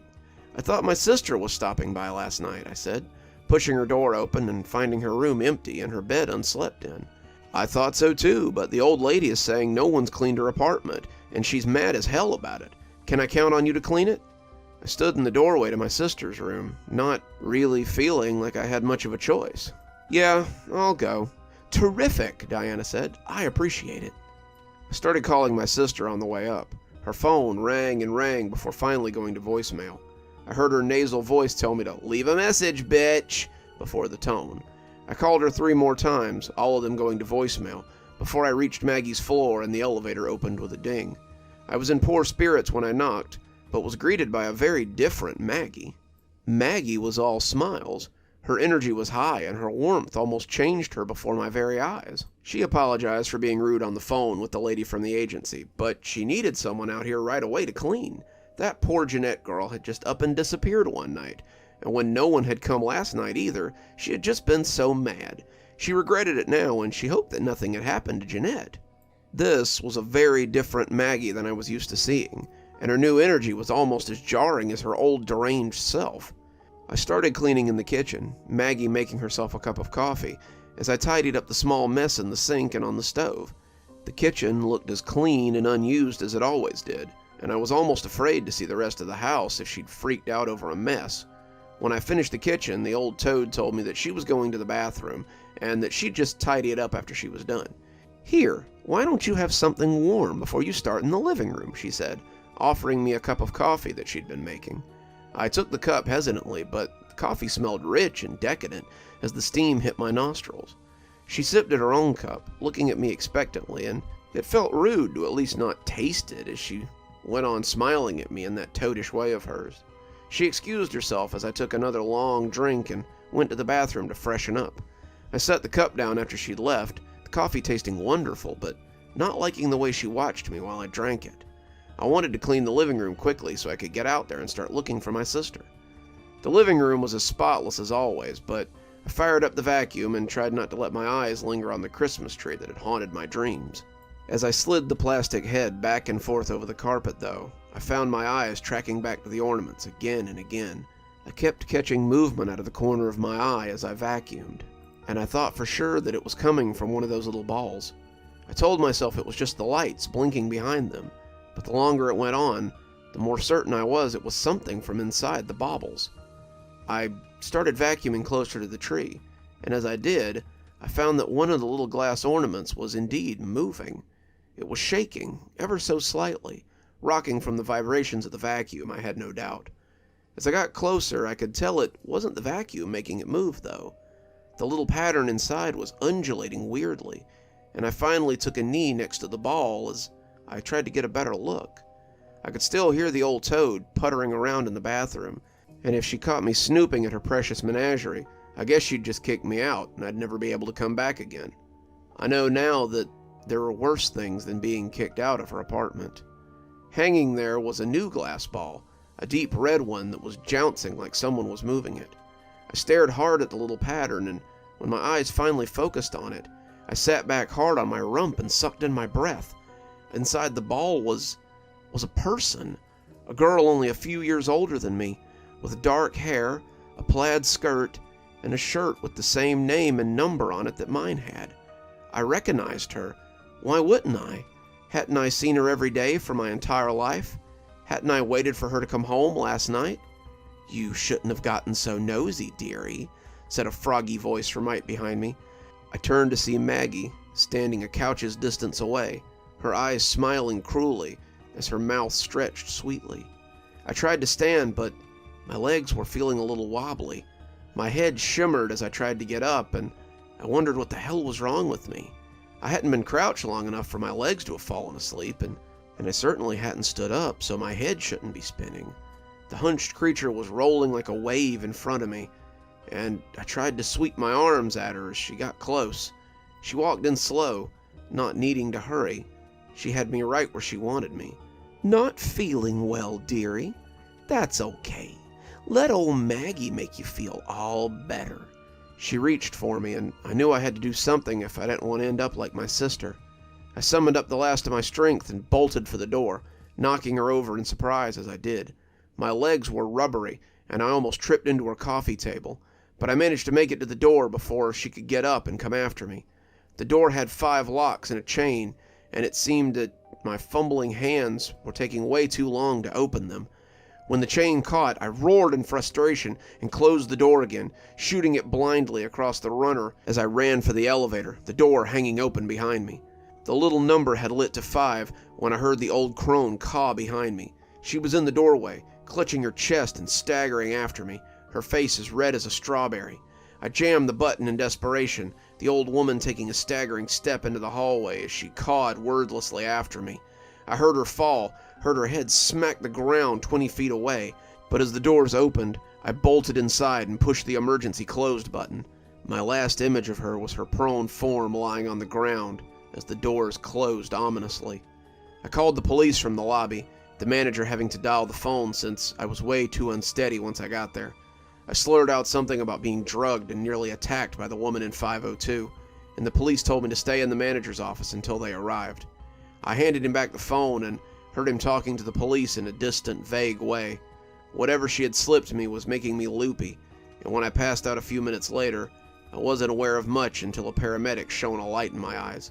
thought my sister was stopping by last night," I said, pushing her door open and finding her room empty and her bed unslept in. "I thought so too, but the old lady is saying no one's cleaned her apartment, and she's mad as hell about it. Can I count on you to clean it?" I stood in the doorway to my sister's room, not really feeling like I had much of a choice. "Yeah, I'll go." "Terrific," Diana said. "I appreciate it." I started calling my sister on the way up. Her phone rang and rang before finally going to voicemail. I heard her nasal voice tell me to "leave a message, bitch," before the tone. I called her 3 more times, all of them going to voicemail, before I reached Maggie's floor and the elevator opened with a ding. I was in poor spirits when I knocked, but was greeted by a very different Maggie. Maggie was all smiles. Her energy was high, and her warmth almost changed her before my very eyes. She apologized for being rude on the phone with the lady from the agency, but she needed someone out here right away to clean. That poor Jeanette girl had just up and disappeared one night, and when no one had come last night either, she had just been so mad. She regretted it now, and she hoped that nothing had happened to Jeanette. This was a very different Maggie than I was used to seeing, and her new energy was almost as jarring as her old deranged self. I started cleaning in the kitchen, Maggie making herself a cup of coffee, as I tidied up the small mess in the sink and on the stove. The kitchen looked as clean and unused as it always did, and I was almost afraid to see the rest of the house if she'd freaked out over a mess. When I finished the kitchen, the old toad told me that she was going to the bathroom, and that she'd just tidy it up after she was done. "Here, why don't you have something warm before you start in the living room?" she said, offering me a cup of coffee that she'd been making. I took the cup hesitantly, but the coffee smelled rich and decadent as the steam hit my nostrils. She sipped at her own cup, looking at me expectantly, and it felt rude to at least not taste it as she went on smiling at me in that toadish way of hers. She excused herself as I took another long drink and went to the bathroom to freshen up. I set the cup down after she'd left, the coffee tasting wonderful, but not liking the way she watched me while I drank it. I wanted to clean the living room quickly so I could get out there and start looking for my sister. The living room was as spotless as always, but I fired up the vacuum and tried not to let my eyes linger on the Christmas tree that had haunted my dreams. As I slid the plastic head back and forth over the carpet, though, I found my eyes tracking back to the ornaments again and again. I kept catching movement out of the corner of my eye as I vacuumed, and I thought for sure that it was coming from one of those little balls. I told myself it was just the lights blinking behind them, but the longer it went on, the more certain I was it was something from inside the baubles. I started vacuuming closer to the tree, and as I did, I found that one of the little glass ornaments was indeed moving. It was shaking, ever so slightly, rocking from the vibrations of the vacuum, I had no doubt. As I got closer, I could tell it wasn't the vacuum making it move, though. The little pattern inside was undulating weirdly, and I finally took a knee next to the ball as I tried to get a better look. I could still hear the old toad puttering around in the bathroom, and if she caught me snooping at her precious menagerie, I guess she'd just kick me out and I'd never be able to come back again. I know now that there were worse things than being kicked out of her apartment. Hanging there was a new glass ball, a deep red one that was jouncing like someone was moving it. I stared hard at the little pattern, and when my eyes finally focused on it, I sat back hard on my rump and sucked in my breath. Inside the ball was a person, a girl only a few years older than me, with dark hair, a plaid skirt, and a shirt with the same name and number on it that mine had. I recognized her. Why wouldn't I? Hadn't I seen her every day for my entire life? Hadn't I waited for her to come home last night? "You shouldn't have gotten so nosy, dearie," said a froggy voice from right behind me. I turned to see Maggie, standing a couch's distance away, her eyes smiling cruelly as her mouth stretched sweetly. I tried to stand, but my legs were feeling a little wobbly. My head shimmered as I tried to get up, and I wondered what the hell was wrong with me. I hadn't been crouched long enough for my legs to have fallen asleep, and I certainly hadn't stood up, so my head shouldn't be spinning. The hunched creature was rolling like a wave in front of me, and I tried to sweep my arms at her as she got close. She walked in slow, not needing to hurry. She had me right where she wanted me. "Not feeling well, dearie? That's okay. Let old Maggie make you feel all better." She reached for me, and I knew I had to do something if I didn't want to end up like my sister. I summoned up the last of my strength and bolted for the door, knocking her over in surprise as I did. My legs were rubbery, and I almost tripped into her coffee table, but I managed to make it to the door before she could get up and come after me. The door had 5 locks and a chain, and it seemed that my fumbling hands were taking way too long to open them. When the chain caught, I roared in frustration and closed the door again, shooting it blindly across the runner as I ran for the elevator, the door hanging open behind me. The little number had lit to 5 when I heard the old crone caw behind me. She was in the doorway, clutching her chest and staggering after me, her face as red as a strawberry. I jammed the button in desperation, the old woman taking a staggering step into the hallway as she cawed wordlessly after me. I heard her fall, heard her head smack the ground 20 feet away, but as the doors opened, I bolted inside and pushed the emergency closed button. My last image of her was her prone form lying on the ground as the doors closed ominously. I called the police from the lobby, the manager having to dial the phone since I was way too unsteady once I got there. I slurred out something about being drugged and nearly attacked by the woman in 502, and the police told me to stay in the manager's office until they arrived. I handed him back the phone and heard him talking to the police in a distant, vague way. Whatever she had slipped me was making me loopy, and when I passed out a few minutes later, I wasn't aware of much until a paramedic shone a light in my eyes.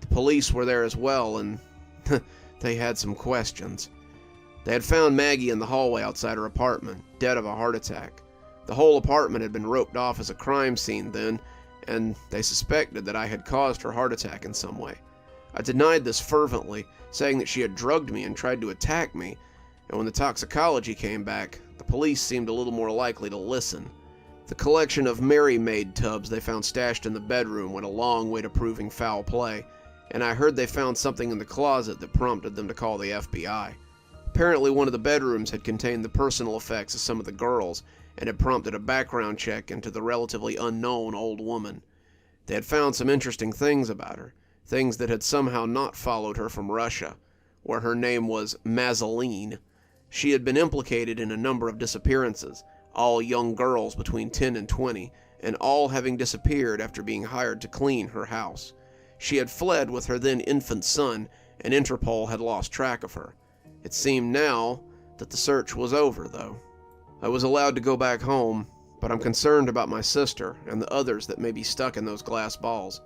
The police were there as well, and they had some questions. They had found Maggie in the hallway outside her apartment, dead of a heart attack. The whole apartment had been roped off as a crime scene then, and they suspected that I had caused her heart attack in some way. I denied this fervently, saying that she had drugged me and tried to attack me, and when the toxicology came back, the police seemed a little more likely to listen. The collection of Mary Maid tubs they found stashed in the bedroom went a long way to proving foul play, and I heard they found something in the closet that prompted them to call the FBI. Apparently one of the bedrooms had contained the personal effects of some of the girls, and had prompted a background check into the relatively unknown old woman. They had found some interesting things about her, things that had somehow not followed her from Russia, where her name was Mazzeline. She had been implicated in a number of disappearances, all young girls between 10 and 20, and all having disappeared after being hired to clean her house. She had fled with her then infant son, and Interpol had lost track of her. It seemed now that the search was over, though. I was allowed to go back home, but I'm concerned about my sister and the others that may be stuck in those glass balls.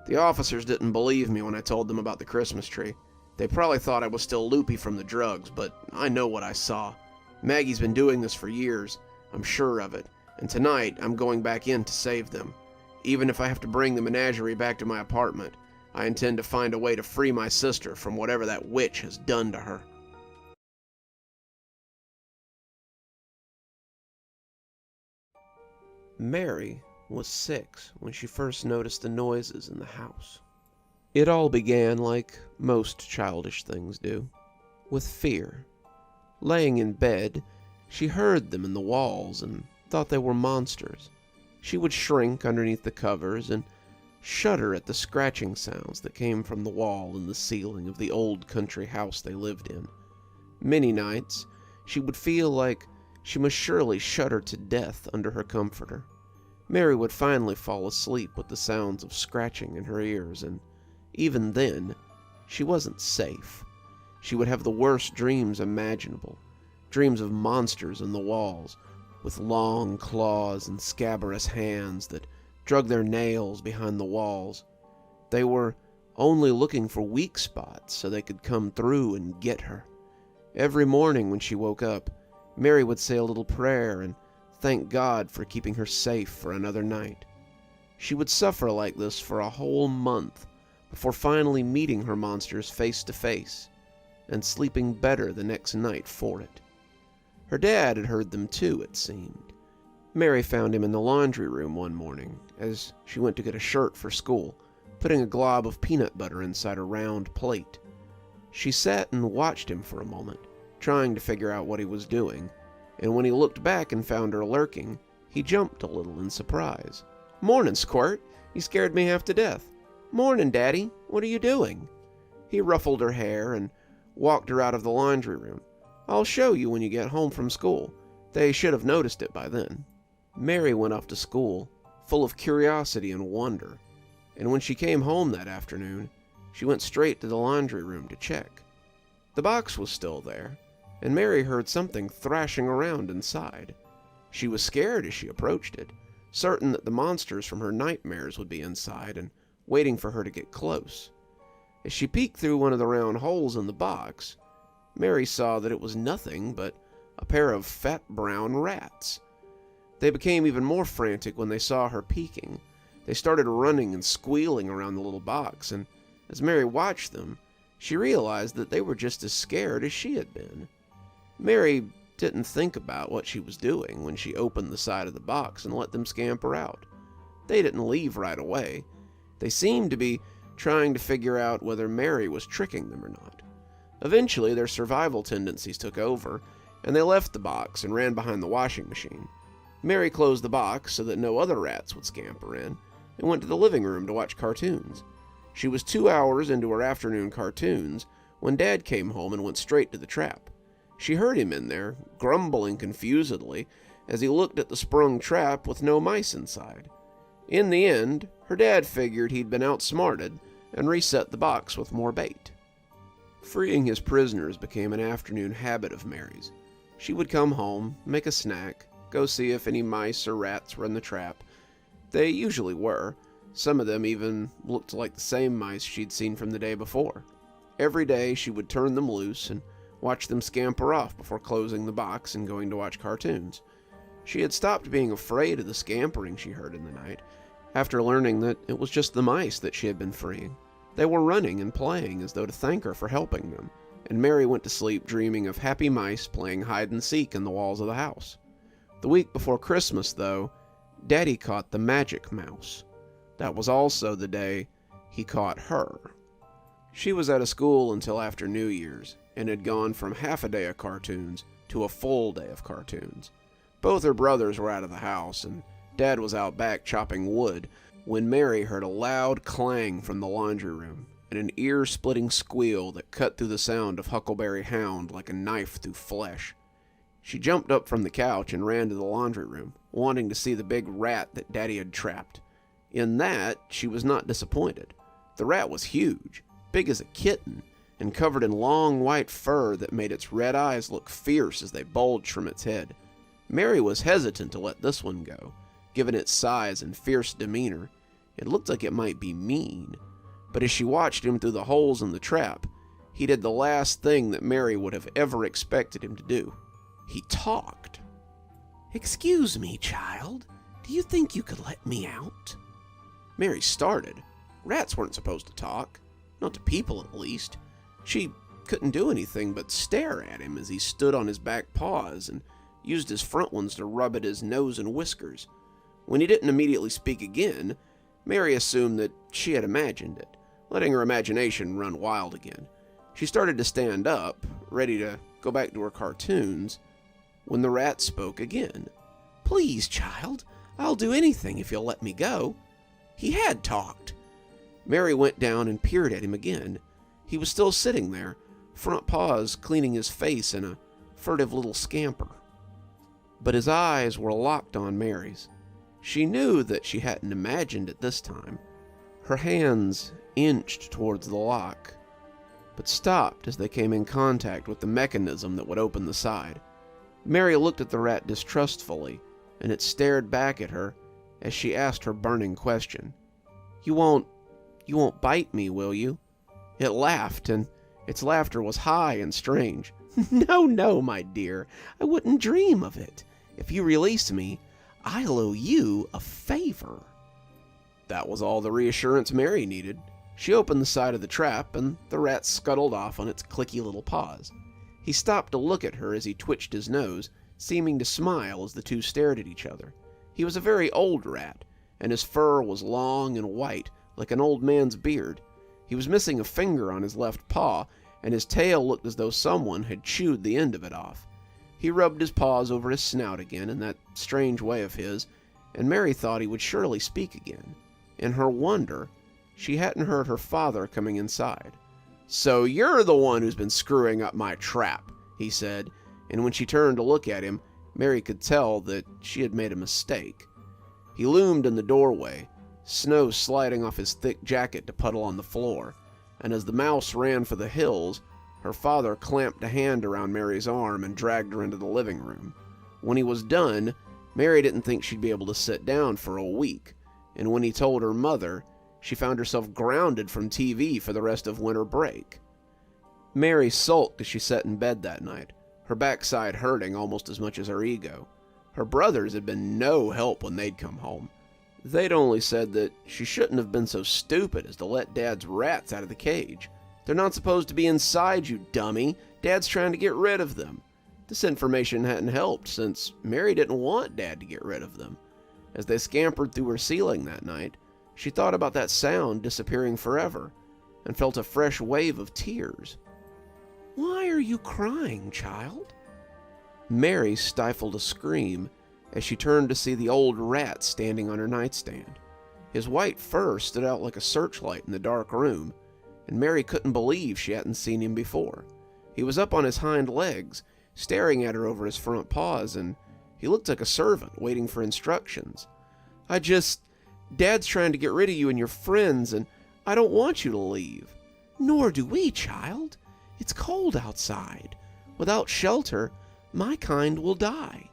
The officers didn't believe me when I told them about the Christmas tree. They probably thought I was still loopy from the drugs, but I know what I saw. Maggie's been doing this for years, I'm sure of it, and tonight I'm going back in to save them. Even if I have to bring the Menagerie back to my apartment, I intend to find a way to free my sister from whatever that witch has done to her. Mary was 6 when she first noticed the noises in the house. It all began like most childish things do, with fear. Laying in bed, she heard them in the walls and thought they were monsters. She would shrink underneath the covers and shudder at the scratching sounds that came from the wall and the ceiling of the old country house they lived in. Many nights, she would feel like she must surely shudder to death under her comforter. Mary would finally fall asleep with the sounds of scratching in her ears, and even then, she wasn't safe. She would have the worst dreams imaginable, dreams of monsters in the walls, with long claws and scabrous hands that drug their nails behind the walls. They were only looking for weak spots so they could come through and get her. Every morning when she woke up, Mary would say a little prayer and thank God for keeping her safe for another night. She would suffer like this for a whole month before finally meeting her monsters face to face and sleeping better the next night for it. Her dad had heard them too, it seemed. Mary found him in the laundry room one morning as she went to get a shirt for school, putting a glob of peanut butter inside a round plate. She sat and watched him for a moment, trying to figure out what he was doing, and when he looked back and found her lurking, he jumped a little in surprise. "Morning, Squirt. You scared me half to death." "Morning, Daddy. What are you doing?" He ruffled her hair and walked her out of the laundry room. "I'll show you when you get home from school. They should have noticed it by then." Mary went off to school, full of curiosity and wonder, and when she came home that afternoon, she went straight to the laundry room to check. The box was still there, and Mary heard something thrashing around inside. She was scared as she approached it, certain that the monsters from her nightmares would be inside and waiting for her to get close. As she peeked through one of the round holes in the box, Mary saw that it was nothing but a pair of fat brown rats. They became even more frantic when they saw her peeking. They started running and squealing around the little box, and as Mary watched them, she realized that they were just as scared as she had been. Mary didn't think about what she was doing when she opened the side of the box and let them scamper out. They didn't leave right away. They seemed to be trying to figure out whether Mary was tricking them or not. Eventually, their survival tendencies took over, and they left the box and ran behind the washing machine. Mary closed the box so that no other rats would scamper in, and went to the living room to watch cartoons. She was 2 hours into her afternoon cartoons when Dad came home and went straight to the trap. She heard him in there, grumbling confusedly as he looked at the sprung trap with no mice inside. In the end, her dad figured he'd been outsmarted and reset the box with more bait. Freeing his prisoners became an afternoon habit of Mary's. She would come home, make a snack, go see if any mice or rats were in the trap. They usually were. Some of them even looked like the same mice she'd seen from the day before. Every day she would turn them loose and watch them scamper off before closing the box and going to watch cartoons. She had stopped being afraid of the scampering she heard in the night, after learning that it was just the mice that she had been freeing. They were running and playing as though to thank her for helping them, and Mary went to sleep dreaming of happy mice playing hide-and-seek in the walls of the house. The week before Christmas, though, Daddy caught the magic mouse. That was also the day he caught her. She was out of school until after New Year's, and had gone from half a day of cartoons to a full day of cartoons. Both her brothers were out of the house, and Dad was out back chopping wood, when Mary heard a loud clang from the laundry room and an ear-splitting squeal that cut through the sound of Huckleberry Hound like a knife through flesh. She jumped up from the couch and ran to the laundry room, wanting to see the big rat that Daddy had trapped. In that, she was not disappointed. The rat was huge, big as a kitten, and covered in long white fur that made its red eyes look fierce as they bulged from its head. Mary was hesitant to let this one go, given its size and fierce demeanor. It looked like it might be mean, but as she watched him through the holes in the trap, he did the last thing that Mary would have ever expected him to do. He talked. "Excuse me, child. Do you think you could let me out?" Mary started. Rats weren't supposed to talk. Not to people, at least. She couldn't do anything but stare at him as he stood on his back paws and used his front ones to rub at his nose and whiskers. When he didn't immediately speak again, Mary assumed that she had imagined it, letting her imagination run wild again. She started to stand up, ready to go back to her cartoons, when the rat spoke again. "Please, child, I'll do anything if you'll let me go." He had talked. Mary went down and peered at him again. He was still sitting there, front paws cleaning his face in a furtive little scamper. But his eyes were locked on Mary's. She knew that she hadn't imagined it this time. Her hands inched towards the lock, but stopped as they came in contact with the mechanism that would open the side. Mary looked at the rat distrustfully, and it stared back at her as she asked her burning question. You won't bite me, will you?" It laughed, and its laughter was high and strange. No, my dear, I wouldn't dream of it. If you release me, I'll owe you a favor." That was all the reassurance Mary needed. She opened the side of the trap, and the rat scuttled off on its clicky little paws. He stopped to look at her as he twitched his nose, seeming to smile as the two stared at each other. He was a very old rat, and his fur was long and white, like an old man's beard. He was missing a finger on his left paw, and his tail looked as though someone had chewed the end of it off. He rubbed his paws over his snout again in that strange way of his, and Mary thought he would surely speak again. In her wonder, she hadn't heard her father coming inside. "So you're the one who's been screwing up my trap," he said, and when she turned to look at him, Mary could tell that she had made a mistake. He loomed in the doorway, snow sliding off his thick jacket to puddle on the floor, and as the mouse ran for the hills, her father clamped a hand around Mary's arm and dragged her into the living room. When he was done, Mary didn't think she'd be able to sit down for a week, and when he told her mother, she found herself grounded from TV for the rest of winter break. Mary sulked as she sat in bed that night, her backside hurting almost as much as her ego. Her brothers had been no help when they'd come home. They'd only said that she shouldn't have been so stupid as to let Dad's rats out of the cage. "They're not supposed to be inside, you dummy. Dad's trying to get rid of them." This information hadn't helped, since Mary didn't want Dad to get rid of them. As they scampered through her ceiling that night, she thought about that sound disappearing forever, and felt a fresh wave of tears. "Why are you crying, child?" Mary stifled a scream as she turned to see the old rat standing on her nightstand. His white fur stood out like a searchlight in the dark room, and Mary couldn't believe she hadn't seen him before. He was up on his hind legs, staring at her over his front paws, and he looked like a servant waiting for instructions. Dad's trying to get rid of you and your friends, and I don't want you to leave." "Nor do we, child. It's cold outside. Without shelter, my kind will die.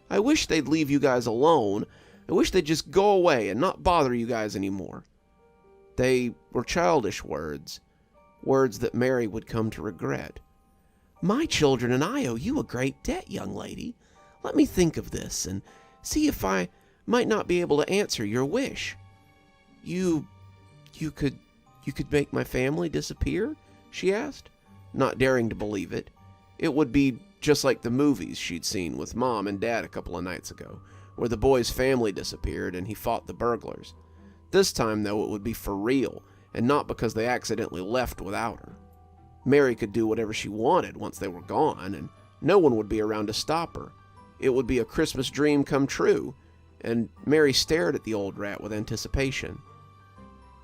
I wish they'd leave you guys alone. I wish they'd just go away and not bother you guys anymore." They were childish words that Mary would come to regret. "My children and I owe you a great debt, young lady. Let me think of this and see if I might not be able to answer your wish." You could make my family disappear?" she asked, not daring to believe it. It would be just like the movies she'd seen with Mom and Dad a couple of nights ago, where the boy's family disappeared and he fought the burglars. This time, though, it would be for real, and not because they accidentally left without her. Mary could do whatever she wanted once they were gone, and no one would be around to stop her. It would be a Christmas dream come true, and Mary stared at the old rat with anticipation.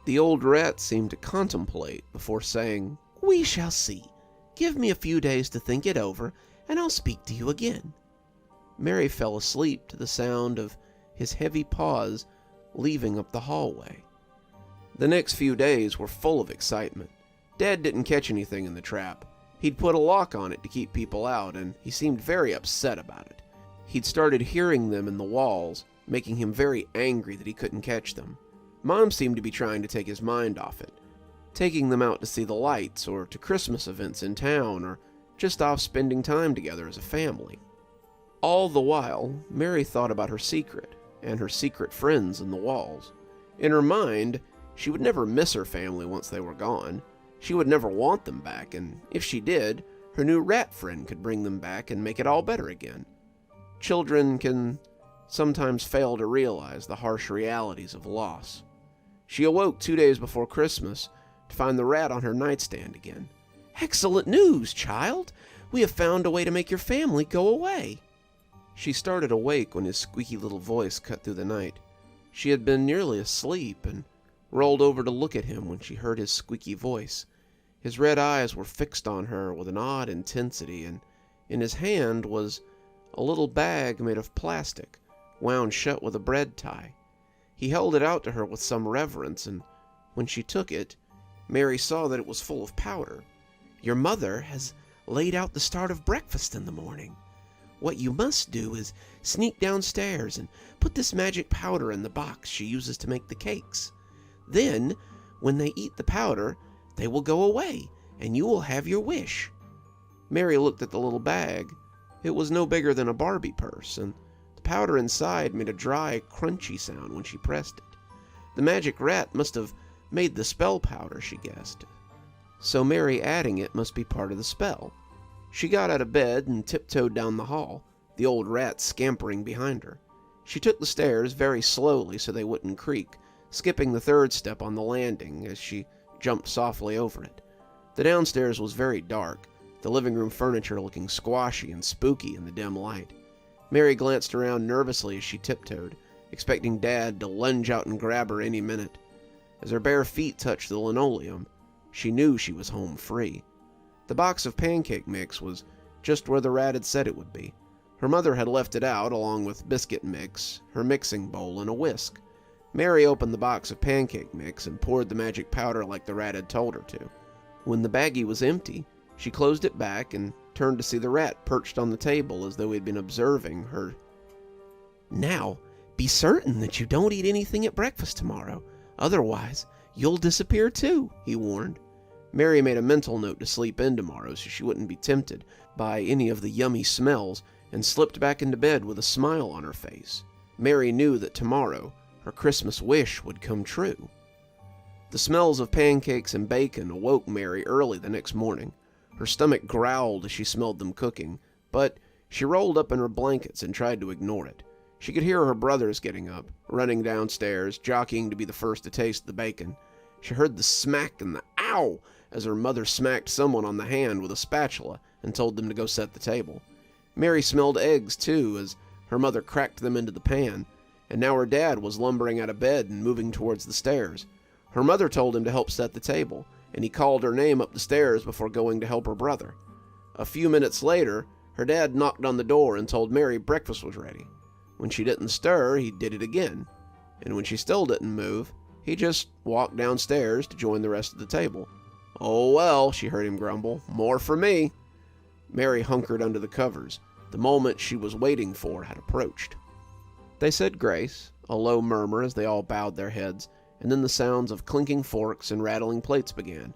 The old rat seemed to contemplate before saying, "We shall see. Give me a few days to think it over, and I'll speak to you again." Mary fell asleep to the sound of his heavy paws leaving up the hallway. The next few days were full of excitement. Dad didn't catch anything in the trap. He'd put a lock on it to keep people out, and he seemed very upset about it. He'd started hearing them in the walls, making him very angry that he couldn't catch them. Mom seemed to be trying to take his mind off it, taking them out to see the lights, or to Christmas events in town, or just off spending time together as a family. All the while, Mary thought about her secret, and her secret friends in the walls. In her mind, she would never miss her family once they were gone. She would never want them back, and if she did, her new rat friend could bring them back and make it all better again. Children can sometimes fail to realize the harsh realities of loss. She awoke 2 days before Christmas to find the rat on her nightstand again. "Excellent news, child! We have found a way to make your family go away." She started awake when his squeaky little voice cut through the night. She had been nearly asleep and rolled over to look at him when she heard his squeaky voice. His red eyes were fixed on her with an odd intensity, and in his hand was a little bag made of plastic, wound shut with a bread tie. He held it out to her with some reverence, and when she took it, Mary saw that it was full of powder. "Your mother has laid out the start of breakfast in the morning. What you must do is sneak downstairs and put this magic powder in the box she uses to make the cakes. Then, when they eat the powder, they will go away, and you will have your wish." Mary looked at the little bag. It was no bigger than a Barbie purse, and the powder inside made a dry, crunchy sound when she pressed it. The magic rat must have made the spell powder, she guessed. So Mary adding it must be part of the spell. She got out of bed and tiptoed down the hall, the old rat scampering behind her. She took the stairs very slowly so they wouldn't creak, skipping the third step on the landing as she jumped softly over it. The downstairs was very dark, the living room furniture looking squashy and spooky in the dim light. Mary glanced around nervously as she tiptoed, expecting Dad to lunge out and grab her any minute. As her bare feet touched the linoleum, she knew she was home free. The box of pancake mix was just where the rat had said it would be. Her mother had left it out along with biscuit mix, her mixing bowl, and a whisk. Mary opened the box of pancake mix and poured the magic powder like the rat had told her to. When the baggie was empty, she closed it back and turned to see the rat perched on the table as though he had been observing her. "Now, be certain that you don't eat anything at breakfast tomorrow. Otherwise, you'll disappear too," he warned. Mary made a mental note to sleep in tomorrow so she wouldn't be tempted by any of the yummy smells and slipped back into bed with a smile on her face. Mary knew that tomorrow her Christmas wish would come true. The smells of pancakes and bacon awoke Mary early the next morning. Her stomach growled as she smelled them cooking, but she rolled up in her blankets and tried to ignore it. She could hear her brothers getting up, running downstairs, jockeying to be the first to taste the bacon. She heard the smack and the ow as her mother smacked someone on the hand with a spatula and told them to go set the table. Mary smelled eggs, too, as her mother cracked them into the pan, and now her dad was lumbering out of bed and moving towards the stairs. Her mother told him to help set the table, and he called her name up the stairs before going to help her brother. A few minutes later, her dad knocked on the door and told Mary breakfast was ready. When she didn't stir, he did it again, and when she still didn't move, he just walked downstairs to join the rest of the table. "Oh well," she heard him grumble, "more for me." Mary hunkered under the covers. The moment she was waiting for had approached. They said grace, a low murmur as they all bowed their heads, and then the sounds of clinking forks and rattling plates began.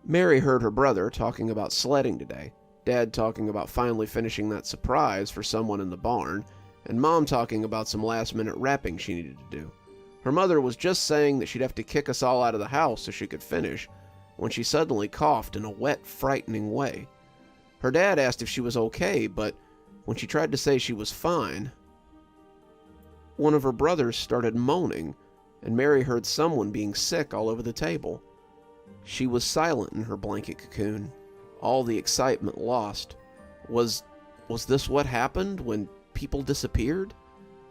Mary heard her brother talking about sledding today, Dad talking about finally finishing that surprise for someone in the barn, and Mom talking about some last-minute wrapping she needed to do. Her mother was just saying that she'd have to kick us all out of the house so she could finish, when she suddenly coughed in a wet, frightening way. Her dad asked if she was okay, but when she tried to say she was fine, one of her brothers started moaning, and Mary heard someone being sick all over the table. She was silent in her blanket cocoon, all the excitement lost. Was this what happened when people disappeared?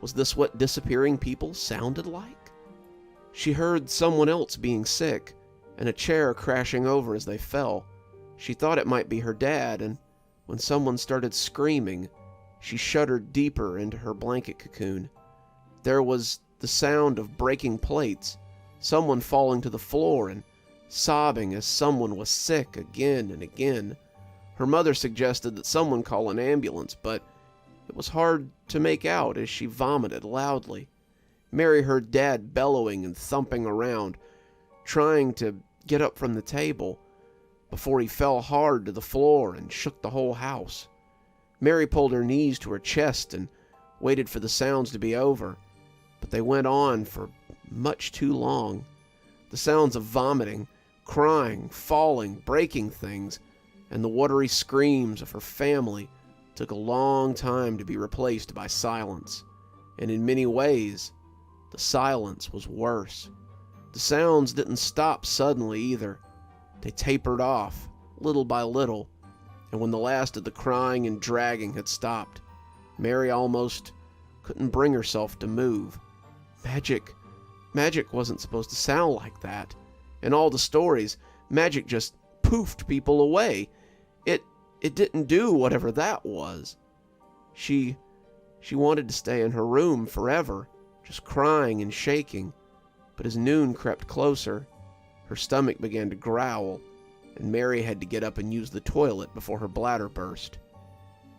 Was this what disappearing people sounded like? She heard someone else being sick, and a chair crashing over as they fell. She thought it might be her dad, and when someone started screaming, she shuddered deeper into her blanket cocoon. There was the sound of breaking plates, someone falling to the floor and sobbing as someone was sick again and again. Her mother suggested that someone call an ambulance, but it was hard to make out as she vomited loudly. Mary heard Dad bellowing and thumping around, trying to get up from the table, before he fell hard to the floor and shook the whole house. Mary pulled her knees to her chest and waited for the sounds to be over, but they went on for much too long. The sounds of vomiting, crying, falling, breaking things, and the watery screams of her family took a long time to be replaced by silence, and in many ways, the silence was worse. The sounds didn't stop suddenly either. They tapered off, little by little, and when the last of the crying and dragging had stopped, Mary almost couldn't bring herself to move. Magic wasn't supposed to sound like that. In all the stories, magic just poofed people away. It didn't do whatever that was. She wanted to stay in her room forever, just crying and shaking. But as noon crept closer, her stomach began to growl, and Mary had to get up and use the toilet before her bladder burst.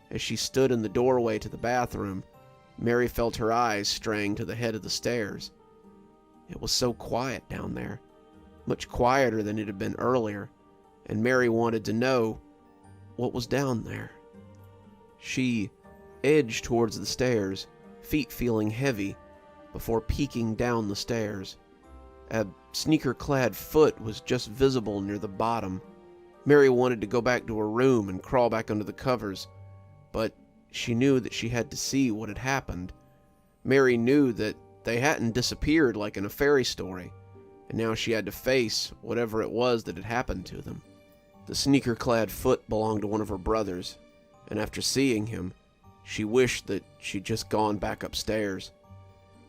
As she stood in the doorway to the bathroom, Mary felt her eyes straying to the head of the stairs. It was so quiet down there, much quieter than it had been earlier, and Mary wanted to know what was down there. She edged towards the stairs, feet feeling heavy, before peeking down the stairs. A sneaker-clad foot was just visible near the bottom. Mary wanted to go back to her room and crawl back under the covers, but she knew that she had to see what had happened. Mary knew that they hadn't disappeared like in a fairy story, and now she had to face whatever it was that had happened to them. The sneaker-clad foot belonged to one of her brothers, and after seeing him, she wished that she'd just gone back upstairs.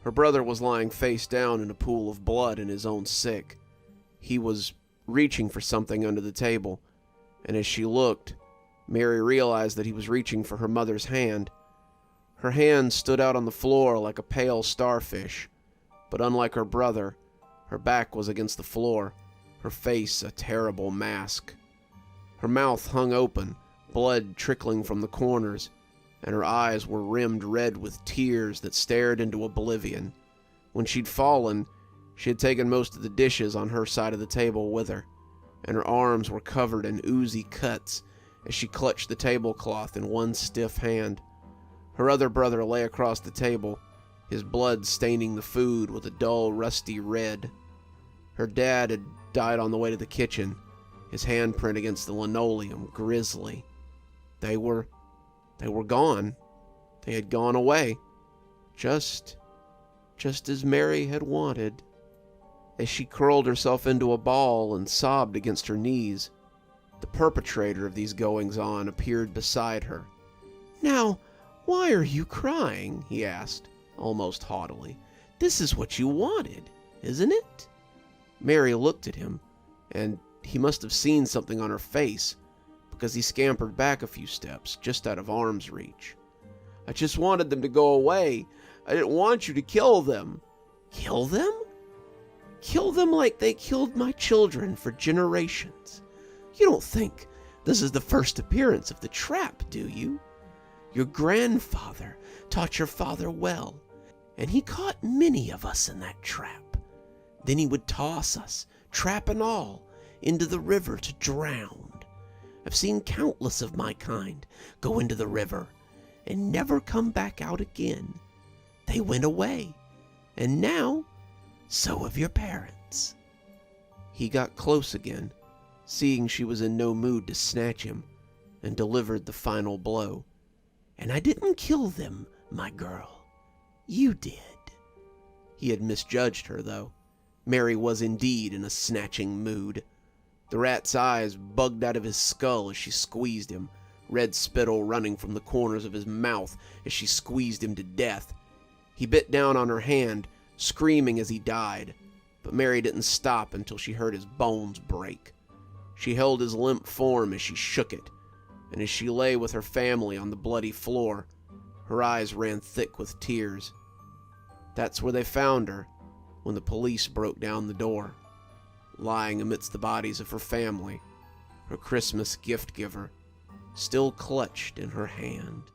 Her brother was lying face down in a pool of blood in his own sick. He was reaching for something under the table, and as she looked, Mary realized that he was reaching for her mother's hand. Her hand stood out on the floor like a pale starfish, but unlike her brother, her back was against the floor, her face a terrible mask. Her mouth hung open, blood trickling from the corners, and her eyes were rimmed red with tears that stared into oblivion. When she'd fallen, she had taken most of the dishes on her side of the table with her, and her arms were covered in oozy cuts as she clutched the tablecloth in one stiff hand. Her other brother lay across the table, his blood staining the food with a dull, rusty red. Her dad had died on the way to the kitchen, his handprint against the linoleum grisly. They were gone. They had gone away. Just as Mary had wanted. As she curled herself into a ball and sobbed against her knees, the perpetrator of these goings-on appeared beside her. "Now, why are you crying?" he asked, almost haughtily. "This is what you wanted, isn't it?" Mary looked at him, and he must have seen something on her face, because he scampered back a few steps, just out of arm's reach. "I just wanted them to go away. I didn't want you to kill them." "Kill them? Kill them like they killed my children for generations. You don't think this is the first appearance of the trap, do you? Your grandfather taught your father well, and he caught many of us in that trap. Then he would toss us, trap and all, into the river to drown. I've seen countless of my kind go into the river and never come back out again. They went away, and now so have your parents." He got close again, seeing she was in no mood to snatch him, and delivered the final blow. "And I didn't kill them, my girl. You did." He had misjudged her, though. Mary was indeed in a snatching mood. The rat's eyes bugged out of his skull as she squeezed him, red spittle running from the corners of his mouth as she squeezed him to death. He bit down on her hand, screaming as he died, but Mary didn't stop until she heard his bones break. She held his limp form as she shook it, and as she lay with her family on the bloody floor, her eyes ran thick with tears. That's where they found her when the police broke down the door, lying amidst the bodies of her family, her Christmas gift giver still clutched in her hand.